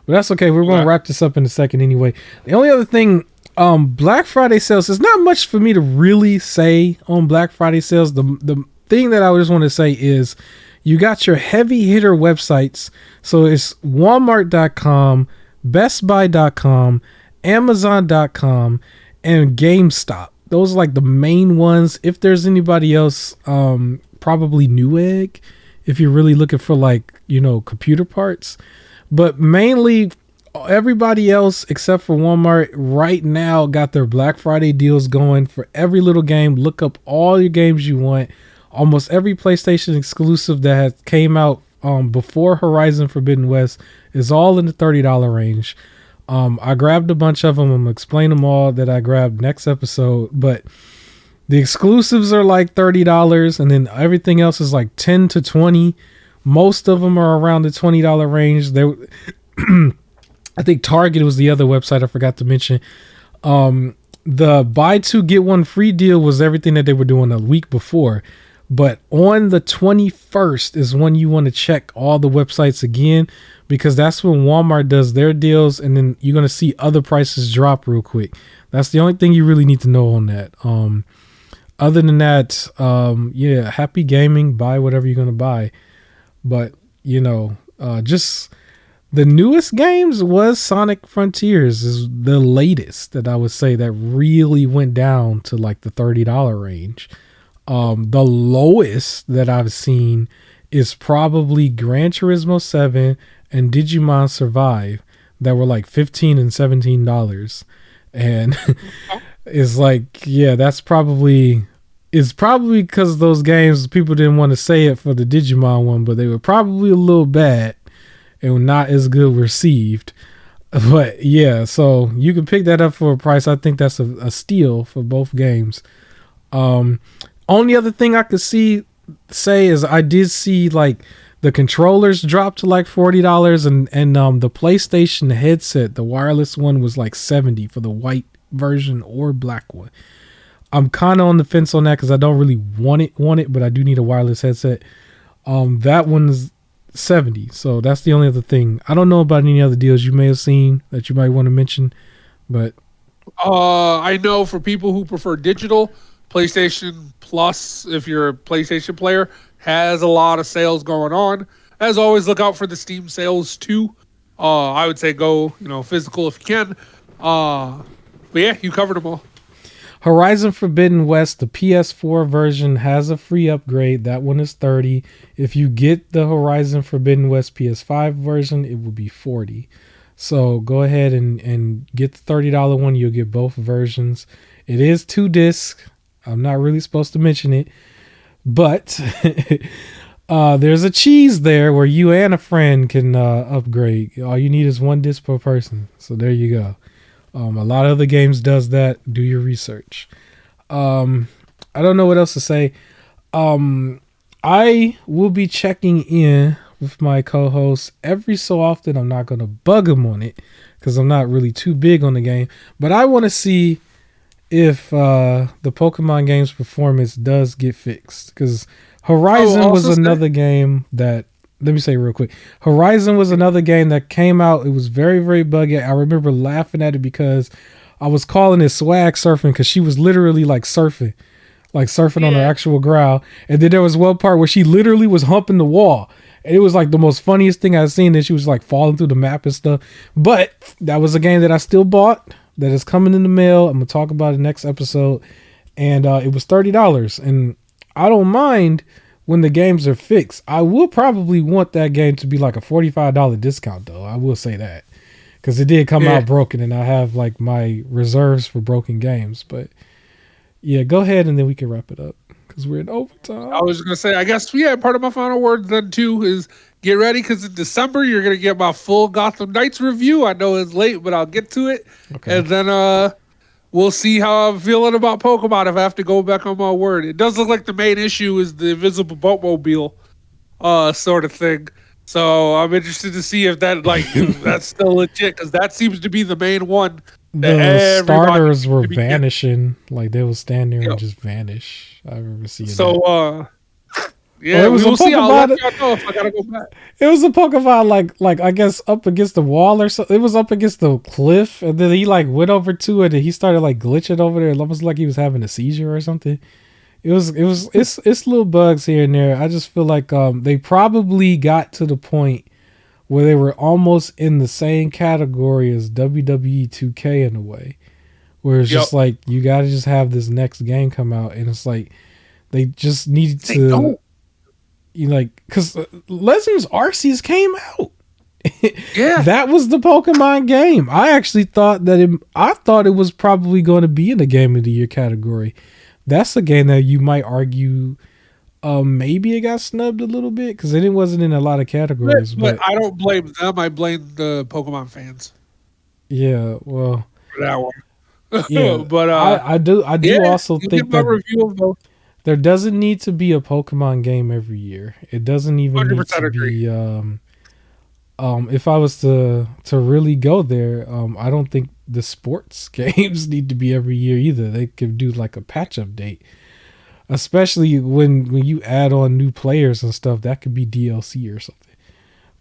But that's okay. We're going to wrap this up in a second anyway. The only other thing, Black Friday sales, there's not much for me to really say on Black Friday sales. The thing that I just want to say is you got your heavy hitter websites. So it's Walmart.com, BestBuy.com, Amazon.com, and GameStop. Those are like the main ones. If there's anybody else, probably Newegg, if you're really looking for like, computer parts. But mainly everybody else except for Walmart right now got their Black Friday deals going for every little game. Look up all your games you want almost every PlayStation exclusive that has came out before Horizon Forbidden West is all in the $30 range. I grabbed a bunch of them. I'm gonna explain them all that I grabbed next episode, but the exclusives are like $30, and then everything else is like 10 to 20. Most of them are around the $20 range. There, I think Target was the other website I forgot to mention. The buy two get one free deal was everything that they were doing a week before, but on the 21st is when you want to check all the websites again, because that's when Walmart does their deals, and then you're going to see other prices drop real quick. That's the only thing you really need to know on that. Other than that, yeah, happy gaming, buy whatever you're going to buy. But, you know, just the newest games was Sonic Frontiers is the latest that I would say that really went down to like the $30 range. The lowest that I've seen is probably Gran Turismo 7 and Digimon Survive that were like $15 and $17. And it's like, yeah, it's probably because those games, people didn't want to say it for the Digimon one, but they were probably a little bad and not as good received. But yeah, so you can pick that up for a price. I think that's a steal for both games. Only other thing I could say is I did see like the controllers dropped to like $40, and the PlayStation headset, the wireless one, was like $70 for the white version or black one. I'm kind of on the fence on that because I don't really want it, but I do need a wireless headset. That one's $70, so that's the only other thing. I don't know about any other deals you may have seen that you might want to mention, but I know for people who prefer digital, PlayStation Plus, if you're a PlayStation player, has a lot of sales going on. As always, look out for the Steam sales too. I would say go, physical if you can. But yeah, you covered them all. Horizon Forbidden West, the PS4 version, has a free upgrade. That one is $30. If you get the Horizon Forbidden West PS5 version, it will be $40. So go ahead and get the $30 one. You'll get both versions. It is 2 discs. I'm not really supposed to mention it, but there's a cheese there where you and a friend can upgrade. All you need is 1 disc per person. So there you go. A lot of other games does that. Do your research. I don't know what else to say. I will be checking in with my co-host every so often. I'm not going to bug him on it because I'm not really too big on the game. But I want to see if the Pokemon game's performance does get fixed. Because Horizon was another game that... Let me say real quick. Horizon was another game that came out. It was very, very buggy. I remember laughing at it because I was calling it swag surfing because she was literally like surfing on her actual growl. And then there was one part where she literally was humping the wall. And it was like the most funniest thing I've seen. That she was like falling through the map and stuff. But that was a game that I still bought that is coming in the mail. I'm going to talk about it next episode. And it was $30. And I don't mind when the games are fixed. I will probably want that game to be like a $45 discount though. I will say that. Because it did come out broken and I have like my reserves for broken games. But yeah, go ahead and then we can wrap it up. Because we're in overtime. I was going to say, I guess, part of my final words then too is get ready because in December you're going to get my full Gotham Knights review. I know it's late, but I'll get to it. Okay. And then we'll see how I'm feeling about Pokemon if I have to go back on my word. It does look like the main issue is the invisible boatmobile sort of thing. So I'm interested to see if that that's still legit because that seems to be the main one. The starters were vanishing. Like they will stand there and just vanish. I remember seeing that. So yeah, we'll see. I'll let y'all know if I gotta go back. It was a Pokemon like I guess up against the wall or something. It was up against the cliff, and then he like went over to it, and he started like glitching over there, almost like he was having a seizure or something. It's little bugs here and there. I just feel like they probably got to the point where they were almost in the same category as WWE 2K in a way, where it's just like you got to just have this next game come out, and it's like they just need to. Because Legends Arceus came out. Yeah, that was the Pokemon game. I actually thought that I thought it was probably going to be in the Game of the Year category. That's a game that you might argue Maybe it got snubbed a little bit because it wasn't in a lot of categories. But But I don't blame them. I blame the Pokemon fans yeah, well, for that yeah, one. But I yeah, do also you get think my that review of those. there doesn't need to be a Pokemon game every year. It doesn't even need 100% to agree. be. If I was to really go there, I don't think the sports games need to be every year either. They could do like a patch update, especially when you add on new players and stuff. That could be DLC or something.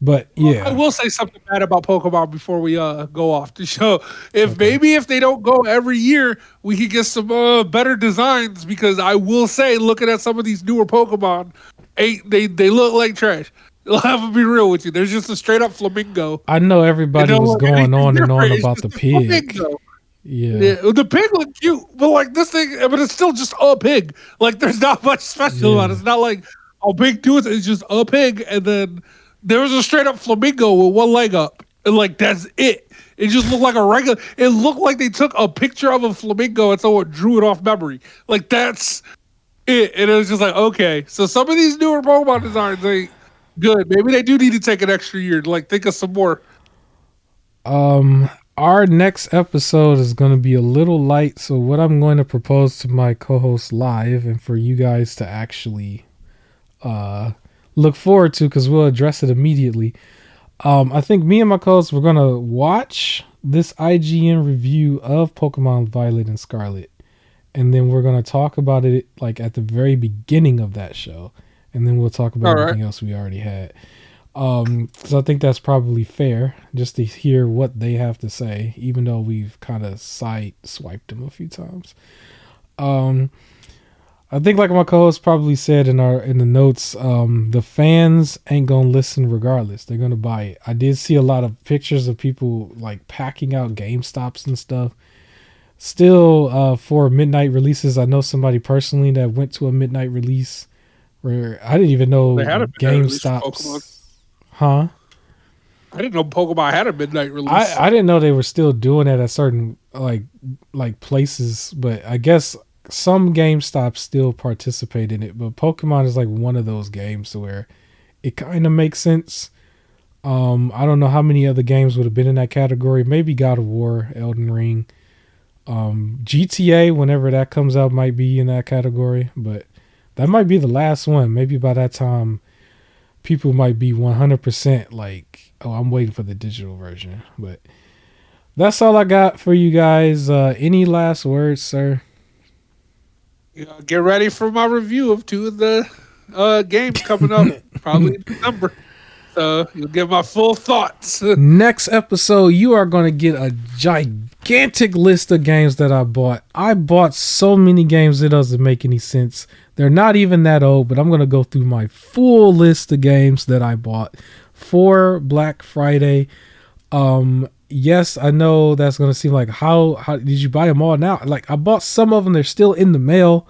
But Well, I yeah, will say something bad about Pokemon before we go off the show. If okay. maybe if they don't go every year, we could get some better designs. Because I will say, looking at some of these newer Pokemon, they look like trash. I'll have to be real with you. There's just a straight up flamingo. I know It everybody don't was look going anything on and on different. It's about just the a pig. flamingo. Yeah, Yeah, the pig looked cute, but like this thing, but it's still just a pig. Like there's not much special about it. yeah. It's not like a big dude. It's just a pig, and then there was a straight up flamingo with one leg up, and like that's it. It just looked like a regular. It looked like they took a picture of a flamingo and someone drew it off memory. Like that's it, and it was just like okay. So some of these newer Pokemon designs ain't good. Maybe they do need to take an extra year to like think of some more. Our next episode is going to be a little light, so what I'm going to propose to my co-host live and for you guys to actually look forward to, because we'll address it immediately. I think me and my co-host we're going to watch this IGN review of Pokemon Violet and Scarlet, and then we're going to talk about it like at the very beginning of that show, and then we'll talk about All right. everything else we already had. So I think that's probably fair, just to hear what they have to say, even though we've kind of side swiped them a few times. I think, like my co-host probably said in the notes, the fans ain't gonna listen regardless. They're gonna buy it. I did see a lot of pictures of people like packing out GameStops and stuff. Still, for midnight releases, I know somebody personally that went to a midnight release where I didn't even They know had a midnight release for Pokemon. GameStops. Huh? I didn't know Pokemon had a midnight release. I didn't know they were still doing it at certain like places, but I guess some GameStop still participate in it. But Pokemon is like one of those games where it kind of makes sense. I don't know how many other games would have been in that category. Maybe God of War, Elden Ring, GTA, whenever that comes out, might be in that category. But that might be the last one. Maybe by that time, people might be 100% like, oh, I'm waiting for the digital version. But that's all I got for you guys. Any last words, sir? Get ready for my review of two of the games coming up, probably in December. So you'll get my full thoughts. Next episode, you are going to get a gigantic list of games that I bought. I bought so many games it doesn't make any sense. They're not even that old, but I'm going to go through my full list of games that I bought for Black Friday. Yes, I know that's going to seem like, how did you buy them all now? Like, I bought some of them. They're still in the mail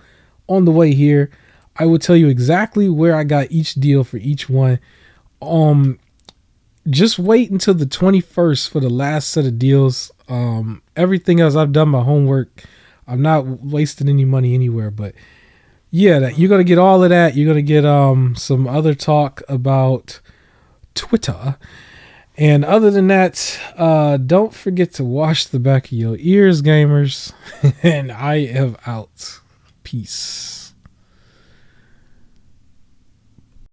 on the way here. I will tell you exactly where I got each deal for each one. Just wait until the 21st for the last set of deals. Everything else, I've done my homework. I'm not wasting any money anywhere, but yeah, you're going to get all of that. You're going to get some other talk about Twitter. And other than that, don't forget to wash the back of your ears, gamers. And I am out. Peace.